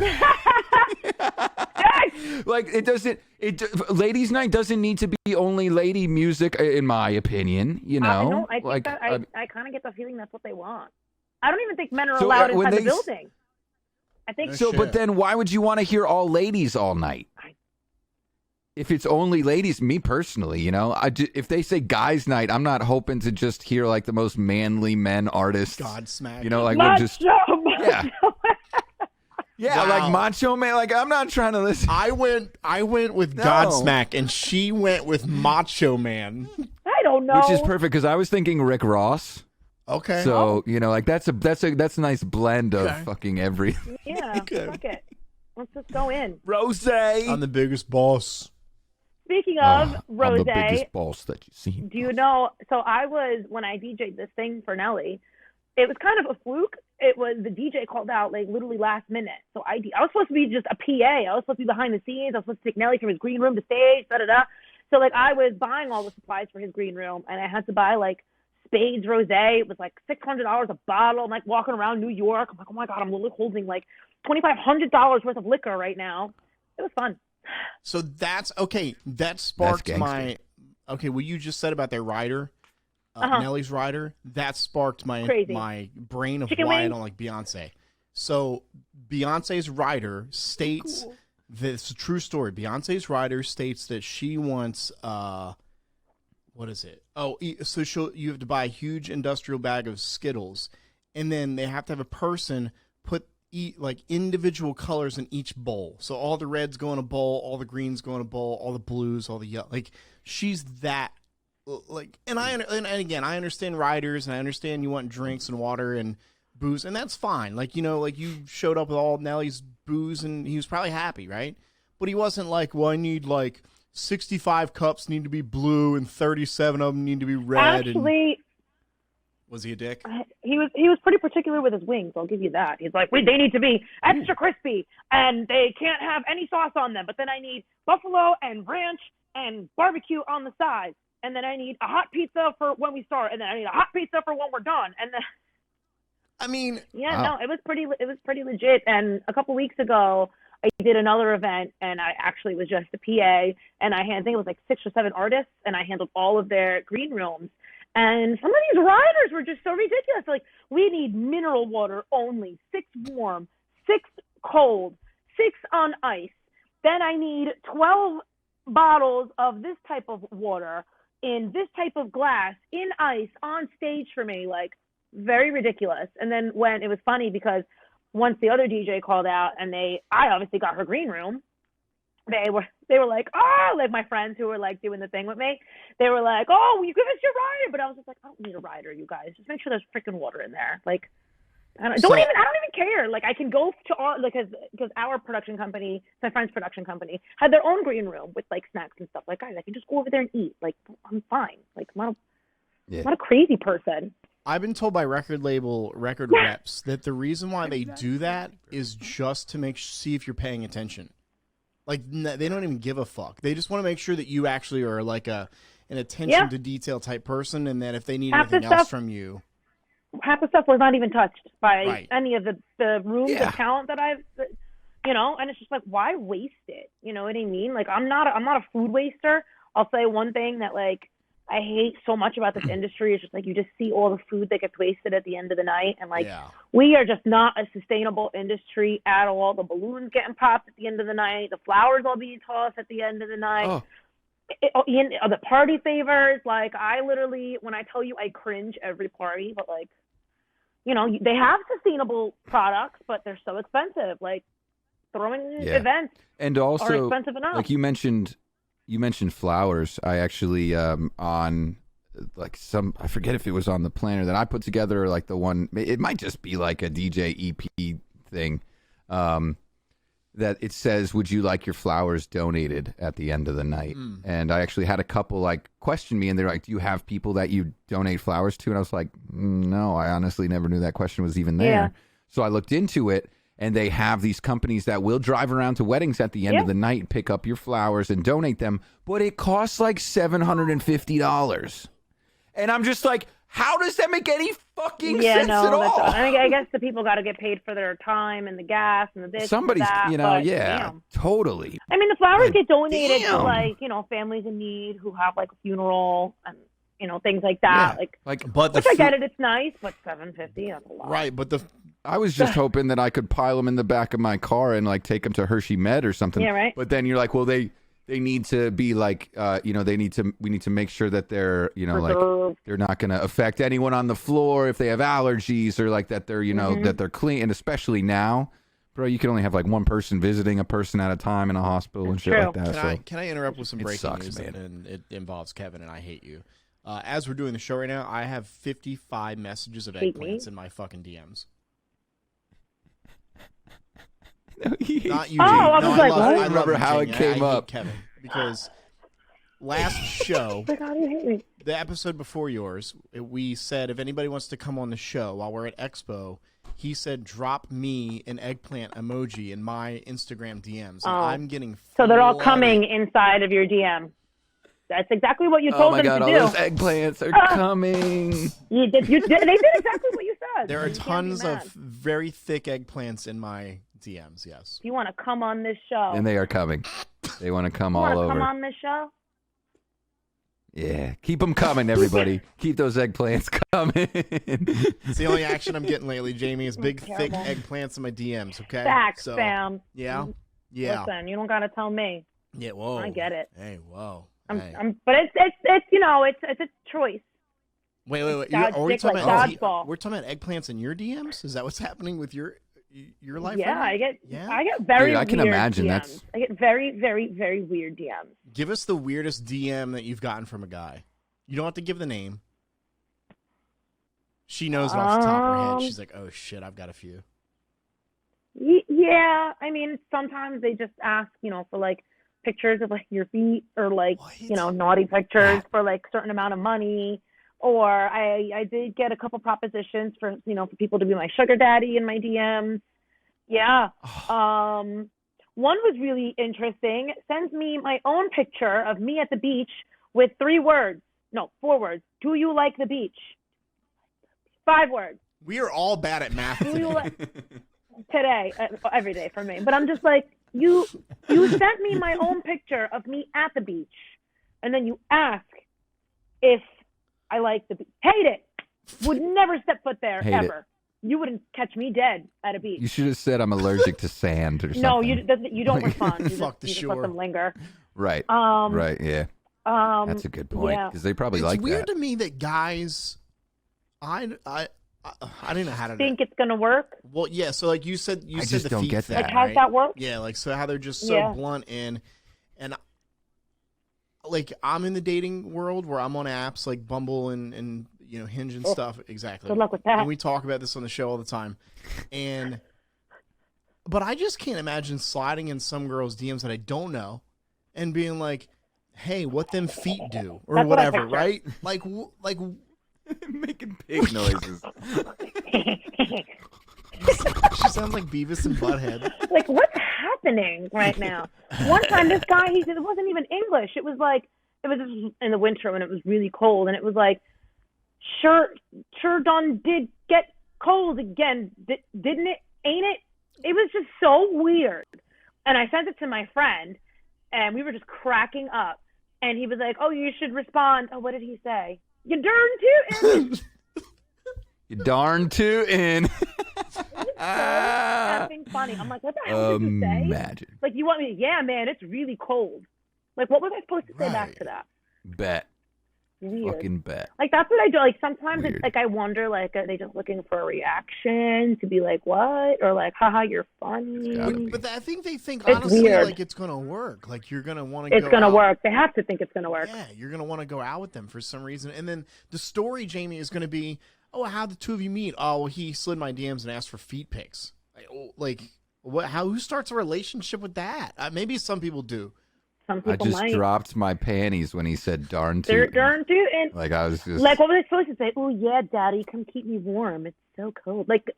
[SPEAKER 1] Like Ladies Night doesn't need to be only lady music, in my opinion.
[SPEAKER 3] I kind of get the feeling that's what they want. I don't even think men are allowed inside the building. I think
[SPEAKER 1] so. But then, why would you want to hear all ladies all night? If it's only ladies, me personally, if they say guys' night, I'm not hoping to just hear like the most manly men artists.
[SPEAKER 2] Godsmack.
[SPEAKER 1] We're just
[SPEAKER 3] yeah.
[SPEAKER 1] Yeah,
[SPEAKER 2] wow.
[SPEAKER 1] Like Macho Man. Like, I'm not trying to listen.
[SPEAKER 2] I went with Godsmack, and she went with Macho Man.
[SPEAKER 3] I don't know.
[SPEAKER 1] Which is perfect because I was thinking Rick Ross.
[SPEAKER 2] Okay.
[SPEAKER 1] So that's a nice blend of fucking everything.
[SPEAKER 3] Yeah. Fuck it. Let's just go in.
[SPEAKER 1] Rose.
[SPEAKER 2] I'm the biggest boss.
[SPEAKER 3] Speaking of Rose,
[SPEAKER 1] I'm the biggest boss that you've seen.
[SPEAKER 3] Do you know? So when I DJ'd this thing for Nelly, it was kind of a fluke. It was the DJ called out like literally last minute. So I was supposed to be just a PA. I was supposed to be behind the scenes. I was supposed to take Nelly from his green room to stage. So like I was buying all the supplies for his green room, and I had to buy like Spades Rosé. It was like $600 a bottle. I'm like walking around New York. I'm like, oh my god, I'm literally holding like $2,500 worth of liquor right now. It was fun.
[SPEAKER 2] So that's okay. That sparked what you just said about their rider. Nelly's rider, that sparked my brain of why I don't like Beyonce. So Beyonce's rider states this is a true story. Beyonce's rider states that she wants what is it? Oh, so you have to buy a huge industrial bag of Skittles, and then they have to have a person eat like individual colors in each bowl. So all the reds go in a bowl, all the greens go in a bowl, all the blues, all the yellow. Like she's that. Like, and again, I understand riders, and I understand you want drinks and water and booze, and that's fine. Like, like you showed up with all Nelly's booze, and he was probably happy, right? But he wasn't like, well, I need like 65 cups need to be blue, and 37 of them need to be red.
[SPEAKER 3] Actually,
[SPEAKER 2] was he a dick?
[SPEAKER 3] He was pretty particular with his wings. I'll give you that. He's like, they need to be extra crispy, and they can't have any sauce on them. But then I need buffalo and ranch and barbecue on the side. And then I need a hot pizza for when we start, and then I need a hot pizza for when we're done. And then, no, it was pretty legit. And a couple weeks ago, I did another event, and I actually was just a PA, and I think it was like 6 or 7 artists, and I handled all of their green rooms. And some of these riders were just so ridiculous. Like, we need mineral water only, 6 warm, 6 cold, 6 on ice. Then I need 12 bottles of this type of water in this type of glass, in ice, on stage for me, like very ridiculous. And then when it was funny because once the other DJ called out and I obviously got her green room, they were like, oh, like my friends who were like doing the thing with me, they were like, oh, you give us your rider. But I was just like, I don't need a rider, you guys. Just make sure there's freaking water in there. Like, I don't even care. Like, I can go to all, because our production company, my friend's production company, had their own green room with like snacks and stuff. Like, guys, I can just go over there and eat. Like, I'm fine. Like, I'm not a crazy person.
[SPEAKER 2] I've been told by record reps that the reason why they do that is just to see if you're paying attention. Like, they don't even give a fuck. They just want to make sure that you actually are like an attention to detail type person, and that if they need anything else from you.
[SPEAKER 3] Half the stuff was not even touched by any of the rooms of talent that I've, and it's just like, why waste it? You know what I mean? Like, I'm not a food waster. I'll say one thing that, like, I hate so much about this industry is just, like, you just see all the food that gets wasted at the end of the night. And, like, we are just not a sustainable industry at all. The balloons getting popped at the end of the night. The flowers all being tossed at the end of the night. The party favors. Like, I literally, when I tell you I cringe every party, but, like, they have sustainable products, but they're so expensive. Like, throwing events
[SPEAKER 1] and also,
[SPEAKER 3] are expensive enough.
[SPEAKER 1] Like you mentioned flowers. I actually on like I forget if it was on the planner that I put together, or like the one, it might just be like a DJ EP thing, that it says, would you like your flowers donated at the end of the night? And I actually had a couple like question me, and they're like, do you have people that you donate flowers to? And I was like, no, I honestly never knew that question was even there. So I looked into it, and they have these companies that will drive around to weddings at the end of the night, pick up your flowers and donate them. But it costs like $750. And I'm just like, how does that make any fucking sense at all?
[SPEAKER 3] I guess the people got to get paid for their time and the gas and the this
[SPEAKER 1] Somebody's,
[SPEAKER 3] and that,
[SPEAKER 1] totally.
[SPEAKER 3] I mean, the flowers get donated to, like, families in need who have, like, a funeral and, things like that. But I get it, it's nice, but $750, that's a lot.
[SPEAKER 2] Right, but
[SPEAKER 1] I was just hoping that I could pile them in the back of my car and, like, take them to Hershey Med or something.
[SPEAKER 3] Yeah, right.
[SPEAKER 1] But then you're like, well, they need to be like, we need to make sure that they're, like, they're not going to affect anyone on the floor if they have allergies, or like that they're, that they're clean. And especially now, bro, you can only have like one person visiting a person at a time in a hospital and shit like that.
[SPEAKER 2] Can I interrupt with some breaking news? Man. And it involves Kevin, and I hate you. As we're doing the show right now, I have 55 messages of eggplants in my fucking DMs.
[SPEAKER 1] No,
[SPEAKER 2] not you.
[SPEAKER 3] I was like,
[SPEAKER 1] I remember how it came up,
[SPEAKER 2] Kevin, because last show, the episode before yours, we said if anybody wants to come on the show while we're at Expo, he said drop me an eggplant emoji in my Instagram DMs. And I'm getting
[SPEAKER 3] so they're all coming inside of your DM. That's exactly what you told them to do.
[SPEAKER 1] Oh my God, all those eggplants are coming.
[SPEAKER 3] They did exactly what you said.
[SPEAKER 2] There are tons of very thick eggplants in my DMs, yes.
[SPEAKER 3] If you want to come on this show.
[SPEAKER 1] And they are coming. They want to come all over.
[SPEAKER 3] Come on this show?
[SPEAKER 1] Yeah. Keep them coming, everybody. Keep those eggplants coming.
[SPEAKER 2] It's the only action I'm getting lately, Jaymie, is big, thick eggplants in my DMs, okay?
[SPEAKER 3] Facts, fam.
[SPEAKER 2] Yeah? Yeah.
[SPEAKER 3] Listen, you don't got to tell me.
[SPEAKER 2] Yeah, whoa.
[SPEAKER 3] I get it.
[SPEAKER 2] Hey, whoa.
[SPEAKER 3] But it's a choice.
[SPEAKER 2] Wait. We're talking about eggplants in your DMs? Is that what's happening with your life?
[SPEAKER 3] Yeah,
[SPEAKER 2] right
[SPEAKER 3] I get very
[SPEAKER 1] Dude, I can
[SPEAKER 3] weird
[SPEAKER 1] imagine
[SPEAKER 3] DMs. I get very, very, very weird DMs.
[SPEAKER 2] Give us the weirdest DM that you've gotten from a guy. You don't have to give the name. She knows it off the top of her head. She's like, oh shit, I've got a few.
[SPEAKER 3] Yeah, I mean, sometimes they just ask, for like pictures of like your feet, or like, naughty pictures for like certain amount of money. Or I did get a couple propositions for people to be my sugar daddy in my DMs. Yeah. One was really interesting. Sends me my own picture of me at the beach with 4 words. Do you like the beach? 5 words.
[SPEAKER 2] We are all bad at math today.
[SPEAKER 3] Today, every day for me. But I'm just like, you sent me my own picture of me at the beach, and then you ask if I like the beach. Hate it. Would never step foot there ever. You wouldn't catch me dead at a beach.
[SPEAKER 1] You should have said I'm allergic to sand or something.
[SPEAKER 3] No, you don't respond. You
[SPEAKER 2] Fuck the
[SPEAKER 3] just
[SPEAKER 2] shore.
[SPEAKER 3] let them linger.
[SPEAKER 1] Right. Right. Yeah. That's a good point, because they probably like that.
[SPEAKER 2] It's weird to me that guys, I don't know how to
[SPEAKER 3] think it's gonna work.
[SPEAKER 2] Well, yeah. So like you said,
[SPEAKER 1] I just don't get that.
[SPEAKER 3] Like, how's that work?
[SPEAKER 2] Yeah, like so how they're just so blunt and like I'm in the dating world where I'm on apps like Bumble and Hinge and stuff. Exactly.
[SPEAKER 3] Good luck with that.
[SPEAKER 2] And we talk about this on the show all the time. But I just can't imagine sliding in some girl's DMs that I don't know and being like, "Hey, what them feet do?" or
[SPEAKER 3] That's
[SPEAKER 2] whatever,
[SPEAKER 3] what
[SPEAKER 2] right? Like
[SPEAKER 1] Making pig noises.
[SPEAKER 2] She sounds like Beavis and Butthead.
[SPEAKER 3] Like, what's happening right now? One time, this guy, he said it wasn't even English. It was in the winter when it was really cold, and it was like, sure done did get cold again, didn't it? Ain't it? It was just so weird. And I sent it to my friend, and we were just cracking up. And he was like, "Oh, you should respond." Oh, what did he say? You darn tootin'.
[SPEAKER 1] You darn tootin'.
[SPEAKER 3] So effing funny. I'm like, what the hell did you say?
[SPEAKER 1] Imagine.
[SPEAKER 3] Like, you want me to, yeah, man, it's really cold. Like, what was I supposed to say back to that?
[SPEAKER 1] Bet.
[SPEAKER 3] Weird.
[SPEAKER 1] Fucking bet.
[SPEAKER 3] Like, that's what I do. Like, sometimes
[SPEAKER 1] Weird.
[SPEAKER 3] it's like, I wonder, like, are they just looking for a reaction to be like, what? Or like, haha, you're funny.
[SPEAKER 2] But I think they think,
[SPEAKER 3] It's
[SPEAKER 2] honestly,
[SPEAKER 3] weird.
[SPEAKER 2] like, it's going to work. Like, you're going to want to
[SPEAKER 3] It's going to work. They have to think it's going to work.
[SPEAKER 2] Yeah, you're going to want to go out with them for some reason. And then the story, Jaymie, is going to be, oh, how'd the two of you meet? Oh, well, he slid my DMs and asked for feet pics. Like what? Who starts a relationship with that? Maybe some people do.
[SPEAKER 3] Some people
[SPEAKER 1] I just
[SPEAKER 3] might.
[SPEAKER 1] dropped my panties when he said darn
[SPEAKER 3] They're
[SPEAKER 1] tootin'.
[SPEAKER 3] darn tootin'.
[SPEAKER 1] Like, I was just...
[SPEAKER 3] Like, what was I supposed to say? Oh, yeah, daddy, come keep me warm. It's so cold. Like,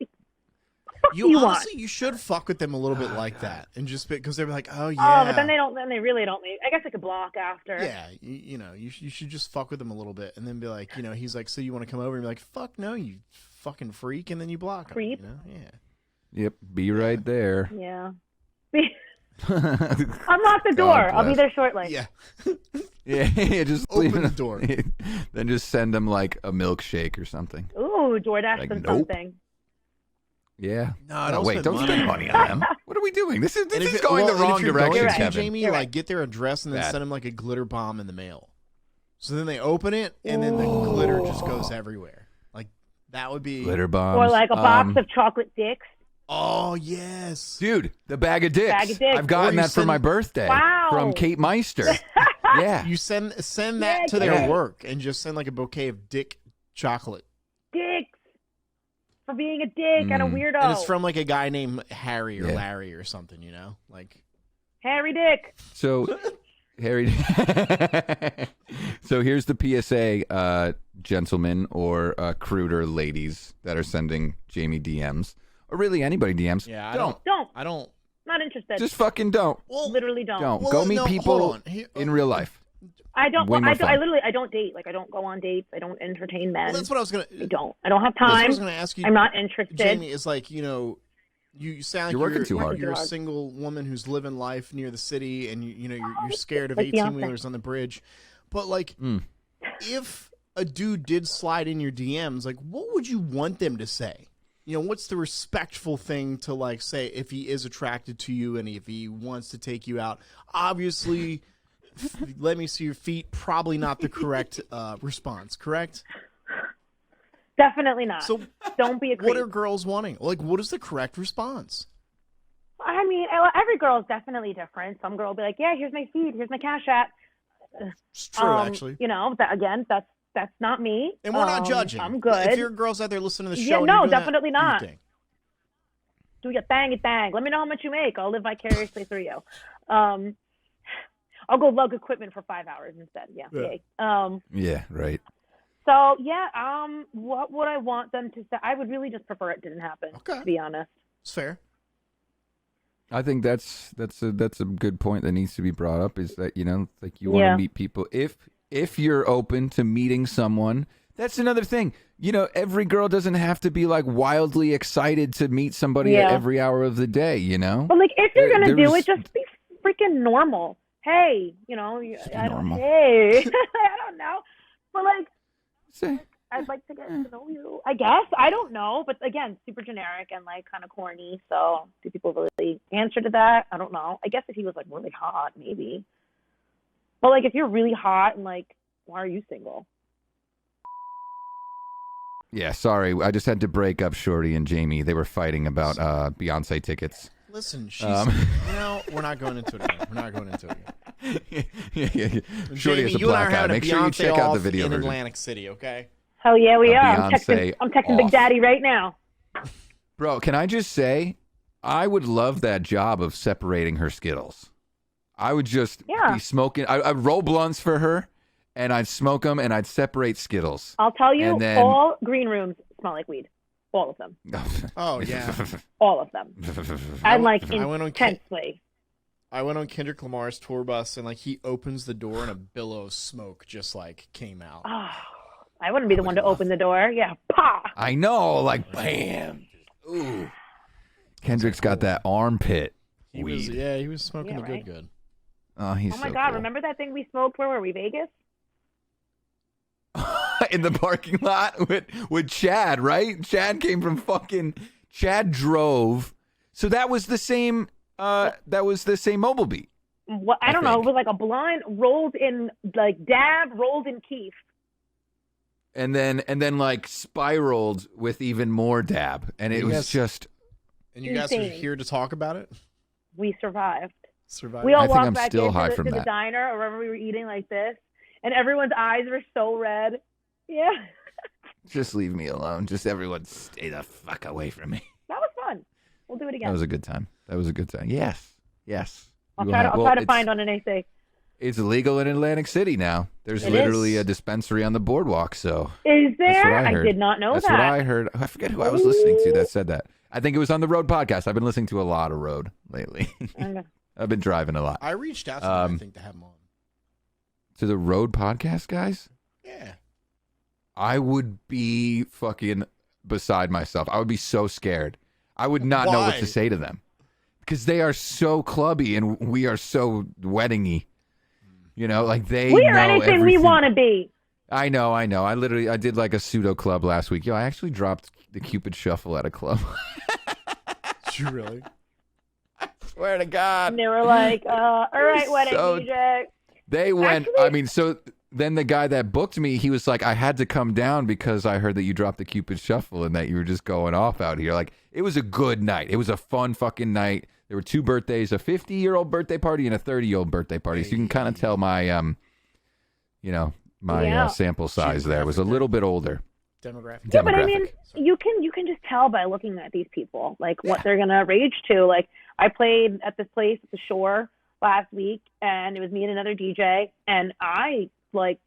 [SPEAKER 3] what
[SPEAKER 2] You
[SPEAKER 3] you
[SPEAKER 2] honestly,
[SPEAKER 3] want?
[SPEAKER 2] you should fuck with them a little bit like that, and just because they're like, oh
[SPEAKER 3] Oh,
[SPEAKER 2] yeah.
[SPEAKER 3] but then they don't. Then they really don't. I guess I could block after.
[SPEAKER 2] Yeah, you know, you should just fuck with him a little bit, and then be like, you know, he's like, so you want to come over? And be like, fuck no, you fucking freak, and then you block him.
[SPEAKER 3] Creep.
[SPEAKER 2] You know? Yeah.
[SPEAKER 1] Yep, be right there.
[SPEAKER 3] Yeah.
[SPEAKER 1] Unlock
[SPEAKER 3] Unlock the door. I'll be there shortly.
[SPEAKER 2] Yeah.
[SPEAKER 1] Yeah, just
[SPEAKER 2] Open
[SPEAKER 1] leave
[SPEAKER 2] the
[SPEAKER 1] him-
[SPEAKER 2] door.
[SPEAKER 1] Then just send him like a milkshake or something.
[SPEAKER 3] Ooh, DoorDash
[SPEAKER 1] Like,
[SPEAKER 3] them
[SPEAKER 1] nope.
[SPEAKER 3] something.
[SPEAKER 1] Yeah.
[SPEAKER 2] No, don't
[SPEAKER 1] wait,
[SPEAKER 2] spend
[SPEAKER 1] don't
[SPEAKER 2] money.
[SPEAKER 1] spend money on them. What are we doing? This
[SPEAKER 2] And
[SPEAKER 1] is
[SPEAKER 2] if
[SPEAKER 1] going the
[SPEAKER 2] and
[SPEAKER 1] wrong
[SPEAKER 2] if you're
[SPEAKER 1] direction,
[SPEAKER 2] going to,
[SPEAKER 1] Kevin.
[SPEAKER 2] Jaymie,
[SPEAKER 3] You're
[SPEAKER 2] like
[SPEAKER 3] right.
[SPEAKER 2] get their address and then
[SPEAKER 1] Bad.
[SPEAKER 2] send them like a glitter bomb in the mail. So then they open it and then the glitter just goes everywhere. Like that would be
[SPEAKER 1] Glitter bombs.
[SPEAKER 3] Or like a box of chocolate dicks.
[SPEAKER 2] Oh yes.
[SPEAKER 1] Dude, the bag of dicks.
[SPEAKER 3] Bag of dicks.
[SPEAKER 1] I've
[SPEAKER 2] Or
[SPEAKER 1] gotten
[SPEAKER 2] you
[SPEAKER 1] that for
[SPEAKER 2] send-
[SPEAKER 1] my birthday
[SPEAKER 3] Wow.
[SPEAKER 1] from Kate Meister. Yeah.
[SPEAKER 2] You send that
[SPEAKER 3] Yeah,
[SPEAKER 2] to their
[SPEAKER 1] yeah.
[SPEAKER 2] work and just send like a bouquet of dick chocolate.
[SPEAKER 3] Dicks. For being a dick and a weirdo.
[SPEAKER 2] And it's from like a guy named Harry or
[SPEAKER 1] Yeah.
[SPEAKER 2] Larry or something, you know? Like
[SPEAKER 3] Harry Dick.
[SPEAKER 1] So, Harry. So here's the PSA, gentlemen or cruder ladies that are sending Jaymie DMs, or really anybody DMs.
[SPEAKER 2] yeah,
[SPEAKER 1] don't.
[SPEAKER 2] I don't
[SPEAKER 3] Not interested.
[SPEAKER 1] Just fucking don't.
[SPEAKER 2] well,
[SPEAKER 3] Literally don't.
[SPEAKER 1] Don't.
[SPEAKER 2] well,
[SPEAKER 1] Go meet
[SPEAKER 2] no,
[SPEAKER 1] people
[SPEAKER 2] hold on.
[SPEAKER 1] in real life.
[SPEAKER 3] I don't.
[SPEAKER 1] Way
[SPEAKER 3] Well,
[SPEAKER 1] more
[SPEAKER 3] I
[SPEAKER 1] fun.
[SPEAKER 3] literally I don't date. Like I don't go on dates. I don't entertain men.
[SPEAKER 2] Well, that's what I was gonna
[SPEAKER 3] I don't. I don't have
[SPEAKER 2] that's what I
[SPEAKER 3] time.
[SPEAKER 2] was gonna ask you.
[SPEAKER 3] I'm not interested.
[SPEAKER 2] Jaymie, is like, you know, you sound like
[SPEAKER 1] You're working too hard.
[SPEAKER 2] You're a
[SPEAKER 3] Too hard.
[SPEAKER 2] single woman who's living life near the city, and you know you're scared of
[SPEAKER 3] Like
[SPEAKER 2] 18-wheelers on the bridge. But like, if a dude did slide in your DMs, like, what would you want them to say? You know, what's the respectful thing to like say if he is attracted to you and if he wants to take you out? Obviously, let me see your feet. Probably not the correct response. Correct.
[SPEAKER 3] Definitely not.
[SPEAKER 2] So,
[SPEAKER 3] Don't be a creep.
[SPEAKER 2] what are girls wanting? Like, what is the correct response?
[SPEAKER 3] I mean, every girl is definitely different. Some girl will be like, "Yeah, here's my feed. Here's my cash app."
[SPEAKER 2] It's true, actually.
[SPEAKER 3] You know, that's not me.
[SPEAKER 2] And we're not judging.
[SPEAKER 3] I'm good.
[SPEAKER 2] If your girls out there listening to the
[SPEAKER 3] Yeah,
[SPEAKER 2] show, and
[SPEAKER 3] no,
[SPEAKER 2] you're doing
[SPEAKER 3] definitely
[SPEAKER 2] that,
[SPEAKER 3] not.
[SPEAKER 2] do your thing.
[SPEAKER 3] Do your thang it thang. Let me know how much you make. I'll live vicariously through you. I'll go lug equipment for 5 hours instead. Yeah. Yay.
[SPEAKER 1] Yeah, right.
[SPEAKER 3] So yeah. What would I want them to say? I would really just prefer it didn't happen.
[SPEAKER 2] Okay.
[SPEAKER 3] To be honest.
[SPEAKER 2] It's fair.
[SPEAKER 1] I think that's a good point that needs to be brought up. Is that, you know, like you want to meet people if you're open to meeting someone. That's another thing. You know, every girl doesn't have to be like wildly excited to meet somebody at every hour of the day. You know.
[SPEAKER 3] But like, if you're gonna do
[SPEAKER 1] There's-
[SPEAKER 3] it, just be freaking normal. Hey, you know,
[SPEAKER 1] normal.
[SPEAKER 3] Hey, I don't know, but like,
[SPEAKER 1] Say,
[SPEAKER 3] I'd like to get to know you. I guess I don't know, but again, super generic and like kind of corny. So, do people really answer to that? I don't know. I guess if he was like really hot, maybe. But like, if you're really hot and like, why are you single?
[SPEAKER 1] yeah, sorry, I just had to break up Shorty and Jaymie. They were fighting about Beyonce tickets.
[SPEAKER 2] Listen, she's, you know, we're not going into it again. We're not going into it again.
[SPEAKER 1] yeah. Shorty
[SPEAKER 2] Jaymie,
[SPEAKER 1] is a
[SPEAKER 2] you and I
[SPEAKER 1] black
[SPEAKER 2] are
[SPEAKER 1] guy.
[SPEAKER 2] having a
[SPEAKER 1] Make sure you
[SPEAKER 2] Beyonce
[SPEAKER 1] check out the
[SPEAKER 2] off
[SPEAKER 1] video
[SPEAKER 2] in
[SPEAKER 1] version.
[SPEAKER 2] Atlantic City, okay?
[SPEAKER 3] Hell yeah, we
[SPEAKER 1] A
[SPEAKER 3] are.
[SPEAKER 1] Beyonce
[SPEAKER 3] I'm texting
[SPEAKER 1] off.
[SPEAKER 3] Big Daddy right now.
[SPEAKER 1] Bro, can I just say, I would love that job of separating her Skittles. I would just be smoking. I'd roll blunts for her and I'd smoke them, and I'd separate Skittles.
[SPEAKER 3] I'll tell you,
[SPEAKER 1] And then-
[SPEAKER 3] all green rooms smell like weed. All of them.
[SPEAKER 2] Oh, yeah.
[SPEAKER 3] All of them. And like
[SPEAKER 2] I went on
[SPEAKER 3] intensely.
[SPEAKER 2] I went on Kendrick Lamar's tour bus, and like he opens the door, and a billow of smoke just like came out.
[SPEAKER 3] Oh, I wouldn't be the one to open the door. Yeah, pa.
[SPEAKER 1] I know, like bam. Ooh. Kendrick's got that armpit
[SPEAKER 2] He
[SPEAKER 1] weed.
[SPEAKER 2] he was smoking
[SPEAKER 3] Yeah,
[SPEAKER 2] the
[SPEAKER 3] right?
[SPEAKER 2] good.
[SPEAKER 1] Oh, he's
[SPEAKER 3] Oh my
[SPEAKER 1] so
[SPEAKER 3] God!
[SPEAKER 1] cool.
[SPEAKER 3] Remember that thing we smoked? Where were we? Vegas?
[SPEAKER 1] In the parking lot with Chad, right? Chad came from Chad drove. So that was the same mobile beat.
[SPEAKER 3] What? I don't know. It was like a blind rolled in, like dab rolled in Keef.
[SPEAKER 1] And then like spiraled with even more dab. And it was just
[SPEAKER 2] And you guys are
[SPEAKER 3] Insane.
[SPEAKER 2] here to talk about it?
[SPEAKER 3] We survived.
[SPEAKER 2] Survive.
[SPEAKER 3] We all
[SPEAKER 1] I think
[SPEAKER 3] walked
[SPEAKER 1] I'm
[SPEAKER 3] back
[SPEAKER 1] still
[SPEAKER 3] into
[SPEAKER 1] high
[SPEAKER 3] the,
[SPEAKER 1] from
[SPEAKER 3] to the
[SPEAKER 1] that.
[SPEAKER 3] diner or wherever we were eating like this, and everyone's eyes were so red. Yeah,
[SPEAKER 1] just leave me alone. Just everyone stay the fuck away from me.
[SPEAKER 3] that was fun. We'll do it again.
[SPEAKER 1] That was a good time. Yes.
[SPEAKER 3] I'll
[SPEAKER 1] You
[SPEAKER 3] try to,
[SPEAKER 1] will
[SPEAKER 3] I'll
[SPEAKER 1] have-
[SPEAKER 3] try to find on an AC.
[SPEAKER 1] It's illegal in Atlantic City now. There's
[SPEAKER 3] It
[SPEAKER 1] literally
[SPEAKER 3] is.
[SPEAKER 1] a dispensary on the boardwalk. So
[SPEAKER 3] Is
[SPEAKER 1] That's what
[SPEAKER 3] there?
[SPEAKER 1] I
[SPEAKER 3] I
[SPEAKER 1] heard.
[SPEAKER 3] did not know
[SPEAKER 1] that's
[SPEAKER 3] that.
[SPEAKER 1] what I heard. I forget who I was listening to that said that. I think it was on the Road podcast. I've been listening to a lot of Road lately.
[SPEAKER 3] Okay.
[SPEAKER 1] I've been driving a lot.
[SPEAKER 2] I reached out to them, I think, to have them on.
[SPEAKER 1] To the Road podcast, guys?
[SPEAKER 2] Yeah.
[SPEAKER 1] I would be fucking beside myself. I would be so scared. I would not know what
[SPEAKER 2] Why?
[SPEAKER 1] to say to them. Because they are so clubby and we are so weddingy. You know, like they
[SPEAKER 3] We are
[SPEAKER 1] know
[SPEAKER 3] anything we
[SPEAKER 1] everything.
[SPEAKER 3] want to be.
[SPEAKER 1] I know. I did like a pseudo club last week. Yo, I actually dropped the Cupid Shuffle at a club.
[SPEAKER 2] Did you really?
[SPEAKER 1] Swear to God.
[SPEAKER 3] And they were like, all right, wedding
[SPEAKER 1] So-
[SPEAKER 3] DJ.
[SPEAKER 1] They went,
[SPEAKER 3] Actually-
[SPEAKER 1] so then the guy that booked me, he was like, I had to come down because I heard that you dropped the Cupid Shuffle and that you were just going off out here. Like, it was a good night. It was a fun fucking night. There were two birthdays, a 50-year-old birthday party and a 30-year-old birthday party. So you can kind of tell my,
[SPEAKER 3] Yeah.
[SPEAKER 1] sample size there was a little bit older.
[SPEAKER 2] Demographic.
[SPEAKER 3] Yeah, but I mean,
[SPEAKER 1] Demographic.
[SPEAKER 3] you can just tell by looking at these people, like what they're gonna rage to. Like I played at this place at the shore last week, and it was me and another DJ, and I like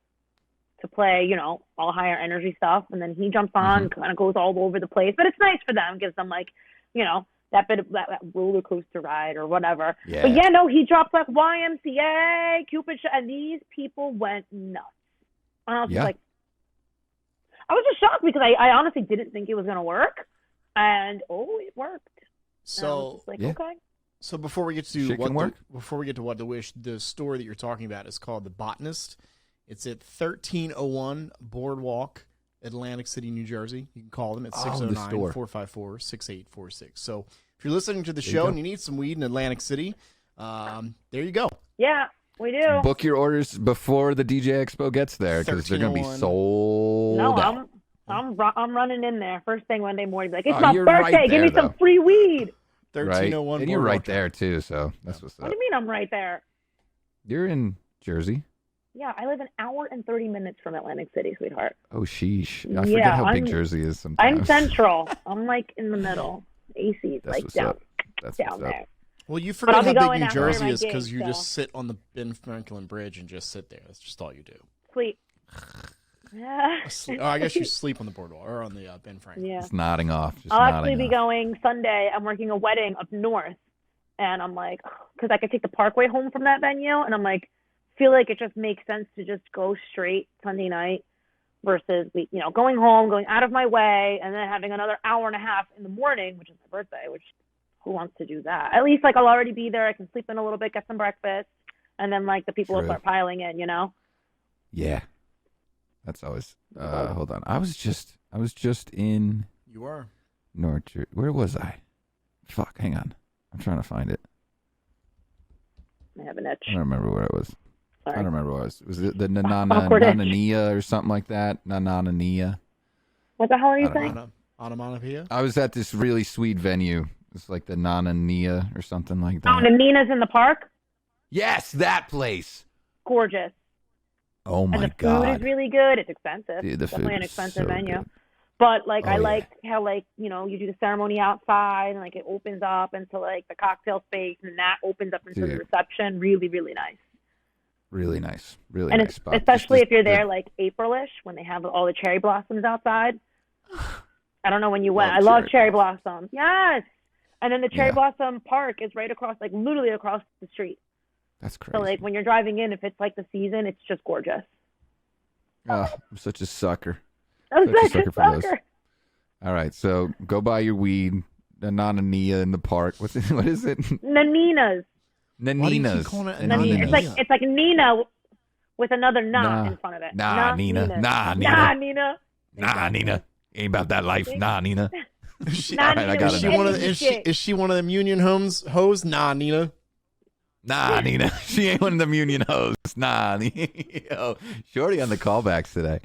[SPEAKER 3] to play, all higher energy stuff, and then he jumps on, kind of goes all over the place. But it's nice for them, gives them like, that bit of that roller coaster ride or whatever.
[SPEAKER 1] Yeah.
[SPEAKER 3] But yeah, no, he dropped like YMCA, Cupid, and these people went nuts. And I was just
[SPEAKER 1] Yeah.
[SPEAKER 3] like, I was just shocked because I honestly didn't think it was gonna work, and it worked. And I was
[SPEAKER 2] So,
[SPEAKER 3] just like,
[SPEAKER 1] Yeah.
[SPEAKER 3] okay.
[SPEAKER 2] so before we get to
[SPEAKER 1] Shit can work.
[SPEAKER 2] what to wish, the store that you're talking about is called The Botanist. It's at 1301 Boardwalk, Atlantic City, New Jersey. You can call them at
[SPEAKER 1] Oh, the store.
[SPEAKER 2] 609-454-6846. So if you're listening to the
[SPEAKER 1] you
[SPEAKER 2] show
[SPEAKER 1] go.
[SPEAKER 2] and you need some weed in Atlantic City, there you go.
[SPEAKER 3] Yeah, we do.
[SPEAKER 1] Book your orders before the DJ Expo gets there because they're going to be
[SPEAKER 2] 1301.
[SPEAKER 1] sold
[SPEAKER 3] No,
[SPEAKER 1] out.
[SPEAKER 3] I'm running in there first thing Monday morning. Like, it's
[SPEAKER 1] Oh,
[SPEAKER 3] my
[SPEAKER 1] you're
[SPEAKER 3] birthday.
[SPEAKER 1] right
[SPEAKER 3] Give me
[SPEAKER 1] there,
[SPEAKER 3] some
[SPEAKER 1] though.
[SPEAKER 3] free weed.
[SPEAKER 2] 1301
[SPEAKER 1] Right? And you're right
[SPEAKER 2] Boardwalk.
[SPEAKER 1] there, too, so that's what's
[SPEAKER 3] What
[SPEAKER 1] up.
[SPEAKER 3] do you mean I'm right there?
[SPEAKER 1] You're in Jersey.
[SPEAKER 3] Yeah, I live an hour and 30 minutes from Atlantic City, sweetheart.
[SPEAKER 1] Oh, sheesh. I forget
[SPEAKER 3] Yeah,
[SPEAKER 1] how big
[SPEAKER 3] I'm-
[SPEAKER 1] Jersey is
[SPEAKER 3] I'm
[SPEAKER 1] sometimes.
[SPEAKER 3] central. I'm like in the middle. AC's
[SPEAKER 1] That's
[SPEAKER 3] like
[SPEAKER 1] what's
[SPEAKER 3] down
[SPEAKER 1] up. That's
[SPEAKER 3] down
[SPEAKER 1] what's up.
[SPEAKER 3] there.
[SPEAKER 2] Well, you
[SPEAKER 3] I'll
[SPEAKER 2] forget
[SPEAKER 3] be
[SPEAKER 2] how
[SPEAKER 3] going
[SPEAKER 2] big New
[SPEAKER 3] after
[SPEAKER 2] Jersey
[SPEAKER 3] my
[SPEAKER 2] is because
[SPEAKER 3] gig,
[SPEAKER 2] you
[SPEAKER 3] so.
[SPEAKER 2] just sit on the Ben Franklin Bridge and just sit there. That's just all you do.
[SPEAKER 3] Sleep.
[SPEAKER 2] I guess you sleep on the boardwalk or on the Ben Franklin.
[SPEAKER 3] Yeah.
[SPEAKER 1] Just nodding off. Just
[SPEAKER 3] I'll
[SPEAKER 1] nodding
[SPEAKER 3] actually be
[SPEAKER 1] off.
[SPEAKER 3] going Sunday. I'm working a wedding up north, and I'm like, because I could take the Parkway home from that venue, and I'm like, feel like it just makes sense to just go straight Sunday night versus going home, going out of my way, and then having another hour and a half in the morning, which is my birthday. Which who wants to do that? At least like I'll already be there. I can sleep in a little bit, get some breakfast, and then like the people will
[SPEAKER 1] True.
[SPEAKER 3] start piling in.
[SPEAKER 1] Yeah. That's always. Hold on. I was just in
[SPEAKER 2] You are.
[SPEAKER 1] North Jersey. Where was I? Fuck. Hang on. I'm trying to find it.
[SPEAKER 3] I have an itch.
[SPEAKER 1] I don't remember where it was. I
[SPEAKER 3] Sorry.
[SPEAKER 1] don't remember what it was. Was it the
[SPEAKER 3] Awkward itch.
[SPEAKER 1] Nanania or something like that? Nanania.
[SPEAKER 3] What the hell are you
[SPEAKER 1] I don't
[SPEAKER 3] saying?
[SPEAKER 1] know.
[SPEAKER 2] Onomatopoeia?
[SPEAKER 1] I was at this really sweet venue. It's like the Nanania or something like
[SPEAKER 3] Oh,
[SPEAKER 1] that.
[SPEAKER 3] Nina's in the park.
[SPEAKER 1] Yes, that place.
[SPEAKER 3] Gorgeous.
[SPEAKER 1] Oh my
[SPEAKER 3] And the food
[SPEAKER 1] god.
[SPEAKER 3] is really good. It's expensive.
[SPEAKER 1] Dude, the
[SPEAKER 3] Definitely
[SPEAKER 1] food
[SPEAKER 3] an
[SPEAKER 1] is
[SPEAKER 3] expensive
[SPEAKER 1] so
[SPEAKER 3] venue.
[SPEAKER 1] good.
[SPEAKER 3] But like
[SPEAKER 1] Oh,
[SPEAKER 3] I
[SPEAKER 1] yeah.
[SPEAKER 3] like how you do the ceremony outside and like it opens up into like the cocktail space and that opens up into the
[SPEAKER 1] Dude.
[SPEAKER 3] reception. Really, really nice.
[SPEAKER 1] Really nice. Really
[SPEAKER 3] And
[SPEAKER 1] nice spot.
[SPEAKER 3] especially
[SPEAKER 1] Just
[SPEAKER 3] if you're
[SPEAKER 1] the-
[SPEAKER 3] there like Aprilish when they have all the cherry blossoms outside. I don't know when you went.
[SPEAKER 1] Love
[SPEAKER 3] I love
[SPEAKER 1] cherry
[SPEAKER 3] cherry blossoms. Yes. And then the cherry
[SPEAKER 1] Yeah.
[SPEAKER 3] blossom park is right across, like literally across the street.
[SPEAKER 1] That's crazy.
[SPEAKER 3] So like when you're driving in, if it's like the season, it's just gorgeous.
[SPEAKER 1] Oh, I'm such a sucker.
[SPEAKER 3] I'm
[SPEAKER 1] Such a
[SPEAKER 3] such a
[SPEAKER 1] sucker for those.
[SPEAKER 3] sucker.
[SPEAKER 1] All right, so go buy your weed. The Nanania in the park. What is it?
[SPEAKER 3] Naninas.
[SPEAKER 2] Why do you keep
[SPEAKER 1] Naninas.
[SPEAKER 2] calling it a
[SPEAKER 3] Nanina.
[SPEAKER 2] Nanina?
[SPEAKER 3] It's like Nina with another na
[SPEAKER 1] Nah.
[SPEAKER 3] in front of it.
[SPEAKER 1] Nah, Nina.
[SPEAKER 3] Nina.
[SPEAKER 1] Nah,
[SPEAKER 3] Nah,
[SPEAKER 1] Nina.
[SPEAKER 3] Nina.
[SPEAKER 1] Nah, Nina. Ain't about that life. Nah, Nina.
[SPEAKER 2] Is she,
[SPEAKER 3] Nah,
[SPEAKER 1] All right, I
[SPEAKER 3] Nina
[SPEAKER 1] got
[SPEAKER 3] with
[SPEAKER 1] it
[SPEAKER 2] is she
[SPEAKER 1] now.
[SPEAKER 2] one of
[SPEAKER 3] any
[SPEAKER 2] the,
[SPEAKER 3] shit.
[SPEAKER 2] is she one of them union hoes? Nah, Nina.
[SPEAKER 1] Nah, Nina. She ain't one of them union hoes. Nah, Yo, Shorty on the callbacks today.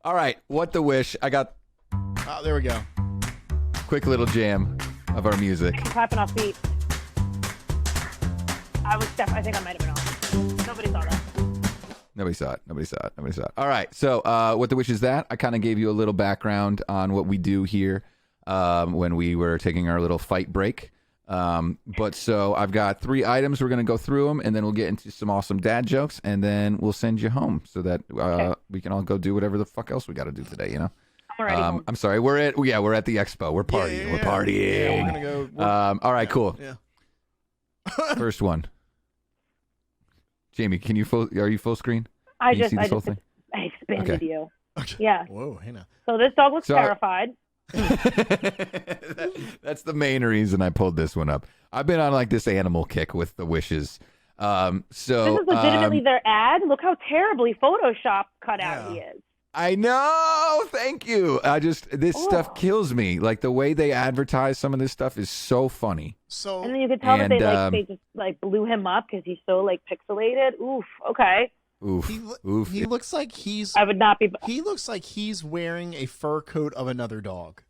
[SPEAKER 1] All right, what the wish? I got
[SPEAKER 2] Oh, there we go.
[SPEAKER 1] quick little jam of our music.
[SPEAKER 3] Clapping off beat. I think I might have been off. Nobody saw that.
[SPEAKER 1] Nobody saw it. All right. So, what the wish is that? I kind of gave you a little background on what we do here when we were taking our little fight break. But so I've got 3 items. We're going to go through them, and then we'll get into some awesome dad jokes, and then we'll send you home so that we can all go do whatever the fuck else we got to do today. You know.
[SPEAKER 3] I'm already home.
[SPEAKER 1] I'm sorry. We're at the expo. We're partying.
[SPEAKER 2] Yeah.
[SPEAKER 1] We're partying.
[SPEAKER 2] Yeah, we're gonna go.
[SPEAKER 1] All right. Cool.
[SPEAKER 2] Yeah.
[SPEAKER 1] First one. Jaymie, are you full screen?
[SPEAKER 3] I
[SPEAKER 1] Can you
[SPEAKER 3] just
[SPEAKER 1] see this whole thing?
[SPEAKER 3] I expanded
[SPEAKER 1] Okay.
[SPEAKER 3] you.
[SPEAKER 2] Okay.
[SPEAKER 3] Yeah.
[SPEAKER 2] Whoa, hey now.
[SPEAKER 3] So this dog looks
[SPEAKER 1] So-
[SPEAKER 3] terrified.
[SPEAKER 1] That's the main reason I pulled this one up. I've been on like this animal kick with the wishes. So
[SPEAKER 3] This is legitimately their ad. Look how terribly Photoshop cut out he
[SPEAKER 2] Yeah.
[SPEAKER 3] is.
[SPEAKER 1] I know. Thank you. This stuff kills me. Like the way they advertise some of this stuff is so funny.
[SPEAKER 2] So
[SPEAKER 3] And then you could tell that
[SPEAKER 1] And,
[SPEAKER 3] they just like blew him up because he's so like pixelated. Oof. Okay.
[SPEAKER 1] Oof.
[SPEAKER 2] he looks like he's
[SPEAKER 3] I would not be.
[SPEAKER 2] he looks like he's wearing a fur coat of another dog.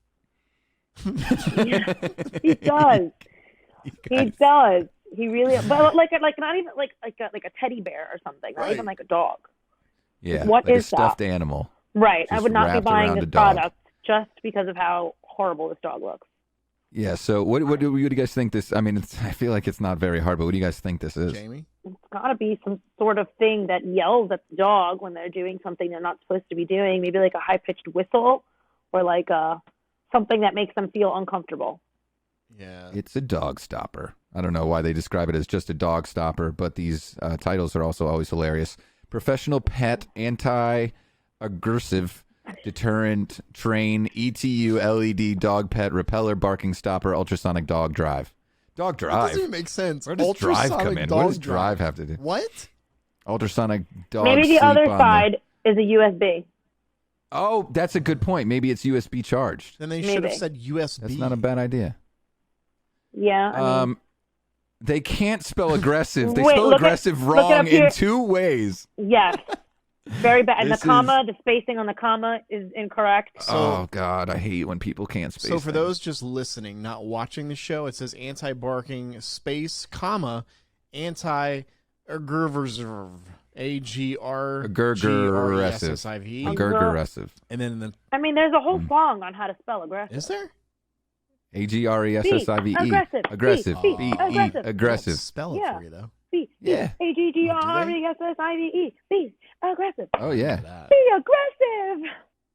[SPEAKER 3] He does. He does. He really. But like not even like a teddy bear or something. Not
[SPEAKER 2] Right.
[SPEAKER 3] even like a dog.
[SPEAKER 1] Yeah.
[SPEAKER 3] What
[SPEAKER 1] like
[SPEAKER 3] is
[SPEAKER 1] a stuffed animal.
[SPEAKER 3] Right. I
[SPEAKER 1] Just
[SPEAKER 3] would not be
[SPEAKER 1] wrapped
[SPEAKER 3] buying
[SPEAKER 1] around a
[SPEAKER 3] this
[SPEAKER 1] dog.
[SPEAKER 3] product just because of how horrible this dog looks.
[SPEAKER 1] Yeah. So what do you guys think this? I mean, I feel like it's not very hard, but what do you guys think this is?
[SPEAKER 2] Jaymie?
[SPEAKER 3] It's got to be some sort of thing that yells at the dog when they're doing something they're not supposed to be doing. Maybe like a high-pitched whistle or like something that makes them feel uncomfortable.
[SPEAKER 2] Yeah.
[SPEAKER 1] It's a dog stopper. I don't know why they describe it as just a dog stopper, but these titles are also always hilarious. Professional pet anti-aggressive deterrent train ETU LED dog pet repeller barking stopper ultrasonic dog drive. Dog
[SPEAKER 2] That
[SPEAKER 1] drive.
[SPEAKER 2] doesn't even make sense.
[SPEAKER 1] Where does drive come
[SPEAKER 2] Ultrasonic
[SPEAKER 1] in?
[SPEAKER 2] dog
[SPEAKER 1] What does drive have to do?
[SPEAKER 2] What?
[SPEAKER 1] Ultrasonic dog.
[SPEAKER 3] Maybe the
[SPEAKER 1] sleep
[SPEAKER 3] other
[SPEAKER 1] on
[SPEAKER 3] side is a USB.
[SPEAKER 1] Oh, that's a good point. Maybe it's USB charged.
[SPEAKER 2] Then they should have
[SPEAKER 3] Maybe.
[SPEAKER 2] said USB.
[SPEAKER 1] That's not a bad idea.
[SPEAKER 3] Yeah. I mean,
[SPEAKER 1] They can't spell aggressive. They
[SPEAKER 3] Wait,
[SPEAKER 1] spell
[SPEAKER 3] look at-
[SPEAKER 1] aggressive
[SPEAKER 3] look it
[SPEAKER 1] wrong
[SPEAKER 3] up here.
[SPEAKER 1] in 2 ways.
[SPEAKER 3] yes. Very bad. And
[SPEAKER 1] This
[SPEAKER 3] the comma, the spacing on the comma is incorrect.
[SPEAKER 1] Oh God, I hate when people can't space.
[SPEAKER 2] So for
[SPEAKER 1] things.
[SPEAKER 2] those just listening, not watching the show, it says anti-barking space, comma, anti-aggressive. A-G-R-G-R-E-S-S-I-V.
[SPEAKER 1] aggressive.
[SPEAKER 2] And then the
[SPEAKER 3] I mean, there's a whole song on how to spell aggressive.
[SPEAKER 2] is there?
[SPEAKER 1] Aggressive.
[SPEAKER 3] Aggressive.
[SPEAKER 1] Aggressive.
[SPEAKER 3] B,
[SPEAKER 1] B-E.
[SPEAKER 3] aggressive.
[SPEAKER 2] Don't
[SPEAKER 1] Aggressive.
[SPEAKER 2] spell it
[SPEAKER 3] Yeah.
[SPEAKER 2] for you though.
[SPEAKER 3] B,
[SPEAKER 1] Yeah.
[SPEAKER 3] A-G-G-R-E-S-S-I-V-E. Be aggressive.
[SPEAKER 1] Oh yeah.
[SPEAKER 2] That.
[SPEAKER 3] Be aggressive.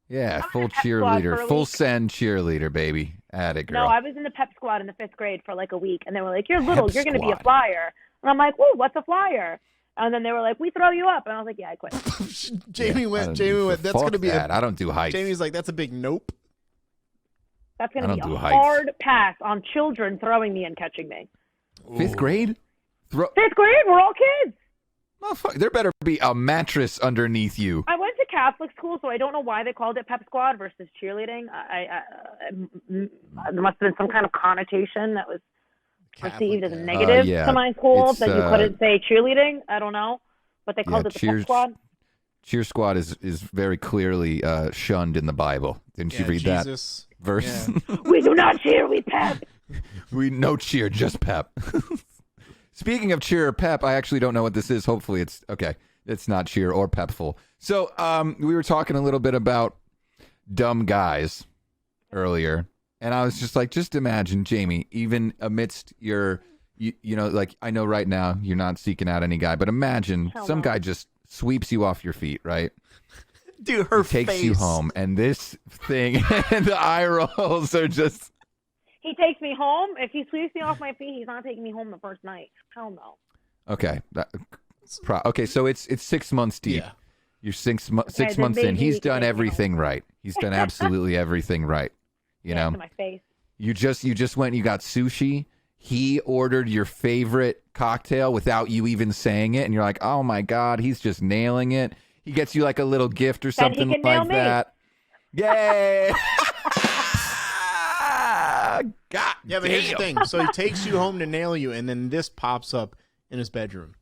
[SPEAKER 1] Yeah.
[SPEAKER 3] I'm
[SPEAKER 1] Full
[SPEAKER 3] in the pep squad for
[SPEAKER 1] cheerleader.
[SPEAKER 3] a
[SPEAKER 1] Full
[SPEAKER 3] week.
[SPEAKER 1] send cheerleader, baby. Atta girl.
[SPEAKER 3] No, I was in the pep squad in the 5th grade for like a week, and they were like, "You're little.
[SPEAKER 1] Pep
[SPEAKER 3] You're going to be a
[SPEAKER 1] squad.
[SPEAKER 3] flyer." And I'm like, "Ooh, what's a flyer?" And then they were like, "We throw you up," and I was like, "Yeah, I quit."
[SPEAKER 2] Jaymie went. That's
[SPEAKER 1] Fuck
[SPEAKER 2] gonna be
[SPEAKER 1] that.
[SPEAKER 2] a.
[SPEAKER 1] I don't do heights.
[SPEAKER 2] Jamie's like, that's a big nope.
[SPEAKER 3] That's going
[SPEAKER 1] I
[SPEAKER 3] to be
[SPEAKER 1] don't
[SPEAKER 3] a
[SPEAKER 1] do heights.
[SPEAKER 3] hard pass on children throwing me and catching me.
[SPEAKER 1] 5th grade.
[SPEAKER 3] 5th grade, we're all kids.
[SPEAKER 1] Motherfucker, there better be a mattress underneath you.
[SPEAKER 3] I went to Catholic school, so I don't know why they called it pep squad versus cheerleading. There must have been some kind of connotation that was perceived as a negative
[SPEAKER 1] yeah.
[SPEAKER 3] to my school
[SPEAKER 1] It's,
[SPEAKER 3] that you couldn't say cheerleading. I don't know, but they called it the pep squad.
[SPEAKER 1] Cheer squad is very clearly shunned in the Bible. Didn't you read
[SPEAKER 2] Jesus.
[SPEAKER 1] that verse?
[SPEAKER 2] Yeah.
[SPEAKER 3] We do not cheer, we pep.
[SPEAKER 1] We no cheer, just pep. Speaking of cheer or pep, I actually don't know what this is. Hopefully it's okay. It's not cheer or pepful. So we were talking a little bit about dumb guys earlier, and I was just like, just imagine, Jaymie, even amidst your you know, like I know right now you're not seeking out any guy, but imagine some guy just sweeps you off your feet, right?
[SPEAKER 2] Dude, her
[SPEAKER 1] takes
[SPEAKER 2] face.
[SPEAKER 1] you home, and this thing and the eye rolls are just.
[SPEAKER 3] He takes me home. If he sweeps me off my feet, he's not taking me home the first night. Hell no.
[SPEAKER 1] Okay. Okay, so it's 6 months deep.
[SPEAKER 2] Yeah.
[SPEAKER 1] You're 6 months in. He's done everything right. He's done absolutely everything right. You know.
[SPEAKER 3] To my face.
[SPEAKER 1] You just went. You got sushi. He ordered your favorite cocktail without you even saying it, and you're like, "Oh my God, he's just nailing it." He gets you like a little gift or something like that. Yay! God.
[SPEAKER 2] Yeah, but here's the thing. So he takes you home to nail you, and then this pops up in his bedroom.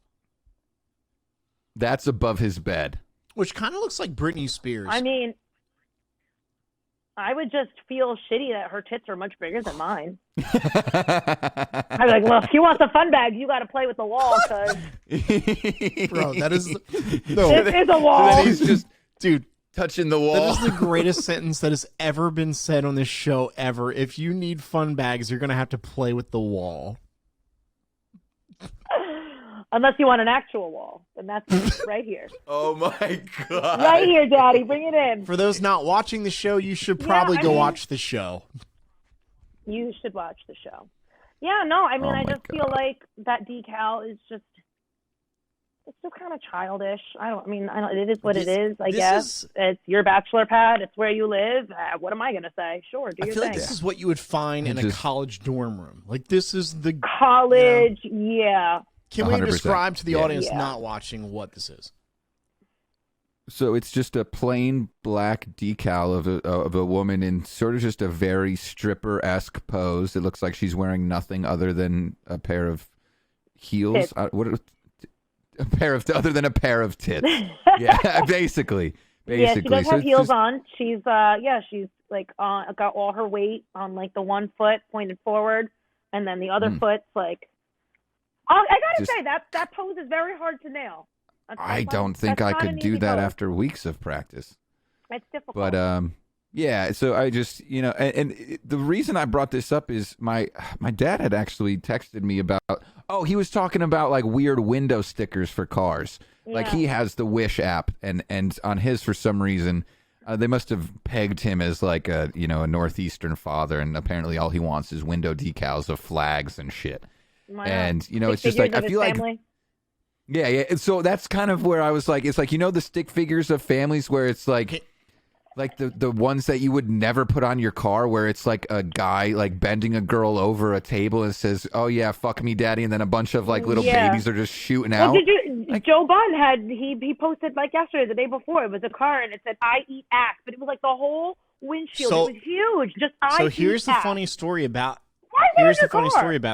[SPEAKER 1] That's above his bed.
[SPEAKER 2] Which kind of looks like Britney Spears.
[SPEAKER 3] I mean, I would just feel shitty that her tits are much bigger than mine. I'd be like, well, if you want the fun bag, you got to play with the wall, because...
[SPEAKER 2] Bro, that is...
[SPEAKER 3] This is a wall.
[SPEAKER 1] So that he's just,
[SPEAKER 2] dude,
[SPEAKER 1] touching the wall.
[SPEAKER 2] That is the greatest sentence that has ever been said on this show ever. If you need fun bags, you're going to have to play with the wall.
[SPEAKER 3] Unless you want an actual wall. Then that's right here.
[SPEAKER 1] Oh, my God.
[SPEAKER 3] Right here, Daddy. Bring it in.
[SPEAKER 2] For those not watching the show, you should probably go watch the show.
[SPEAKER 3] You should watch the show. Yeah, no, I mean, I just feel like that decal is just, it's just kind of childish. It is what it is, I guess. It's your bachelor pad. It's where you live. What am I going to say? Sure, do your thing. I feel like
[SPEAKER 2] this is what you would find in a college dorm room. Like, this is the...
[SPEAKER 3] College, yeah.
[SPEAKER 2] Can we describe to the audience not watching what this is?
[SPEAKER 1] So it's just a plain black decal of a woman in sort of just a very stripper-esque pose. It looks like she's wearing nothing other than a pair of heels. Other than a pair of tits. Yeah, basically.
[SPEAKER 3] Yeah, she does have heels on. She's she's like got all her weight on like the one foot pointed forward, and then the other foot's like. I gotta say that pose is very hard to nail.
[SPEAKER 1] I don't think I could do that after weeks of practice.
[SPEAKER 3] It's difficult.
[SPEAKER 1] But yeah. So I just and the reason I brought this up is my dad had actually texted me about. Oh, he was talking about like weird window stickers for cars. Yeah. Like he has the Wish app, and on his for some reason. They must have pegged him as like a Northeastern father, and apparently all he wants is window decals of flags and shit. And it's just like I feel like yeah and so that's kind of where I was like, it's like the stick figures of families where it's like the ones that you would never put on your car, where it's like a guy like bending a girl over a table and says, "Oh yeah, fuck me daddy," and then a bunch of like little babies are just shooting out.
[SPEAKER 3] Joe Bunn had he posted like yesterday, the day before, it was a car and it said "I eat ass," but it was like the whole windshield. It was huge. Just
[SPEAKER 2] So here's the funny story about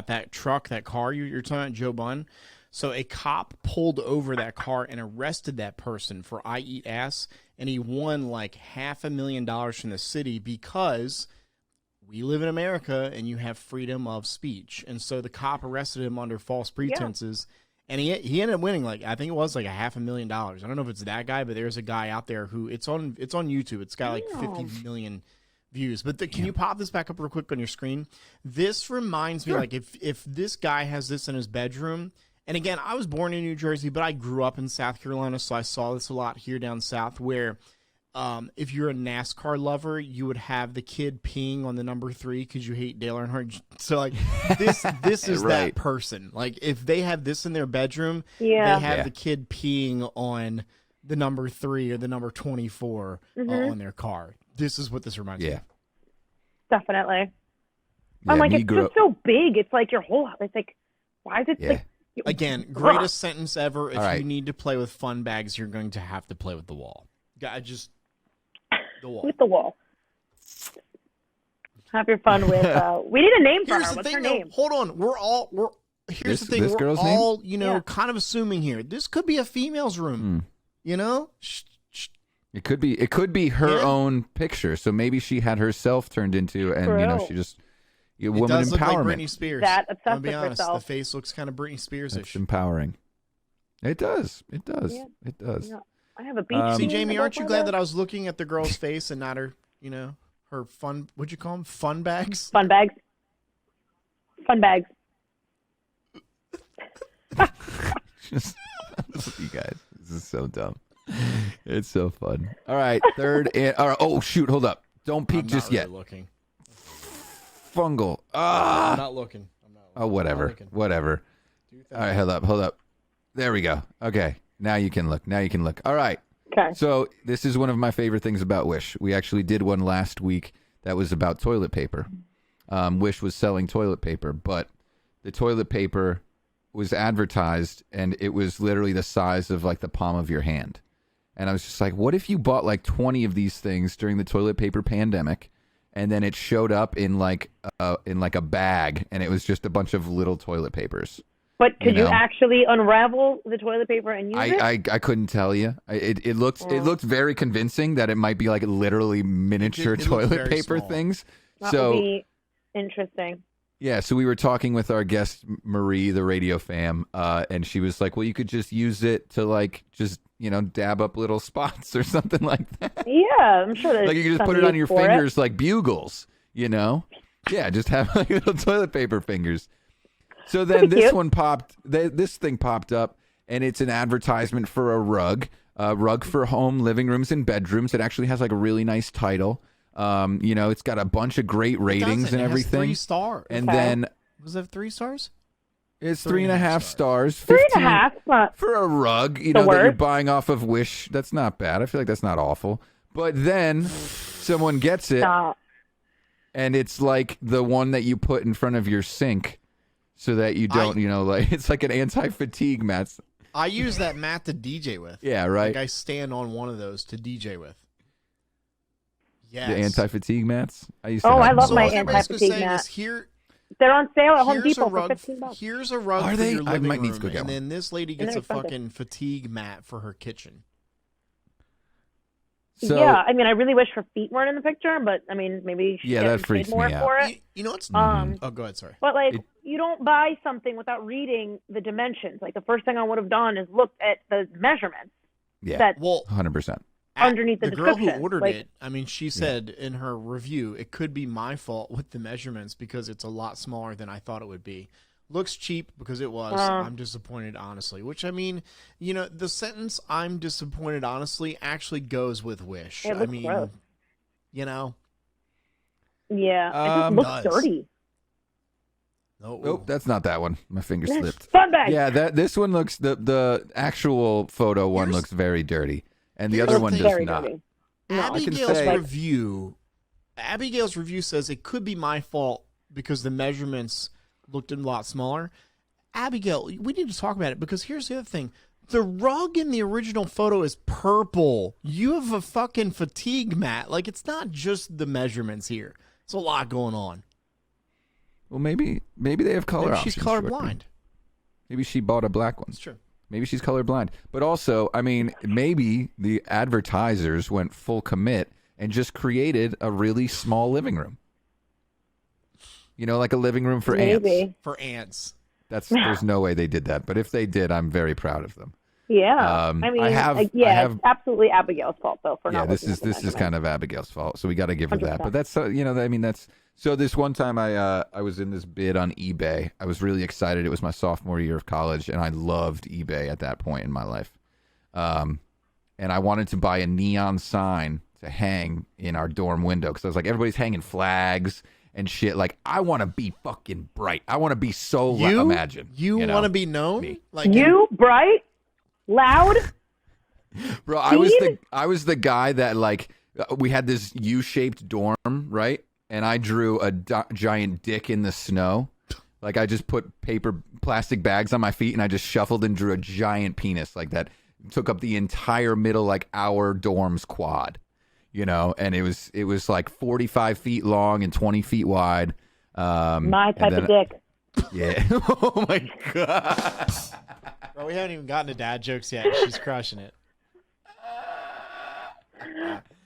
[SPEAKER 2] that truck, that car you're talking about, Joe Bunn. So a cop pulled over that car and arrested that person for "I eat ass," and he won like $500,000 from the city because we live in America and you have freedom of speech. And so the cop arrested him under false pretenses, and he ended up winning like I think it was like $500,000. I don't know if it's that guy, but there's a guy out there who it's on YouTube. It's got like 50 million views. But can you pop this back up real quick on your screen? This reminds me, like, if this guy has this in his bedroom, and again, I was born in New Jersey, but I grew up in South Carolina, so I saw this a lot here down south, where if you're a NASCAR lover, you would have the kid peeing on the number 3 because you hate Dale Earnhardt. So, like, this is that person. Like, if they have this in their bedroom, they have the kid peeing on the number 3 or the number 24 on their car. This is what this reminds me of.
[SPEAKER 3] Definitely.
[SPEAKER 1] Yeah,
[SPEAKER 3] I'm like, it's just so big. It's like your whole, it's like, why is it like...
[SPEAKER 2] Again, greatest sentence ever. If you need to play with fun bags, you're going to have to play with the wall. The wall.
[SPEAKER 3] With the wall. Have your fun with, we need a name for her. What's her name?
[SPEAKER 2] Hold on. Here's the thing. We're all, kind of assuming here. This could be a female's room.
[SPEAKER 1] It could be her own picture. So maybe she had herself turned into, and she just woman
[SPEAKER 2] it does
[SPEAKER 1] empowerment.
[SPEAKER 2] Look like Britney Spears.
[SPEAKER 3] That obsessed
[SPEAKER 2] with
[SPEAKER 3] herself.
[SPEAKER 2] The face looks kind of Britney Spears-ish.
[SPEAKER 1] It's empowering. It does. It does.
[SPEAKER 3] Yeah.
[SPEAKER 1] It does.
[SPEAKER 3] Yeah. I have a beach.
[SPEAKER 2] See, Jaymie, aren't you glad that I was looking at the girl's face and not her? Her fun. What'd you call them? Fun bags.
[SPEAKER 3] Fun bags. Fun bags.
[SPEAKER 1] Just you guys. This is so dumb. It's so fun. All right, third and oh shoot, hold up. Don't peek just yet.
[SPEAKER 2] Looking.
[SPEAKER 1] Fungal.
[SPEAKER 2] I'm not looking.
[SPEAKER 1] Oh, whatever. Whatever. All right, hold up. There we go. Okay. Now you can look. All right.
[SPEAKER 3] Okay.
[SPEAKER 1] So this is one of my favorite things about Wish. We actually did one last week that was about toilet paper. Wish was selling toilet paper, but the toilet paper was advertised and it was literally the size of like the palm of your hand. And I was just like, what if you bought like 20 of these things during the toilet paper pandemic and then it showed up in like a bag and it was just a bunch of little toilet papers?
[SPEAKER 3] But could you actually unravel the toilet paper and use it?
[SPEAKER 1] I couldn't tell you. It looked very convincing that it might be like literally miniature toilet paper small. Things.
[SPEAKER 3] That would be interesting.
[SPEAKER 1] Yeah, so we were talking with our guest Marie, the radio fam, and she was like, "Well, you could just use it to like just dab up little spots or something like that."
[SPEAKER 3] Yeah, I'm sure. There's
[SPEAKER 1] like you could just put it on your fingers like bugles, Yeah, just have like little toilet paper fingers. So then this one popped. This thing popped up, and it's an advertisement for a rug for home, living rooms, and bedrooms. It actually has like a really nice title. It's got a bunch of great ratings and everything.
[SPEAKER 2] 3 stars.
[SPEAKER 1] And then
[SPEAKER 2] was it 3 stars?
[SPEAKER 1] It's 3.5 stars.
[SPEAKER 3] 3.5
[SPEAKER 1] for a rug, that you're buying off of Wish. That's not bad. I feel like that's not awful. But then someone gets it, and it's like the one that you put in front of your sink, so that you don't, it's like an anti-fatigue mat.
[SPEAKER 2] I use that mat to DJ with.
[SPEAKER 1] Yeah, right.
[SPEAKER 2] Like I stand on one of those to DJ with. Yes.
[SPEAKER 1] The anti-fatigue mats? I used to
[SPEAKER 3] I love
[SPEAKER 1] them.
[SPEAKER 3] my anti-fatigue mat. They're on sale at Home Depot for $15.
[SPEAKER 2] Here's a rug
[SPEAKER 1] Are
[SPEAKER 2] for
[SPEAKER 1] they?
[SPEAKER 2] your living
[SPEAKER 1] I might need
[SPEAKER 2] room,
[SPEAKER 1] to go get
[SPEAKER 2] and
[SPEAKER 1] one.
[SPEAKER 2] then this lady gets a fucking fatigue mat for her kitchen.
[SPEAKER 1] So,
[SPEAKER 3] yeah, I mean, I really wish her feet weren't in the picture, but I mean, maybe she
[SPEAKER 1] that freaks
[SPEAKER 3] more
[SPEAKER 1] me out.
[SPEAKER 3] for it.
[SPEAKER 2] You know what's? Oh, go ahead. Sorry.
[SPEAKER 3] But like, you don't buy something without reading the dimensions. Like the first thing I would have done is looked at the measurements.
[SPEAKER 1] Yeah. 100%.
[SPEAKER 3] Underneath the
[SPEAKER 2] girl
[SPEAKER 3] description.
[SPEAKER 2] who ordered it, I mean, she said in her review, it could be my fault with the measurements because it's a lot smaller than I thought it would be. Looks cheap because it was. I'm disappointed, honestly. Which, I mean, the sentence "I'm disappointed, honestly" actually goes with Wish.
[SPEAKER 3] It looks gross.
[SPEAKER 2] Yeah,
[SPEAKER 3] it just looks dirty.
[SPEAKER 1] Nope, that's not that one. My finger slipped.
[SPEAKER 3] Fun bag.
[SPEAKER 1] Yeah, this one looks the actual photo one looks very dirty, and the other one does not.
[SPEAKER 2] Abigail's review says it could be my fault because the measurements looked a lot smaller. Abigail, we need to talk about it because here's the other thing. The rug in the original photo is purple. You have a fucking fatigue mat. Like, it's not just the measurements here. It's a lot going on.
[SPEAKER 1] Well, maybe they have color options.
[SPEAKER 2] She's colorblind.
[SPEAKER 1] Maybe she bought a black one.
[SPEAKER 2] That's true.
[SPEAKER 1] Maybe she's colorblind. But also, I mean, maybe the advertisers went full commit and just created a really small living room. Like a living room for ants.
[SPEAKER 2] For ants.
[SPEAKER 1] There's no way they did that. But if they did, I'm very proud of them.
[SPEAKER 3] Yeah. I mean, it's absolutely Abigail's fault, though, for not looking at the
[SPEAKER 1] this is kind of Abigail's fault. So we got to give her
[SPEAKER 3] 100%.
[SPEAKER 1] that. But that's, so this one time I was in this bid on eBay. I was really excited. It was my sophomore year of college, and I loved eBay at that point in my life. And I wanted to buy a neon sign to hang in our dorm window because I was like, everybody's hanging flags and shit. Like, I want to be fucking bright. I want to be so imagine.
[SPEAKER 2] You want to be known?
[SPEAKER 1] Me.
[SPEAKER 3] Like bright, loud.
[SPEAKER 1] Bro, I was the guy that like we had this U-shaped dorm, right? And I drew a giant dick in the snow. Like I just put plastic bags on my feet and I just shuffled and drew a giant penis like that. Took up the entire middle, like our dorm's quad, and it was like 45 feet long and 20 feet wide.
[SPEAKER 3] My type of dick.
[SPEAKER 1] Yeah. Oh my God.
[SPEAKER 2] Bro, we haven't even gotten to dad jokes yet. She's crushing it.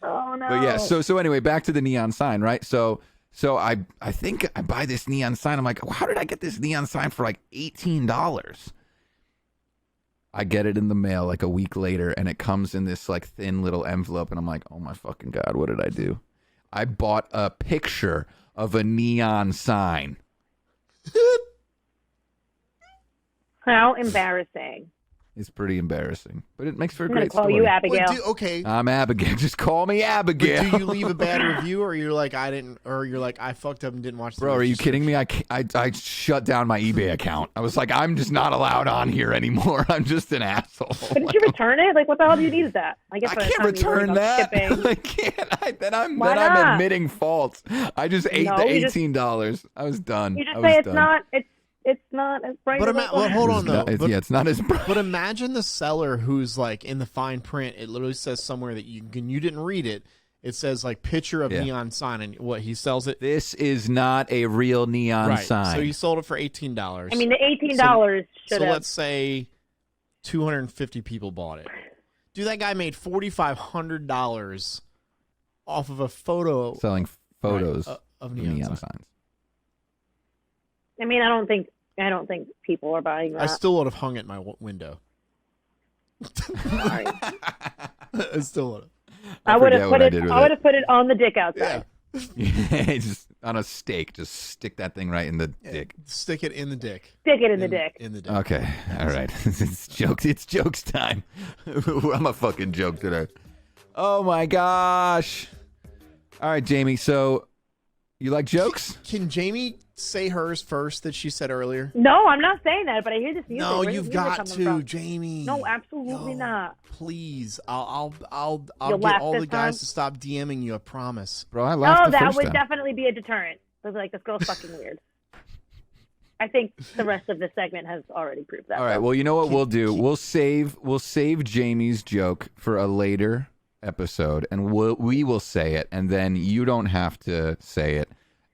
[SPEAKER 3] Oh no.
[SPEAKER 1] But yeah, so anyway, back to the neon sign, right? So I think I buy this neon sign. I'm like, how did I get this neon sign for like $18? I get it in the mail like a week later, and it comes in this like thin little envelope, and I'm like, oh my fucking God, what did I do? I bought a picture of a neon sign.
[SPEAKER 3] How embarrassing.
[SPEAKER 1] It's pretty embarrassing, but it makes for a
[SPEAKER 3] I'm going to
[SPEAKER 1] great
[SPEAKER 3] call
[SPEAKER 1] story.
[SPEAKER 3] you Abigail.
[SPEAKER 2] Wait, okay.
[SPEAKER 1] I'm Abigail. Just call me Abigail.
[SPEAKER 2] But do you leave a bad review, or you're like, I fucked up and didn't watch the
[SPEAKER 1] Bro, are you
[SPEAKER 2] register?
[SPEAKER 1] kidding me? I shut down my eBay account. I was like, I'm just not allowed on here anymore. I'm just an asshole.
[SPEAKER 3] Couldn't you return it? Like, what the hell do you need that?
[SPEAKER 1] I
[SPEAKER 3] guess by the
[SPEAKER 1] can't
[SPEAKER 3] time you worry
[SPEAKER 1] return
[SPEAKER 3] about
[SPEAKER 1] that.
[SPEAKER 3] shipping-
[SPEAKER 1] I can't. Then I'm
[SPEAKER 3] Why
[SPEAKER 1] I'm
[SPEAKER 3] not?
[SPEAKER 1] admitting faults. I just ate
[SPEAKER 3] No,
[SPEAKER 1] the
[SPEAKER 3] you just-
[SPEAKER 1] $18. I was done.
[SPEAKER 3] You just
[SPEAKER 1] I was
[SPEAKER 3] say it's
[SPEAKER 1] done.
[SPEAKER 3] not. It's not as bright.
[SPEAKER 2] But
[SPEAKER 3] as it
[SPEAKER 2] well,
[SPEAKER 3] looks.
[SPEAKER 2] hold on
[SPEAKER 1] It's
[SPEAKER 2] though.
[SPEAKER 1] not- it's not as bright.
[SPEAKER 2] But imagine the seller who's like in the fine print. It literally says somewhere that you didn't read it. It says like picture of neon sign, and what he sells it.
[SPEAKER 1] This is not a real neon
[SPEAKER 2] Right.
[SPEAKER 1] sign.
[SPEAKER 2] So he sold it for $18.
[SPEAKER 3] I mean, the $18 should
[SPEAKER 2] So
[SPEAKER 3] have.
[SPEAKER 2] let's say 250 people bought it. Dude, that guy made $4,500 off of a photo
[SPEAKER 1] selling photos
[SPEAKER 2] of
[SPEAKER 1] neon
[SPEAKER 2] neon signs.
[SPEAKER 1] signs.
[SPEAKER 3] I mean, I don't think people are buying that.
[SPEAKER 2] I still would have hung it in my window.
[SPEAKER 3] Sorry.
[SPEAKER 2] I still would have.
[SPEAKER 3] I would
[SPEAKER 1] forget
[SPEAKER 3] have
[SPEAKER 1] what
[SPEAKER 3] put
[SPEAKER 1] I
[SPEAKER 3] it.
[SPEAKER 1] did with
[SPEAKER 3] I would have put it on the dick outside.
[SPEAKER 1] Just on a stake, just stick that thing right in the dick.
[SPEAKER 2] Stick it in the dick.
[SPEAKER 3] Stick it in the dick.
[SPEAKER 2] In the dick.
[SPEAKER 1] Okay, all right. It's jokes. It's jokes time. I'm a fucking joke today. Oh my gosh. All right, Jaymie. So, you like jokes?
[SPEAKER 2] Can Jaymie say hers first that she said earlier?
[SPEAKER 3] No, I'm not saying that, but I hear this music.
[SPEAKER 2] No,
[SPEAKER 3] Where's
[SPEAKER 2] you've
[SPEAKER 3] the music
[SPEAKER 2] got
[SPEAKER 3] coming
[SPEAKER 2] to,
[SPEAKER 3] from?
[SPEAKER 2] Jaymie.
[SPEAKER 3] No, absolutely not.
[SPEAKER 2] Please, I'll
[SPEAKER 3] You'll
[SPEAKER 2] get
[SPEAKER 3] laugh
[SPEAKER 2] all
[SPEAKER 3] this
[SPEAKER 2] the guys
[SPEAKER 3] time?
[SPEAKER 2] to stop DMing you. I promise.
[SPEAKER 1] Bro, I laughed
[SPEAKER 3] Oh,
[SPEAKER 1] the
[SPEAKER 3] that
[SPEAKER 1] first
[SPEAKER 3] would
[SPEAKER 1] time.
[SPEAKER 3] definitely be a deterrent. They'll be like, this girl's fucking weird. I think the rest of this segment has already proved that.
[SPEAKER 1] All right.
[SPEAKER 3] though.
[SPEAKER 1] Well, you know what we'll do? We'll save Jamie's joke for a later episode, and we will say it, and then you don't have to say it.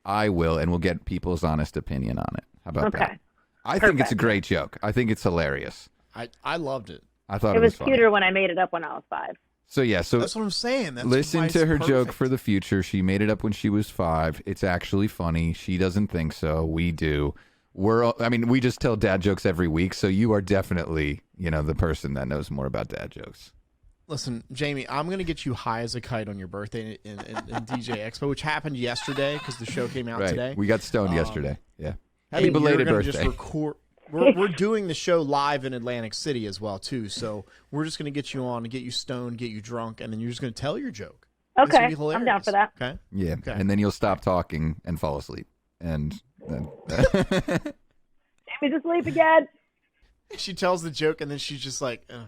[SPEAKER 1] I will, and we'll get people's honest opinion on it. How about that?
[SPEAKER 3] Okay.
[SPEAKER 1] I think it's a
[SPEAKER 3] Perfect.
[SPEAKER 1] great joke. I think it's hilarious.
[SPEAKER 2] I loved it.
[SPEAKER 1] I thought
[SPEAKER 3] It was
[SPEAKER 1] funny.
[SPEAKER 3] cuter when I made it up when I was 5.
[SPEAKER 1] So yeah, so
[SPEAKER 2] That's what I'm saying. That's
[SPEAKER 1] listen
[SPEAKER 2] why
[SPEAKER 1] to
[SPEAKER 2] it's
[SPEAKER 1] her joke
[SPEAKER 2] perfect.
[SPEAKER 1] for the future. She made it up when she was 5. It's actually funny. She doesn't think so. We do. We just tell dad jokes every week, so you are definitely, the person that knows more about dad jokes.
[SPEAKER 2] Listen, Jaymie, I'm going to get you high as a kite on your birthday in DJ Expo, which happened yesterday because the show came out
[SPEAKER 1] Right.
[SPEAKER 2] today.
[SPEAKER 1] We got stoned yesterday. Yeah.
[SPEAKER 2] And
[SPEAKER 1] Happy belated
[SPEAKER 2] you're gonna
[SPEAKER 1] birthday.
[SPEAKER 2] Just record. We're doing the show live in Atlantic City as well, too. So we're just going to get you on and get you stoned, get you drunk, and then you're just going to tell your joke. It's gonna
[SPEAKER 3] Okay,
[SPEAKER 2] be
[SPEAKER 3] I'm down
[SPEAKER 2] hilarious.
[SPEAKER 3] for that.
[SPEAKER 2] Okay.
[SPEAKER 1] Yeah.
[SPEAKER 2] Okay.
[SPEAKER 1] And then you'll stop talking and fall asleep. And then
[SPEAKER 3] Jamie's asleep again.
[SPEAKER 2] She tells the joke, and then she's just like, ugh.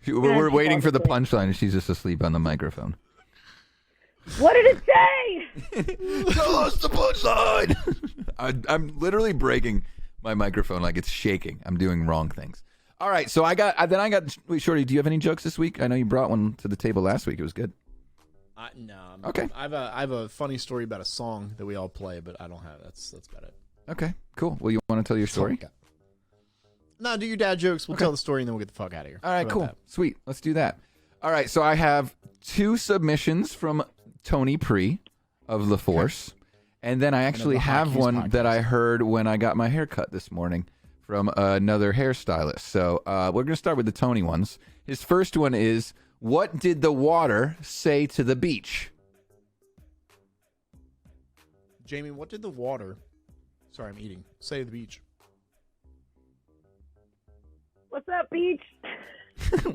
[SPEAKER 1] we're
[SPEAKER 3] she
[SPEAKER 1] waiting
[SPEAKER 3] falls
[SPEAKER 1] for the
[SPEAKER 3] asleep.
[SPEAKER 1] punchline, and she's just asleep on the microphone.
[SPEAKER 3] What did it say?
[SPEAKER 1] Tell us the punchline. I'm literally breaking my microphone like it's shaking. I'm doing wrong things. All right, so I got. Wait, Shorty, do you have any jokes this week? I know you brought one to the table last week. It was good.
[SPEAKER 2] No.
[SPEAKER 1] Okay.
[SPEAKER 2] I have a funny story about a song that we all play, but I don't have. That's about it.
[SPEAKER 1] Okay, cool. Well, you want to tell your story?
[SPEAKER 2] Okay. No, do your dad jokes. We'll tell the story, and then we'll get the fuck out of here.
[SPEAKER 1] All
[SPEAKER 2] How
[SPEAKER 1] right,
[SPEAKER 2] about
[SPEAKER 1] cool.
[SPEAKER 2] that?
[SPEAKER 1] Sweet. Let's do that. All right, so I have 2 submissions from Tony Pre of La Force. And then I actually
[SPEAKER 2] the
[SPEAKER 1] have
[SPEAKER 2] Hockey's
[SPEAKER 1] one
[SPEAKER 2] podcast.
[SPEAKER 1] that I heard when I got my hair cut this morning from another hairstylist. So we're going to start with the Tony ones. His first one is, what did the water say to the beach?
[SPEAKER 2] Jaymie, what did the water? Sorry, I'm eating. Say to the beach.
[SPEAKER 3] What's up, beach?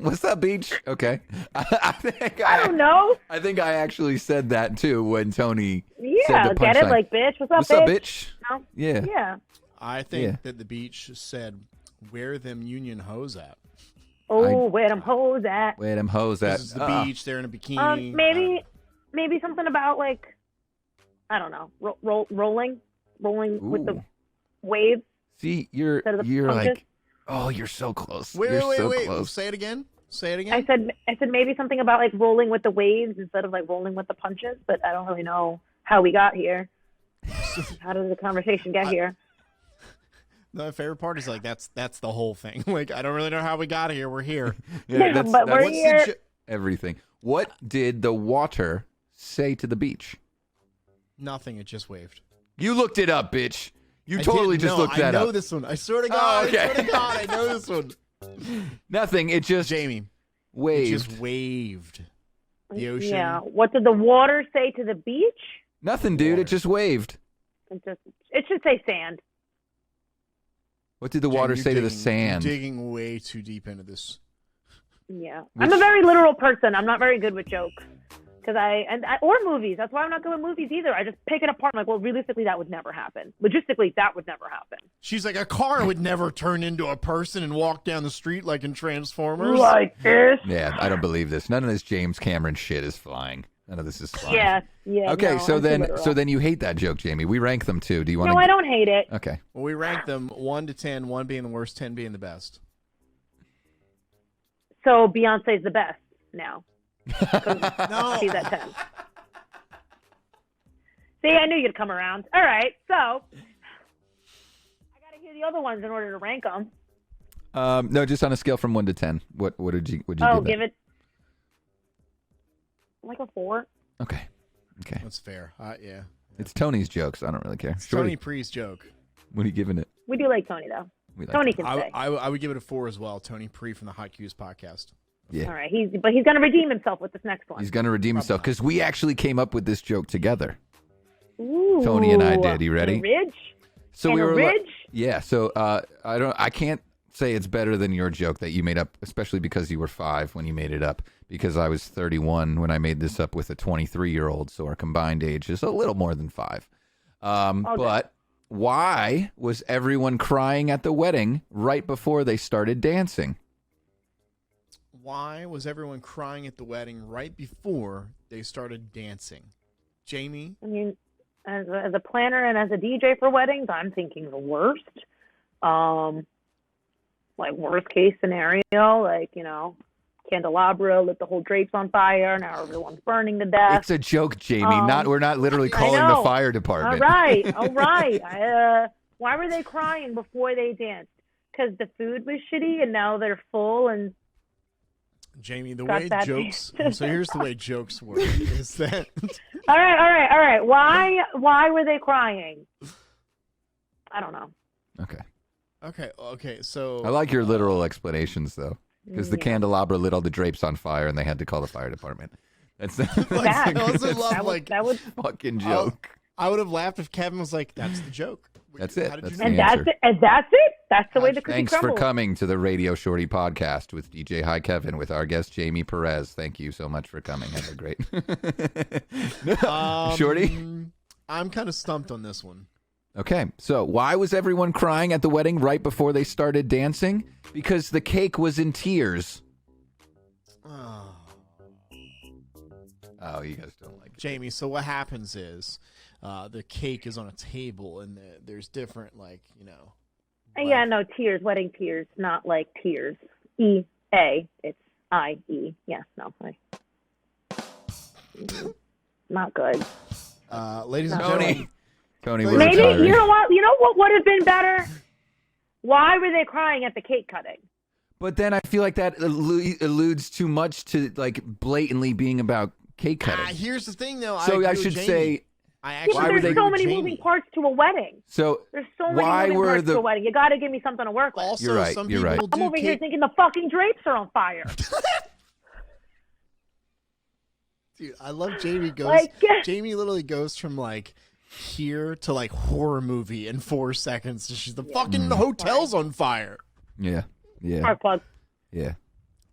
[SPEAKER 1] What's up, beach? Okay.
[SPEAKER 3] I don't know.
[SPEAKER 1] I think I actually said that too when Tony
[SPEAKER 3] Yeah,
[SPEAKER 1] said the
[SPEAKER 3] get it?
[SPEAKER 1] punchline.
[SPEAKER 3] Like, bitch. What's up,
[SPEAKER 1] What's
[SPEAKER 3] bitch?
[SPEAKER 1] up, bitch?
[SPEAKER 3] No?
[SPEAKER 1] Yeah.
[SPEAKER 3] Yeah.
[SPEAKER 2] I think
[SPEAKER 1] Yeah.
[SPEAKER 2] that the beach said, "Where them Union hoes at?"
[SPEAKER 3] Oh, where them hoes at?
[SPEAKER 1] Where them hoes at?
[SPEAKER 2] This is the beach. They're in a bikini.
[SPEAKER 3] Maybe something about like, I don't know, rolling with the
[SPEAKER 1] Ooh.
[SPEAKER 3] waves.
[SPEAKER 1] See, you're
[SPEAKER 3] Instead of the
[SPEAKER 1] like,
[SPEAKER 3] punches?
[SPEAKER 1] oh, you're so close.
[SPEAKER 2] Wait,
[SPEAKER 1] you're
[SPEAKER 2] wait,
[SPEAKER 1] so
[SPEAKER 2] wait.
[SPEAKER 1] close.
[SPEAKER 2] Say it again. Say it again.
[SPEAKER 3] I said maybe something about like rolling with the waves instead of like rolling with the punches, but I don't really know how we got here. How did the conversation get here?
[SPEAKER 2] The favorite part is like that's the whole thing. Like I don't really know how we got here. We're here.
[SPEAKER 3] Yeah, but we're
[SPEAKER 2] What's the
[SPEAKER 3] here.
[SPEAKER 1] everything. What did the water say to the beach?
[SPEAKER 2] Nothing. It just waved.
[SPEAKER 1] You looked it up, bitch. You
[SPEAKER 2] I
[SPEAKER 1] totally
[SPEAKER 2] didn't
[SPEAKER 1] just
[SPEAKER 2] know.
[SPEAKER 1] looked that
[SPEAKER 2] I know
[SPEAKER 1] up.
[SPEAKER 2] this one. I swear to God.
[SPEAKER 1] okay.
[SPEAKER 2] I swear to God. I know this one.
[SPEAKER 1] Nothing. It just
[SPEAKER 2] Jaymie.
[SPEAKER 1] waved.
[SPEAKER 2] It just waved. The ocean.
[SPEAKER 3] Yeah. What did the water say to the beach?
[SPEAKER 1] Nothing, dude. It
[SPEAKER 2] Water.
[SPEAKER 1] just waved.
[SPEAKER 3] It should say sand.
[SPEAKER 1] What did the water say to the sand?
[SPEAKER 2] You're digging way too deep into this.
[SPEAKER 3] Yeah. I'm a very literal person. I'm not very good with jokes. Or movies. That's why I'm not good with movies either. I just pick it apart. I'm like, well, realistically, that would never happen. Logistically, that would never happen.
[SPEAKER 2] She's like, a car would never turn into a person and walk down the street like in Transformers.
[SPEAKER 3] Like this.
[SPEAKER 1] Yeah, I don't believe this. None of this James Cameron shit is flying. None of this is flying.
[SPEAKER 3] Yeah.
[SPEAKER 1] Okay,
[SPEAKER 3] no,
[SPEAKER 1] so then you hate that joke, Jaymie. We rank them too. Do you want to?
[SPEAKER 3] No, I don't hate it.
[SPEAKER 1] Okay.
[SPEAKER 2] Well, we rank them 1 to 10, 1 being the worst, 10 being the best.
[SPEAKER 3] So Beyonce's the best now.
[SPEAKER 2] No.
[SPEAKER 3] She's at 10. See, I knew you'd come around. All right, so I got to hear the other ones in order to rank them.
[SPEAKER 1] No, just on a scale from 1 to 10. What would you
[SPEAKER 3] give it like a 4.
[SPEAKER 1] Okay.
[SPEAKER 2] That's fair. Yeah.
[SPEAKER 1] It's Tony's jokes. I don't really care.
[SPEAKER 2] It's Tony Pre's joke.
[SPEAKER 1] What are you giving it?
[SPEAKER 3] We do like Tony though.
[SPEAKER 1] We like
[SPEAKER 3] Tony
[SPEAKER 1] it.
[SPEAKER 3] can say.
[SPEAKER 2] I would give it a 4 as well. Tony Pre from the Hot Cues podcast.
[SPEAKER 1] Yeah.
[SPEAKER 3] All right, he's going to redeem himself with this next one.
[SPEAKER 1] He's going to redeem himself because we actually came up with this joke together.
[SPEAKER 3] Ooh.
[SPEAKER 1] Tony and I did. You ready?
[SPEAKER 3] In a ridge?
[SPEAKER 1] So
[SPEAKER 3] in
[SPEAKER 1] we
[SPEAKER 3] a
[SPEAKER 1] were
[SPEAKER 3] ridge?
[SPEAKER 1] Yeah, so I can't say it's better than your joke that you made up, especially because you were 5 when you made it up, because I was 31 when I made this up with a 23-year-old, so our combined age is a little more than 5.
[SPEAKER 3] Okay.
[SPEAKER 1] But why was everyone crying at the wedding right before they started dancing?
[SPEAKER 2] Why was everyone crying at the wedding right before they started dancing? Jaymie?
[SPEAKER 3] I mean, as a planner and as a DJ for weddings, I'm thinking the worst. Like worst case scenario, like, candelabra lit the whole drapes on fire. Now everyone's burning to death.
[SPEAKER 1] It's a joke, Jaymie. We're not literally calling the fire department.
[SPEAKER 3] All right. Why were they crying before they danced? Because the food was shitty and now they're full and.
[SPEAKER 2] Jaymie, the way jokes. So here's the way jokes work: is that.
[SPEAKER 3] All right. Why were they crying? I don't know.
[SPEAKER 2] Okay. So
[SPEAKER 1] I like your literal explanations though. Because the candelabra lit all the drapes on fire, and they had to call the fire department. That's
[SPEAKER 3] that would
[SPEAKER 1] fucking joke.
[SPEAKER 2] I would have laughed if Kevin was like, "That's the joke."
[SPEAKER 1] That's it.
[SPEAKER 2] How did
[SPEAKER 1] That's
[SPEAKER 2] you
[SPEAKER 1] the
[SPEAKER 2] know?
[SPEAKER 3] And
[SPEAKER 1] answer.
[SPEAKER 3] that's it. That's the way the cookie
[SPEAKER 1] Thanks
[SPEAKER 3] crumbles.
[SPEAKER 1] for coming to the Radio Shorty podcast with DJ Hi Kevin with our guest Jaymie Perez. Thank you so much for coming. Have a great Shorty.
[SPEAKER 2] I'm kind of stumped on this one.
[SPEAKER 1] Okay, so why was everyone crying at the wedding right before they started dancing? Because the cake was in tears. Oh, you guys don't like it.
[SPEAKER 2] Jaymie, so what happens is the cake is on a table and there's different,
[SPEAKER 3] Yeah, no, tears, wedding tears, not like tears. E-A, it's I-E. Yeah, no. Not good.
[SPEAKER 2] Ladies and
[SPEAKER 1] Tony.
[SPEAKER 2] gentlemen.
[SPEAKER 1] Tony, we're
[SPEAKER 3] Maybe,
[SPEAKER 1] retiring.
[SPEAKER 3] you know what? You know what would have been better? Why were they crying at the cake cutting?
[SPEAKER 1] But then I feel like that alludes too much to like blatantly being about cake cutting.
[SPEAKER 2] Here's the thing, though.
[SPEAKER 1] So I should say,
[SPEAKER 3] there's so many moving parts to a wedding.
[SPEAKER 1] So
[SPEAKER 3] there's so many moving parts to a wedding. You got to give me something to work with.
[SPEAKER 2] Also,
[SPEAKER 1] you're right.
[SPEAKER 2] some
[SPEAKER 1] You're right.
[SPEAKER 2] people
[SPEAKER 3] I'm over here thinking the fucking drapes are on fire.
[SPEAKER 2] Dude, I love Jaymie goes. Jaymie literally goes from here to horror movie in 4 seconds. She's the fucking hotel's on fire.
[SPEAKER 1] Yeah.
[SPEAKER 3] Park plug.
[SPEAKER 1] Yeah.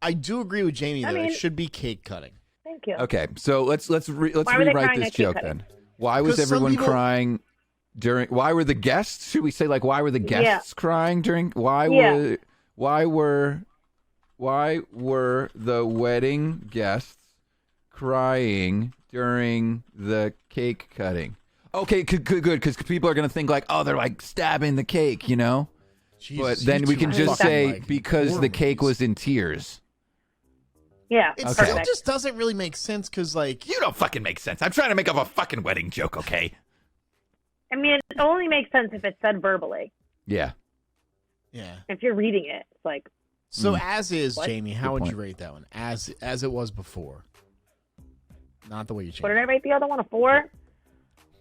[SPEAKER 2] I do agree with Jaymie though. It should be cake cutting.
[SPEAKER 3] Thank you.
[SPEAKER 1] Okay, so let's
[SPEAKER 3] Why were they
[SPEAKER 1] rewrite
[SPEAKER 3] crying
[SPEAKER 1] this
[SPEAKER 3] at cake
[SPEAKER 1] joke
[SPEAKER 3] cutting?
[SPEAKER 1] then. Why was everyone crying during? Why were the guests? Should we say why were the guests crying during? Why were the wedding guests crying during the cake cutting? Okay, good, because people are gonna think they're stabbing the cake, Jesus, but then we can just say because the cake was in tears.
[SPEAKER 3] Yeah,
[SPEAKER 2] it still just doesn't really make sense because
[SPEAKER 1] you don't fucking make sense. I'm trying to make up a fucking wedding joke, okay?
[SPEAKER 3] I mean, it only makes sense if it's said verbally.
[SPEAKER 1] Yeah.
[SPEAKER 3] If you're reading it, it's like.
[SPEAKER 2] So as is,
[SPEAKER 3] What?
[SPEAKER 2] Jaymie, how would you rate that one? As it was before, not the way you changed.
[SPEAKER 3] What did I rate the other one? A 4?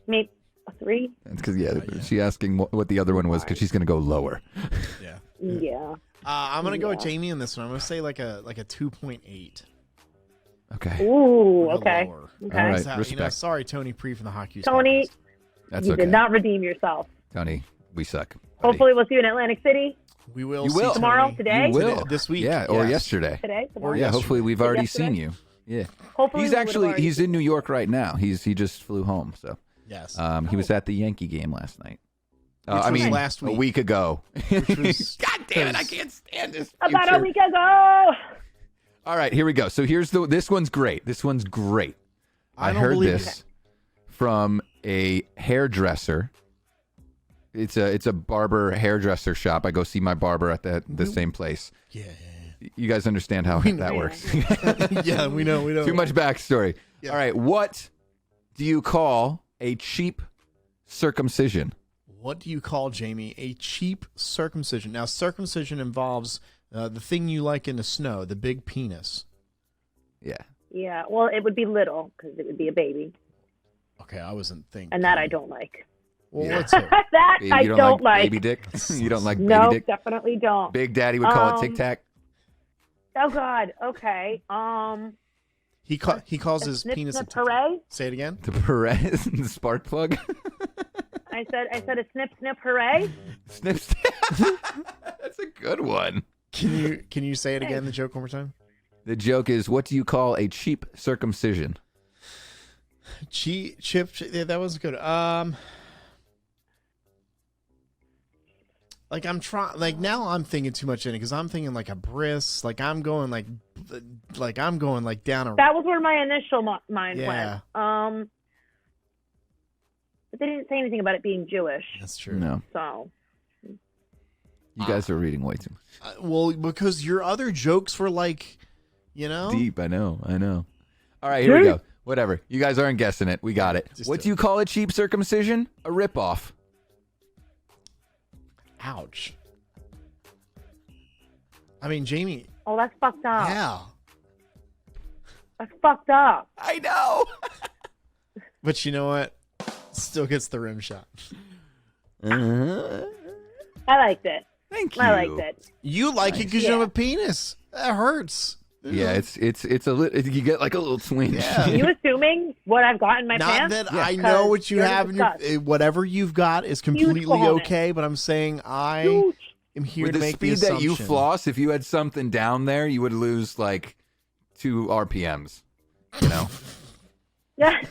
[SPEAKER 3] Maybe a 3?
[SPEAKER 1] That's because she's asking what the other one was because she's gonna go lower.
[SPEAKER 3] Yeah.
[SPEAKER 2] I'm gonna go with Jaymie on this one. I'm gonna say a 2.8.
[SPEAKER 1] Okay.
[SPEAKER 3] Ooh. Okay.
[SPEAKER 2] Lower.
[SPEAKER 3] Okay.
[SPEAKER 1] All right. Respect.
[SPEAKER 2] Sorry, Tony Pre from the Hockey.
[SPEAKER 3] Tony,
[SPEAKER 1] That's
[SPEAKER 3] you
[SPEAKER 1] okay.
[SPEAKER 3] did not redeem yourself.
[SPEAKER 1] Tony, we suck.
[SPEAKER 3] Hopefully we'll see you in Atlantic City.
[SPEAKER 2] We will.
[SPEAKER 1] You
[SPEAKER 2] see
[SPEAKER 1] will.
[SPEAKER 3] Tomorrow,
[SPEAKER 2] Tony
[SPEAKER 3] today?
[SPEAKER 1] You will.
[SPEAKER 2] This week.
[SPEAKER 1] Yeah, or
[SPEAKER 2] Yes.
[SPEAKER 1] yesterday.
[SPEAKER 3] Today? Tomorrow?
[SPEAKER 1] Yeah, hopefully we've already
[SPEAKER 3] Yesterday?
[SPEAKER 1] seen you. Yeah.
[SPEAKER 3] Hopefully
[SPEAKER 1] He's
[SPEAKER 3] we would've
[SPEAKER 1] actually
[SPEAKER 3] already
[SPEAKER 1] he's
[SPEAKER 3] seen
[SPEAKER 1] in New York right now. He just flew home. So
[SPEAKER 2] Yes.
[SPEAKER 1] he was at the Yankee game last night.
[SPEAKER 2] Which
[SPEAKER 1] I
[SPEAKER 2] was
[SPEAKER 1] mean,
[SPEAKER 2] last week.
[SPEAKER 1] a week ago.
[SPEAKER 2] Which was
[SPEAKER 1] God damn it! I can't stand this.
[SPEAKER 3] About
[SPEAKER 1] future.
[SPEAKER 3] a week ago.
[SPEAKER 1] All right, here we go. So this one's great. This one's great. I
[SPEAKER 2] don't
[SPEAKER 1] heard
[SPEAKER 2] believe
[SPEAKER 1] this from a hairdresser. It's a barber hairdresser shop. I go see my barber at the same place.
[SPEAKER 2] Yeah.
[SPEAKER 1] You guys understand how that works.
[SPEAKER 2] Yeah, we know.
[SPEAKER 1] Too much backstory.
[SPEAKER 2] Yeah.
[SPEAKER 1] All right, what do you call a cheap circumcision?
[SPEAKER 2] What do you call, Jaymie, a cheap circumcision? Now, circumcision involves the thing you like in the snow, the big penis.
[SPEAKER 1] Yeah.
[SPEAKER 3] Yeah, well, it would be little because it would be a baby.
[SPEAKER 2] Okay, I wasn't thinking.
[SPEAKER 3] And that I don't like.
[SPEAKER 2] Well,
[SPEAKER 1] Yeah.
[SPEAKER 2] let's hear it.
[SPEAKER 3] That
[SPEAKER 1] Baby,
[SPEAKER 3] I
[SPEAKER 1] you
[SPEAKER 3] don't like.
[SPEAKER 1] baby dick? You don't like baby
[SPEAKER 3] No,
[SPEAKER 1] dick?
[SPEAKER 3] definitely don't.
[SPEAKER 1] Big Daddy would call it Tic Tac.
[SPEAKER 3] Oh, God. Okay.
[SPEAKER 2] He calls his
[SPEAKER 3] snip,
[SPEAKER 2] penis
[SPEAKER 3] snip,
[SPEAKER 2] a tic-tac.
[SPEAKER 3] hooray?
[SPEAKER 2] Say it again.
[SPEAKER 1] The Perez and the spark plug.
[SPEAKER 3] I said a snip, snip, hooray.
[SPEAKER 1] Snip, snip. That's a good one.
[SPEAKER 2] Can you say it again, the joke one more time?
[SPEAKER 1] The joke is, what do you call a cheap circumcision?
[SPEAKER 2] Chip. Yeah, that was good. Like I'm trying. Like now, I'm thinking too much in it because I'm thinking like a bris. Like I'm going like I'm going like down a.
[SPEAKER 3] That was where my initial mind
[SPEAKER 2] Yeah.
[SPEAKER 3] went. But they didn't say anything about it being Jewish.
[SPEAKER 2] That's true.
[SPEAKER 1] No.
[SPEAKER 3] So.
[SPEAKER 1] You guys are reading way too much.
[SPEAKER 2] Well, because your other jokes were like,
[SPEAKER 1] Deep, I know. All right, here we go. Whatever. You guys aren't guessing it. We got it. What do you call a cheap circumcision? A ripoff.
[SPEAKER 2] Ouch. I mean, Jaymie.
[SPEAKER 3] Oh, that's fucked up.
[SPEAKER 2] Yeah.
[SPEAKER 3] That's fucked up.
[SPEAKER 1] I know.
[SPEAKER 2] But you know what? Still gets the rim shot.
[SPEAKER 1] Uh-huh.
[SPEAKER 3] I liked it.
[SPEAKER 1] Thank you.
[SPEAKER 3] I liked it.
[SPEAKER 2] You like it because you have a penis. That hurts.
[SPEAKER 1] Yeah, it's a little. You get like a little twinge.
[SPEAKER 2] Yeah.
[SPEAKER 3] Are you assuming what I've got in my
[SPEAKER 2] Not
[SPEAKER 3] pants?
[SPEAKER 2] that I know what you
[SPEAKER 3] You're
[SPEAKER 2] have in your
[SPEAKER 3] disgust.
[SPEAKER 2] whatever you've got is completely
[SPEAKER 3] cojones.
[SPEAKER 2] okay, but I'm saying I
[SPEAKER 3] Huge.
[SPEAKER 2] am here
[SPEAKER 1] With
[SPEAKER 2] to
[SPEAKER 1] the
[SPEAKER 2] make
[SPEAKER 1] speed
[SPEAKER 2] the
[SPEAKER 1] that you
[SPEAKER 2] assumption.
[SPEAKER 1] floss, if you had something down there, you would lose like 2 RPMs. You know?
[SPEAKER 3] Yeah.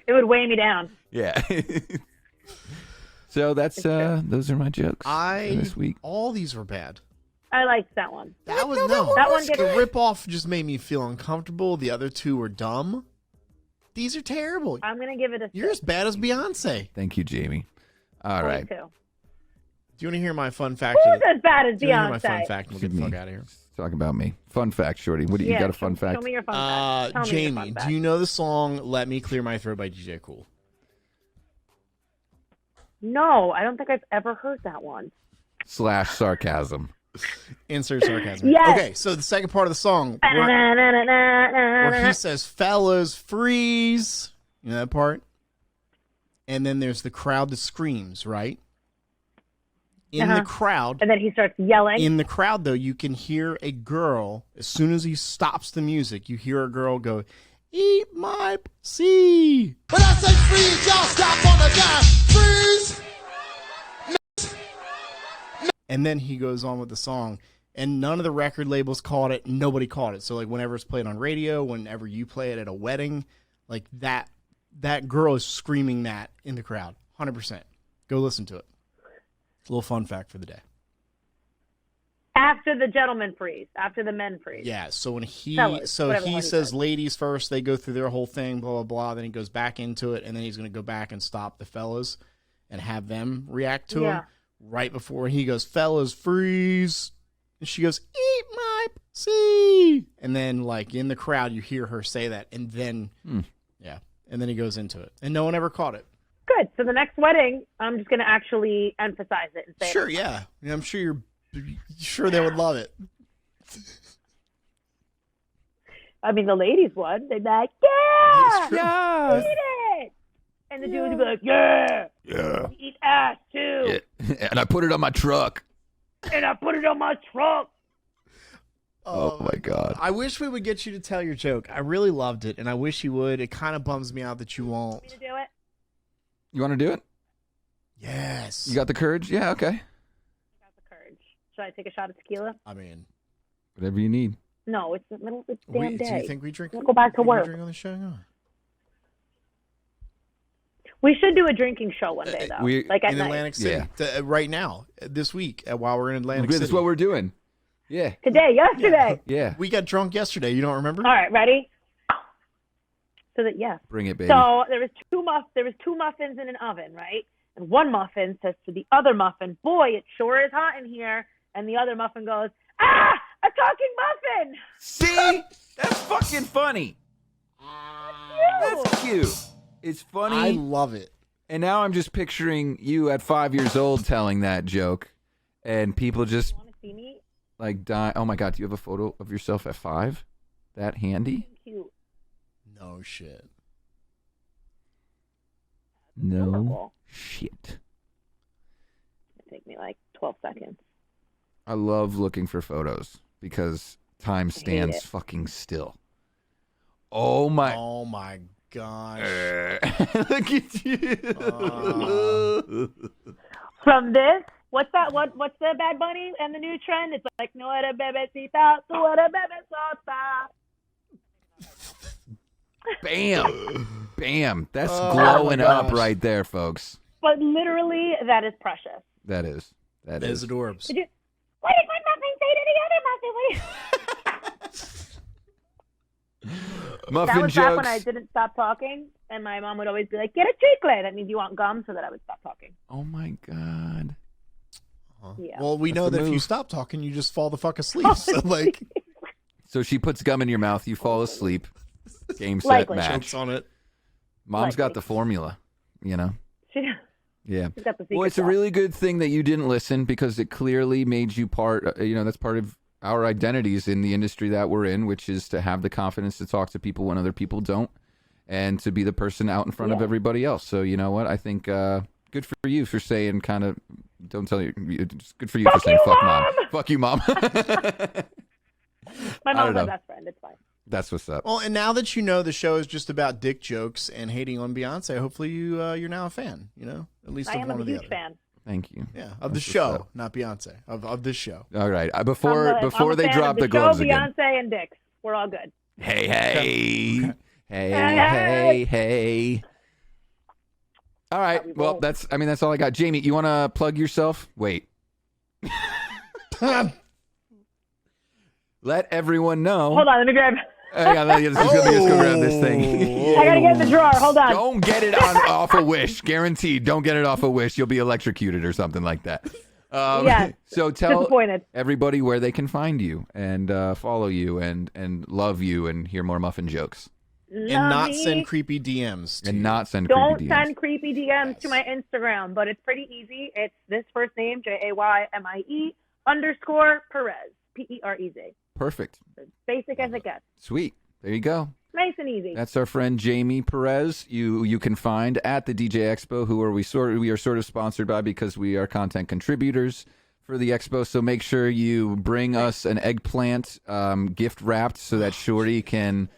[SPEAKER 3] It would weigh me down.
[SPEAKER 1] Yeah. So that's those are my jokes for this week.
[SPEAKER 2] All these were bad.
[SPEAKER 3] I liked that one.
[SPEAKER 2] That was
[SPEAKER 3] That one
[SPEAKER 2] the
[SPEAKER 3] gets-
[SPEAKER 2] rip-off just made me feel uncomfortable. The other two were dumb. These are terrible.
[SPEAKER 3] I'm going to give it a
[SPEAKER 2] You're as bad as Beyonce.
[SPEAKER 1] Thank you, Jaymie. All
[SPEAKER 3] Me
[SPEAKER 1] right.
[SPEAKER 3] too.
[SPEAKER 2] Do you want to hear my fun fact?
[SPEAKER 3] Who's as bad as
[SPEAKER 2] Do you want to hear my fun
[SPEAKER 3] Beyonce?
[SPEAKER 2] fact? We'll get the
[SPEAKER 1] Me.
[SPEAKER 2] fuck out of here.
[SPEAKER 1] Talking about me. Fun fact, Shorty. What do you got a fun fact?
[SPEAKER 3] Show me your fun fact. Tell me your fun
[SPEAKER 2] Jaymie,
[SPEAKER 3] fact.
[SPEAKER 2] do you know the song "Let Me Clear My Throat" by DJ Cool?
[SPEAKER 3] No, I don't think I've ever heard that one.
[SPEAKER 1] / sarcasm.
[SPEAKER 2] Insert sarcasm.
[SPEAKER 3] Yes.
[SPEAKER 2] Okay, so the second part of the song where he says, "Fellas, freeze." You know that part? And then there's the crowd that screams, right? In the crowd.
[SPEAKER 3] And then he starts yelling.
[SPEAKER 2] In the crowd, though, you can hear a girl, as soon as he stops the music, you hear a girl go, "Eat my C."
[SPEAKER 4] When I say freeze, y'all stop on the dime. Freeze!
[SPEAKER 2] And then he goes on with the song, and none of the record labels caught it. Nobody caught it. So, like, whenever it's played on radio, whenever you play it at a wedding, like, that girl is screaming that in the crowd. 100%. Go listen to it. It's a little fun fact for the day.
[SPEAKER 3] After the gentleman freeze. After the men freeze.
[SPEAKER 2] Yeah, so when
[SPEAKER 3] Fellas,
[SPEAKER 2] he
[SPEAKER 3] whatever one he
[SPEAKER 2] says
[SPEAKER 3] says.
[SPEAKER 2] ladies first, they go through their whole thing, blah, blah, blah. Then he goes back into it, and then he's going to go back and stop the fellas and have them react to him. Right before he goes, "Fellas, freeze." And she goes, "Eat my C." And then, like, in the crowd, you hear her say that. And then, yeah. And then he goes into it. And no one ever caught it.
[SPEAKER 3] Good. So the next wedding, I'm just going to actually emphasize it and say
[SPEAKER 2] Sure,
[SPEAKER 3] it.
[SPEAKER 2] yeah. I'm sure sure they would love it.
[SPEAKER 3] I mean, the ladies would. They'd be like, yeah,
[SPEAKER 1] Yeah.
[SPEAKER 3] eat it. And the dudes would be like, yeah,
[SPEAKER 1] Yeah.
[SPEAKER 3] eat ass too.
[SPEAKER 1] Yeah. And I put it on my truck.
[SPEAKER 3] And I put it on my trunk.
[SPEAKER 1] Oh my God.
[SPEAKER 2] I wish we would get you to tell your joke. I really loved it, and I wish you would. It kind of bums me out that you won't.
[SPEAKER 3] Me to do it?
[SPEAKER 1] You want to do it?
[SPEAKER 2] Yes.
[SPEAKER 1] You got the courage? Yeah, okay.
[SPEAKER 3] Should I take a shot of tequila?
[SPEAKER 2] I mean,
[SPEAKER 1] Whatever you need.
[SPEAKER 3] No, it's the middle of the damn day.
[SPEAKER 2] do you think we drink?
[SPEAKER 3] We'll go back to
[SPEAKER 2] think we
[SPEAKER 3] work.
[SPEAKER 2] drink on the show? No.
[SPEAKER 3] We should do a drinking show one day, though. Like at
[SPEAKER 2] in
[SPEAKER 3] night.
[SPEAKER 2] Atlantic City, right now, this week, while we're in Atlantic City.
[SPEAKER 1] That's what we're doing. Yeah.
[SPEAKER 3] Today, yesterday.
[SPEAKER 1] Yeah.
[SPEAKER 2] We got drunk yesterday. You don't remember?
[SPEAKER 3] All right, ready? So that
[SPEAKER 1] Bring it, baby.
[SPEAKER 3] So there was two muffins in an oven, right? And one muffin says to the other muffin, "Boy, it sure is hot in here." And the other muffin goes, "Ah, a talking muffin."
[SPEAKER 1] See? That's fucking funny. That's cute. It's funny.
[SPEAKER 2] I love it.
[SPEAKER 1] And now I'm just picturing you at 5 years old telling that joke, and people just
[SPEAKER 3] You want to see me?
[SPEAKER 1] like die. Oh my God, do you have a photo of yourself at 5? That handy?
[SPEAKER 3] Cute.
[SPEAKER 2] No shit.
[SPEAKER 1] No
[SPEAKER 3] Adorable.
[SPEAKER 1] shit.
[SPEAKER 3] It'll take me like 12 seconds.
[SPEAKER 1] I love looking for photos because time
[SPEAKER 3] it.
[SPEAKER 1] stands fucking still. Oh my.
[SPEAKER 2] Oh my gosh.
[SPEAKER 1] Look at you.
[SPEAKER 3] From this, what's the Bad Bunny and the new trend? It's like, no era bebecita, tu era bebesota.
[SPEAKER 1] Bam. Bam. That's
[SPEAKER 2] Oh
[SPEAKER 1] glowing
[SPEAKER 2] my
[SPEAKER 1] up
[SPEAKER 2] gosh.
[SPEAKER 1] right there, folks.
[SPEAKER 3] But literally, that is precious.
[SPEAKER 1] That is. That
[SPEAKER 2] That is
[SPEAKER 1] is.
[SPEAKER 2] adorbs.
[SPEAKER 3] Did you, what did one muffin say to the other muffin?
[SPEAKER 1] Muffin
[SPEAKER 3] That was back
[SPEAKER 1] jokes.
[SPEAKER 3] when I didn't stop talking, and my mom would always be like, "Get a chicle." That means you want gum, so that I would stop talking.
[SPEAKER 1] Oh my God.
[SPEAKER 3] Yeah.
[SPEAKER 2] Well, we know
[SPEAKER 1] the
[SPEAKER 2] that if you
[SPEAKER 1] move.
[SPEAKER 2] stop talking, you just fall the fuck asleep. So, like,
[SPEAKER 1] So she puts gum in your mouth, you fall asleep. Game, set,
[SPEAKER 3] Likely.
[SPEAKER 1] match.
[SPEAKER 2] chokes on it.
[SPEAKER 1] Mom's got
[SPEAKER 3] Likely.
[SPEAKER 1] the formula, you know?
[SPEAKER 3] She's
[SPEAKER 1] Yeah.
[SPEAKER 3] got the secret
[SPEAKER 1] Well, it's a
[SPEAKER 3] sauce.
[SPEAKER 1] really good thing that you didn't listen because it clearly made you part, that's part of our identities in the industry that we're in, which is to have the confidence to talk to people when other people don't and to be the person out in front of
[SPEAKER 3] Yeah.
[SPEAKER 1] everybody else. So, you know what? I think good for you for saying kind of, don't tell you, it's good for you for saying
[SPEAKER 3] you,
[SPEAKER 1] fuck mom.
[SPEAKER 3] Mom!
[SPEAKER 1] Fuck you, mom.
[SPEAKER 3] My
[SPEAKER 1] I don't
[SPEAKER 3] mom's my
[SPEAKER 1] know.
[SPEAKER 3] best friend. It's fine.
[SPEAKER 1] That's what's up.
[SPEAKER 2] Well, and now that you know the show is just about dick jokes and hating on Beyonce, hopefully you're now a fan. You know, at least
[SPEAKER 3] I
[SPEAKER 2] of
[SPEAKER 3] am
[SPEAKER 2] one
[SPEAKER 3] a
[SPEAKER 2] or the
[SPEAKER 3] huge
[SPEAKER 2] other.
[SPEAKER 3] fan.
[SPEAKER 1] Thank you.
[SPEAKER 2] Yeah, of the
[SPEAKER 1] That's what's
[SPEAKER 2] show,
[SPEAKER 1] up.
[SPEAKER 2] not Beyonce. Of this show.
[SPEAKER 1] All right.
[SPEAKER 3] I'm
[SPEAKER 1] Before
[SPEAKER 3] a
[SPEAKER 1] they
[SPEAKER 3] fan
[SPEAKER 1] drop
[SPEAKER 3] of
[SPEAKER 1] the
[SPEAKER 3] the
[SPEAKER 1] gloves
[SPEAKER 3] show,
[SPEAKER 1] again.
[SPEAKER 3] Beyonce and Dix. We're all good.
[SPEAKER 1] Hey, hey.
[SPEAKER 2] Okay.
[SPEAKER 1] Hey,
[SPEAKER 3] Hey.
[SPEAKER 1] hey, hey. All right.
[SPEAKER 3] How we
[SPEAKER 1] Well,
[SPEAKER 3] roll.
[SPEAKER 1] that's all I got. Jaymie, you want to plug yourself? Wait. Let everyone know.
[SPEAKER 3] Hold on, let me grab.
[SPEAKER 1] Hang on, let's go grab this thing.
[SPEAKER 3] I gotta get in the drawer. Hold on.
[SPEAKER 1] Don't get it off a Wish. Guaranteed. Don't get it off a Wish. You'll be electrocuted or something like that.
[SPEAKER 3] Yes.
[SPEAKER 1] So tell
[SPEAKER 3] Disappointed.
[SPEAKER 1] everybody where they can find you and follow you and love you and hear more muffin jokes.
[SPEAKER 2] And
[SPEAKER 3] Love
[SPEAKER 2] not
[SPEAKER 3] me.
[SPEAKER 2] send creepy DMs. To
[SPEAKER 1] And
[SPEAKER 2] you.
[SPEAKER 1] not send
[SPEAKER 3] Don't
[SPEAKER 1] creepy DMs.
[SPEAKER 3] send creepy DMs to my Instagram, but it's pretty easy. It's this first name, Jaymie _ Perez, Perez.
[SPEAKER 1] Perfect.
[SPEAKER 3] As basic as it gets.
[SPEAKER 1] Sweet. There you go.
[SPEAKER 3] Nice and easy.
[SPEAKER 1] That's our friend Jaymie Perez. You can find at the DJ Expo, who are we are sort of sponsored by because we are content contributors for the expo. So make sure you bring us an eggplant gift wrapped so that Shorty can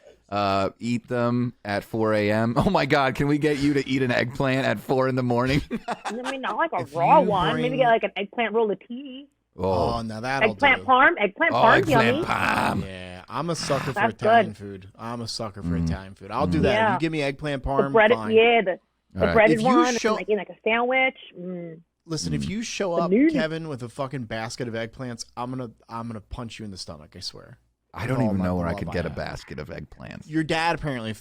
[SPEAKER 1] eat them at 4 a.m. Oh my God, can we get you to eat an eggplant at 4 in the morning?
[SPEAKER 3] I mean, not like a
[SPEAKER 2] If
[SPEAKER 3] raw
[SPEAKER 2] you
[SPEAKER 3] one. Maybe
[SPEAKER 2] bring-
[SPEAKER 3] get like an eggplant rollatini.
[SPEAKER 2] Oh, now that'll
[SPEAKER 3] Eggplant
[SPEAKER 2] do.
[SPEAKER 3] parm. Eggplant parm's yummy.
[SPEAKER 1] eggplant palm.
[SPEAKER 2] Yeah, I'm a sucker for
[SPEAKER 3] That's
[SPEAKER 2] Italian
[SPEAKER 3] good.
[SPEAKER 2] food. I'm a sucker for Italian food. I'll do that.
[SPEAKER 3] Yeah.
[SPEAKER 2] You give me eggplant
[SPEAKER 3] The
[SPEAKER 2] parm,
[SPEAKER 3] breaded,
[SPEAKER 2] fine.
[SPEAKER 3] yeah, the
[SPEAKER 1] All right.
[SPEAKER 3] breaded
[SPEAKER 2] If you
[SPEAKER 3] one,
[SPEAKER 2] show-
[SPEAKER 3] and like in like a sandwich. Mm.
[SPEAKER 2] Listen, if you show up,
[SPEAKER 3] noodle.
[SPEAKER 2] Kevin, with a fucking basket of eggplants, I'm gonna punch you in the stomach. I swear.
[SPEAKER 1] I don't
[SPEAKER 2] With all
[SPEAKER 1] even
[SPEAKER 2] my
[SPEAKER 1] know where I
[SPEAKER 2] love
[SPEAKER 1] could get a
[SPEAKER 2] have.
[SPEAKER 1] basket of eggplants.
[SPEAKER 2] Your dad apparently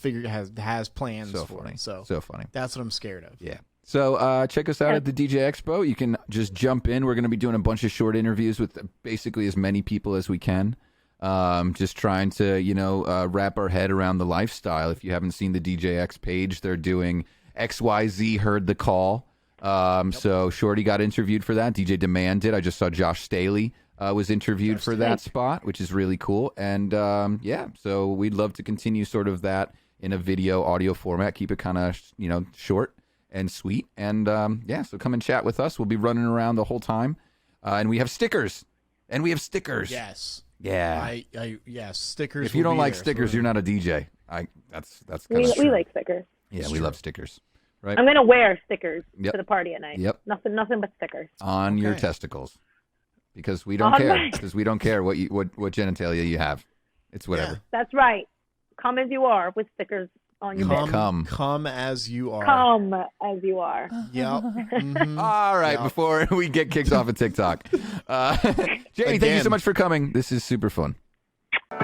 [SPEAKER 2] has plans
[SPEAKER 1] So
[SPEAKER 2] for
[SPEAKER 1] funny.
[SPEAKER 2] it. So
[SPEAKER 1] funny.
[SPEAKER 2] that's what I'm scared of.
[SPEAKER 1] Yeah. So check us out at the DJ Expo. You can just jump in. We're going to be doing a bunch of short interviews with basically as many people as we can. Just trying to, wrap our head around the lifestyle. If you haven't seen the DJX page, they're doing XYZ Heard the Call. So Shorty got interviewed for that. DJ Demand did. I just saw Josh Staley was interviewed for that spot, which is really cool. And so we'd love to continue sort of that in a video audio format. Keep it kind of, short and sweet. And so come and chat with us. We'll be running around the whole time. And we have stickers.
[SPEAKER 2] Yes.
[SPEAKER 1] Yeah.
[SPEAKER 2] Yes. Stickers.
[SPEAKER 1] If you
[SPEAKER 2] will
[SPEAKER 1] don't
[SPEAKER 2] be
[SPEAKER 1] like
[SPEAKER 2] there,
[SPEAKER 1] stickers,
[SPEAKER 2] so-
[SPEAKER 1] you're not a DJ. That's kind
[SPEAKER 3] We
[SPEAKER 1] of
[SPEAKER 3] like stickers.
[SPEAKER 1] yeah. We love stickers, right?
[SPEAKER 3] I'm gonna wear stickers
[SPEAKER 1] Yep.
[SPEAKER 3] to the party at night.
[SPEAKER 1] Yep.
[SPEAKER 3] Nothing but stickers.
[SPEAKER 1] On your
[SPEAKER 2] Okay.
[SPEAKER 1] testicles. because we don't
[SPEAKER 3] Oh,
[SPEAKER 1] care.
[SPEAKER 3] nice.
[SPEAKER 1] Because we don't care what genitalia you have. It's whatever.
[SPEAKER 3] That's right. Come as you are with stickers on your bed.
[SPEAKER 2] Come as you are.
[SPEAKER 3] Come as you are.
[SPEAKER 2] Yep. Mhm.
[SPEAKER 1] All right,
[SPEAKER 2] Yep.
[SPEAKER 1] before we get kicked off of TikTok. Jaymie, thank you so much for coming. This is super fun.
[SPEAKER 5] These